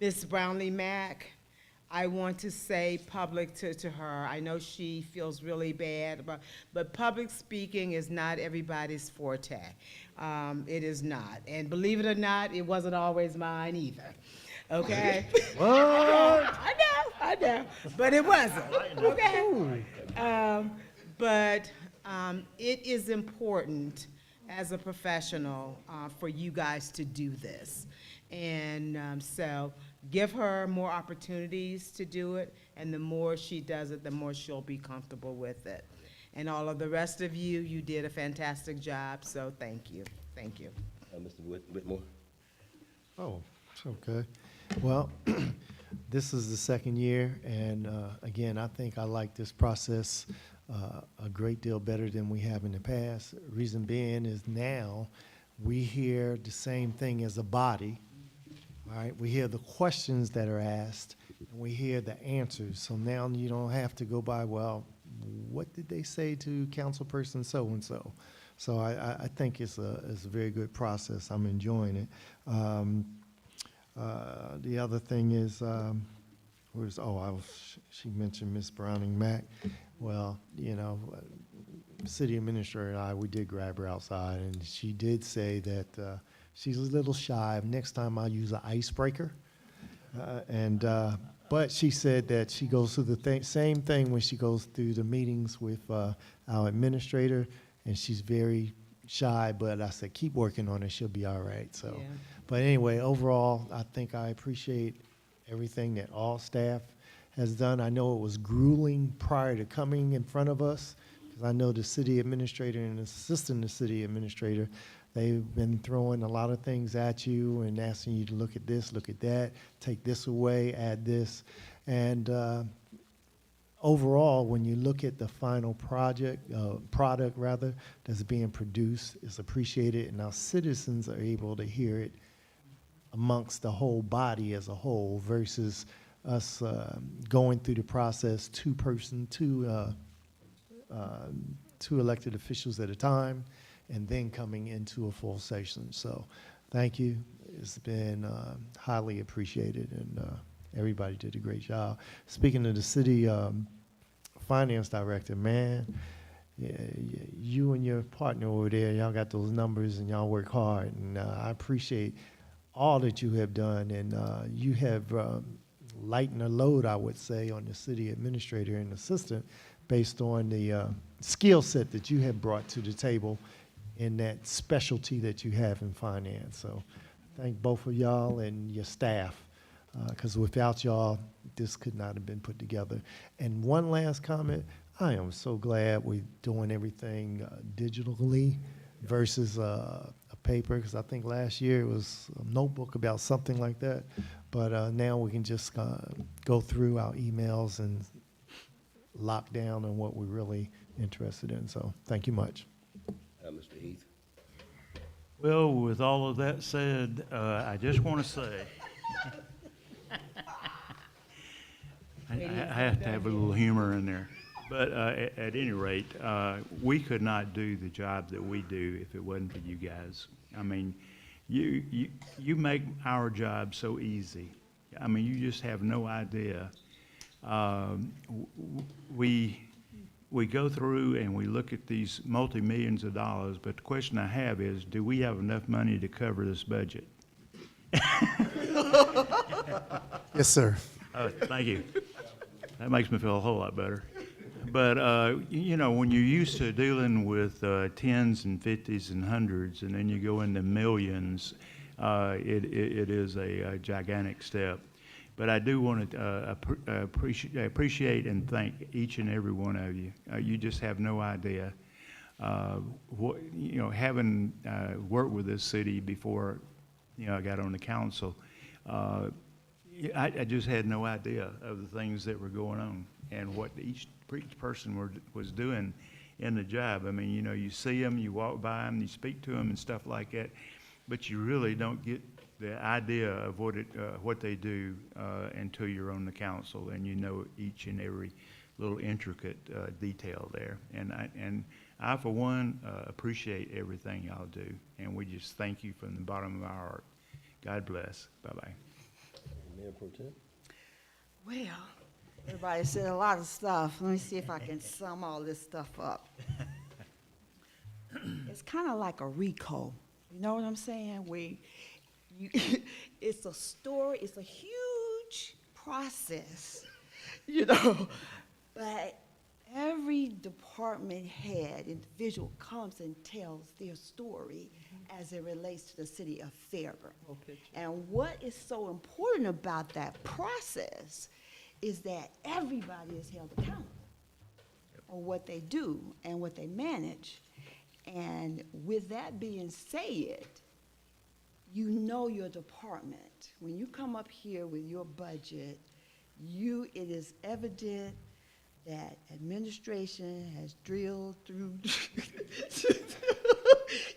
Ms. Brownlee Mack, I want to say public to her, I know she feels really bad, but public speaking is not everybody's forte. It is not. And believe it or not, it wasn't always mine either. Okay? What? I know, but it wasn't, okay? But it is important as a professional for you guys to do this. And so give her more opportunities to do it, and the more she does it, the more she'll be comfortable with it. And all of the rest of you, you did a fantastic job, so thank you. Thank you. Mr. Whitmore? Oh, it's okay. Well, this is the second year, and again, I think I like this process a great deal better than we have in the past. Reason being is now we hear the same thing as a body, all right? We hear the questions that are asked, and we hear the answers. So now you don't have to go by, well, what did they say to councilperson so-and-so? So I think it's a very good process. I'm enjoying it. The other thing is, she mentioned Ms. Browning Mack. Well, you know, city administrator and I, we did grab her outside, and she did say that she's a little shy. Next time I'll use an icebreaker. But she said that she goes through the same thing when she goes through the meetings with our administrator, and she's very shy, but I said, keep working on it, she'll be all right, so. Yeah. But anyway, overall, I think I appreciate everything that all staff has done. I know it was grueling prior to coming in front of us, because I know the city administrator and assistant city administrator, they've been throwing a lot of things at you and asking you to look at this, look at that, take this away, add this. And overall, when you look at the final product that's being produced, it's appreciated, and our citizens are able to hear it amongst the whole body as a whole versus us going through the process, two elected officials at a time, and then coming into a full session. So thank you. It's been highly appreciated, and everybody did a great job. Speaking of the city finance director, man, yeah, you and your partner over there, y'all got those numbers and y'all work hard, and I appreciate all that you have done, and you have lightened the load, I would say, on the city administrator and assistant based on the skill set that you have brought to the table in that specialty that you have in finance. So thank both of y'all and your staff, because without y'all, this could not have been put together. And one last comment, I am so glad we're doing everything digitally versus a paper, because I think last year it was a notebook about something like that. But now we can just go through our emails and lock down on what we're really interested in. So thank you much. Mr. Heath. Well, with all of that said, I just want to say, I have to have a little humor in there. But at any rate, we could not do the job that we do if it wasn't for you guys. I mean, you make our job so easy. I mean, you just have no idea. We go through and we look at these multi-millions of dollars, but the question I have is, do we have enough money to cover this budget? Yes, sir. Thank you. That makes me feel a whole lot better. But, you know, when you're used to dealing with tens and fifties and hundreds, and then you go into millions, it is a gigantic step. But I do want to appreciate and thank each and every one of you. You just have no idea. Having worked with this city before, I got on the council, I just had no idea of the things that were going on and what each person was doing in the job. I mean, you see them, you walk by them, you speak to them and stuff like that, but you really don't get the idea of what they do until you're on the council and you know each and every little intricate detail there. And I for one, appreciate everything y'all do, and we just thank you from the bottom of our heart. God bless. Bye-bye. Mayor Pro Tem. Well, everybody said a lot of stuff. Let me see if I can sum all this stuff up. It's kind of like a recall. You know what I'm saying? It's a story. It's a huge process, but every department head, individual comes and tells their story as it relates to the city of Fairburn. Okay. And what is so important about that process is that everybody is held accountable on what they do and what they manage. And with that being said, you know your department. When you come up here with your budget, it is evident that administration has drilled through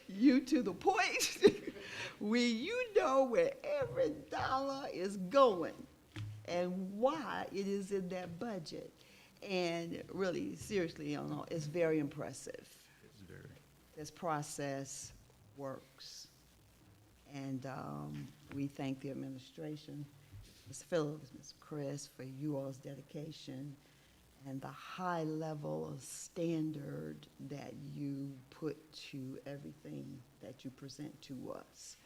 you to the point where you know where every dollar is going and why it is in that budget. And really, seriously, it's very impressive. It's very. This process works. And we thank the administration, Mr. Phillips, Mr. Chris, for you all's dedication and the high level of standard that you put to everything that you present to us.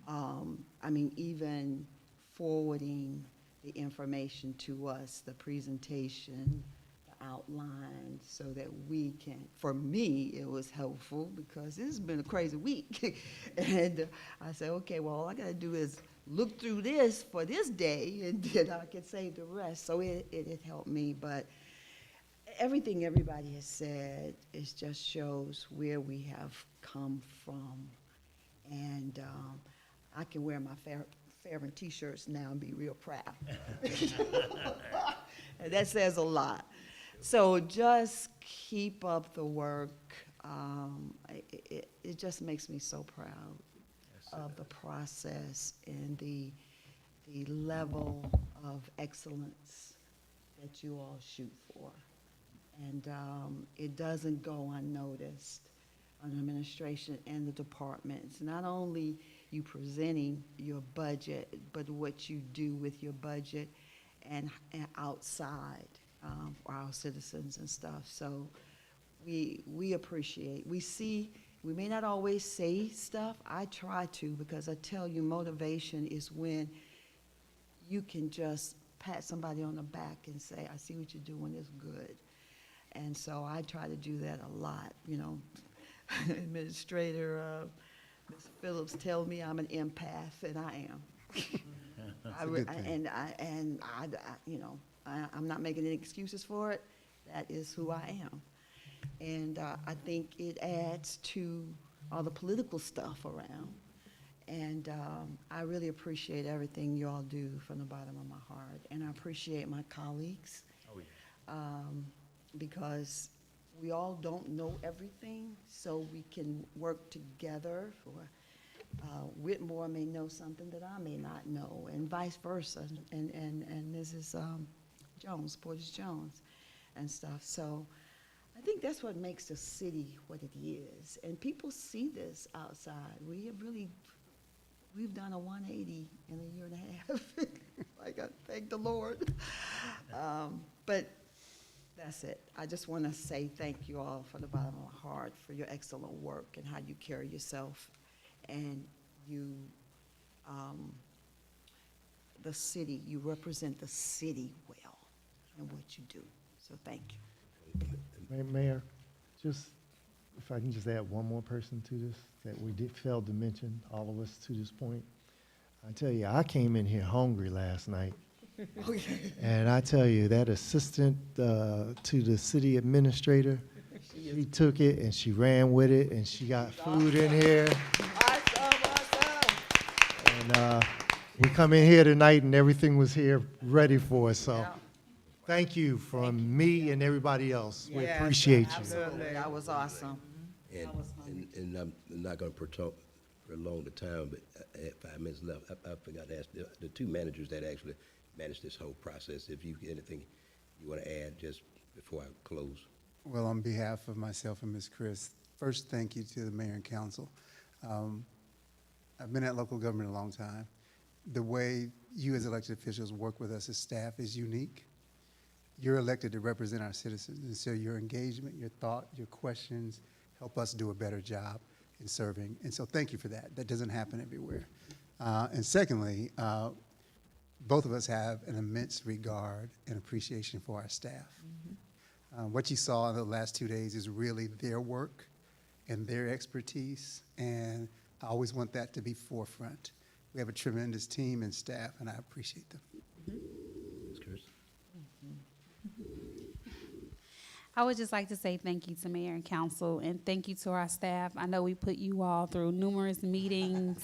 I mean, even forwarding the information to us, the presentation, the outline, so that we can, for me, it was helpful because this has been a crazy week. And I said, okay, well, all I gotta do is look through this for this day, and then I can save the rest. So it helped me, but everything everybody has said, it just shows where we have come from. And I can wear my Fairburn t-shirts now and be real proud. And that says a lot. So just keep up the work. It just makes me so proud of the process and the level of excellence that you all shoot for. And it doesn't go unnoticed on administration and the departments. Not only you presenting your budget, but what you do with your budget and outside for our citizens and stuff. So we appreciate, we see, we may not always say stuff. I try to, because I tell you, motivation is when you can just pat somebody on the back and say, I see what you're doing, it's good. And so I try to do that a lot, you know. Administrator Ms. Phillips tells me I'm an empath, and I am. You know, I'm not making any excuses for it. That is who I am. And I think it adds to all the political stuff around. And I really appreciate everything you all do from the bottom of my heart. And I appreciate my colleagues. Oh, yeah. Because we all don't know everything, so we can work together. For Whitmore may know something that I may not know, and vice versa, and Mrs. Jones, Portis Jones, and stuff. So I think that's what makes the city what it is, and people see this outside. We've done a 180 in a year and a half. Like, I thank the Lord. But that's it. I just want to say thank you all from the bottom of my heart for your excellent work and how you carry yourself, and you, the city, you represent the city well in what you do. So thank you. Mayor, just, if I can just add one more person to this that we did fail to mention, all of us to this point. I tell you, I came in here hungry last night. And I tell you, that assistant to the city administrator, she took it and she ran with it, and she got food in here. And we come in here tonight and everything was here ready for us. So thank you from me and everybody else. We appreciate you. Absolutely, that was awesome. And I'm not going to prolong the time, but I had 5 minutes left. I forgot to ask the two managers that actually manage this whole process, if you anything you want to add just before I close. Well, on behalf of myself and Ms. Chris, first, thank you to the mayor and council. I've been at local government a long time. The way you as elected officials work with us as staff is unique. You're elected to represent our citizens, and so your engagement, your thought, your questions help us do a better job in serving. And so thank you for that. That doesn't happen everywhere. And secondly, both of us have an immense regard and appreciation for our staff. What you saw in the last 2 days is really their work and their expertise, and I always want that to be forefront. We have a tremendous team and staff, and I appreciate them. I would just like to say thank you to Mayor and Council, and thank you to our staff. I know we put you all through numerous meetings,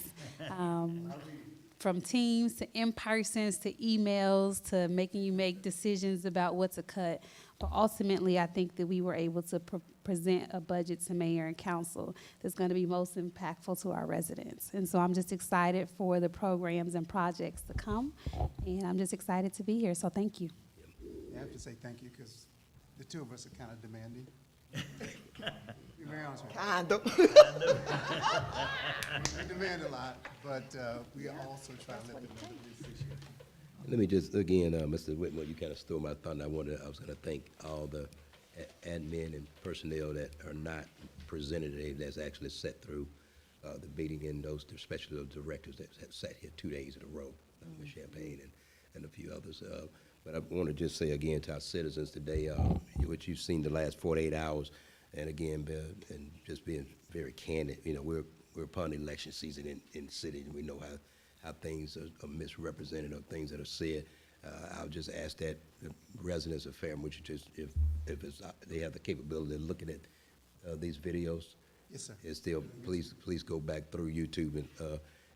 from teams to in-persons to emails to making you make decisions about what to cut. But ultimately, I think that we were able to present a budget to Mayor and Council that's going to be most impactful to our residents. And so I'm just excited for the programs and projects to come, and I'm just excited to be here, so thank you. I have to say thank you because the two of us are kind of demanding. Be very honest with you. Kind of. We demand a lot, but we also try to let them know that we appreciate it. Let me just, again, Mr. Whitmore, you kind of stole my thunder. I was gonna thank all the admin and personnel that are not presented today, that's actually sat through the meeting, and those, especially those directors that have sat here 2 days in a row, Ms. Champagne and a few others. But I want to just say again to our citizens today, what you've seen the last 48 hours, and again, and just being very candid, you know, we're upon election season in the city, and we know how things are misrepresented or things that are said. I'll just ask that the residents of Fairburn, which just, if they have the capability of looking at these videos. Yes, sir. Is still, please go back through YouTube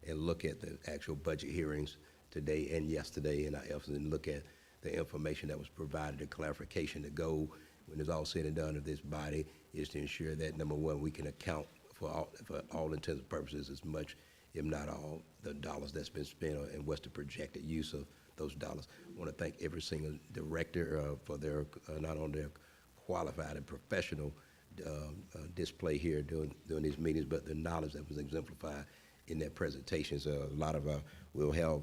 and look at the actual budget hearings today and yesterday, and and look at the information that was provided, the clarification. The goal, when it's all said and done, of this body is to ensure that, number one, we can account for all intents and purposes as much, if not all, the dollars that's been spent and what's the projected use of those dollars. I want to thank every single director for their not only their qualified and professional display here during these meetings, but the knowledge that was exemplified in their presentations. A lot of we'll have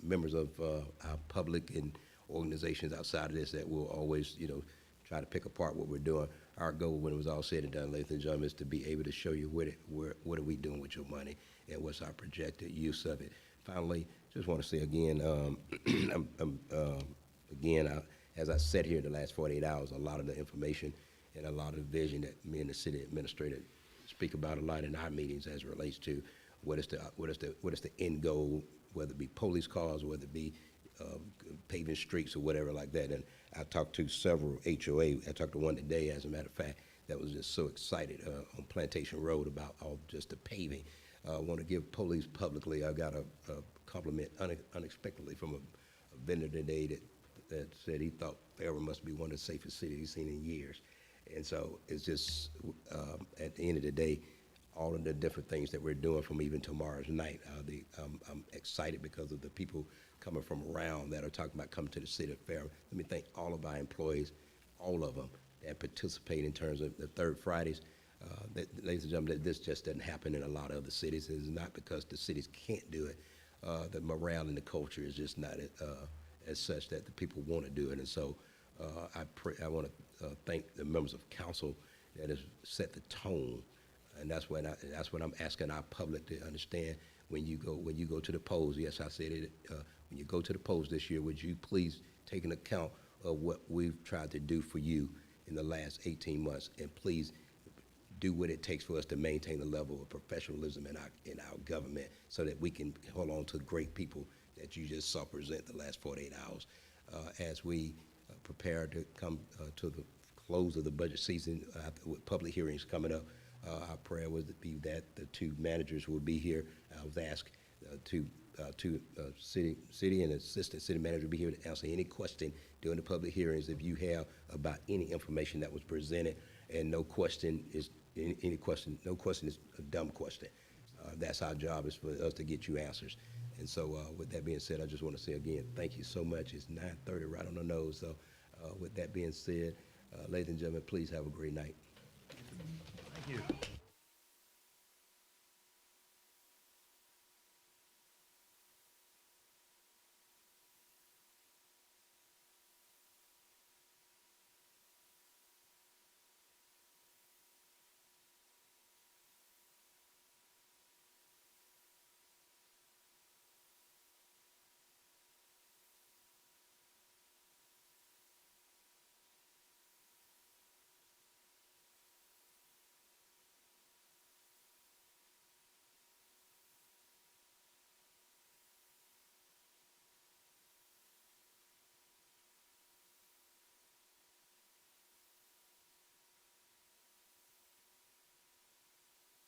members of our public and organizations outside of this that will always, you know, try to pick apart what we're doing. Our goal, when it was all said and done, ladies and gentlemen, is to be able to show you what are we doing with your money and what's our projected use of it. Finally, just want to say again, as I sat here the last 48 hours, a lot of the information and a lot of the vision that me and the city administrator speak about a lot in our meetings as it relates to what is the end goal, whether it be police cars, whether it be paving streets or whatever like that. And I talked to several HOA. I talked to one today, as a matter of fact, that was just so excited on Plantation Road about all just the paving. I want to give police publicly. I got a compliment unexpectedly from a vendor today that said he thought Fairburn must be one of the safest cities he's seen in years. And so it's just, at the end of the day, all of the different things that we're doing from even tomorrow's night. I'm excited because of the people coming from around that are talking about coming to the city of Fairburn. Let me thank all of our employees, all of them, that participate in terms of the third Fridays. Ladies and gentlemen, this just doesn't happen in a lot of other cities. It's not because the cities can't do it. The morale and the culture is just not as such that the people want to do it. And so I want to thank the members of council that has set the tone. And that's what I'm asking our public to understand. When you go to the polls, yes, I said it. When you go to the polls this year, would you please take an account of what we've tried to do for you in the last 18 months, and please do what it takes for us to maintain the level of professionalism in our government, so that we can hold on to great people that you just saw present the last 48 hours. As we prepare to come to the close of the budget season, with public hearings coming up, our prayer was to be that the two managers would be here. I was asked two city and assistant city manager would be here to answer any question during the public hearings if you have about any information that was presented. And no question is no question is a dumb question. That's our job, is for us to get you answers. And so with that being said, I just want to say again, thank you so much. It's 9:30 right on the nose. So with that being said, ladies and gentlemen, please have a great night.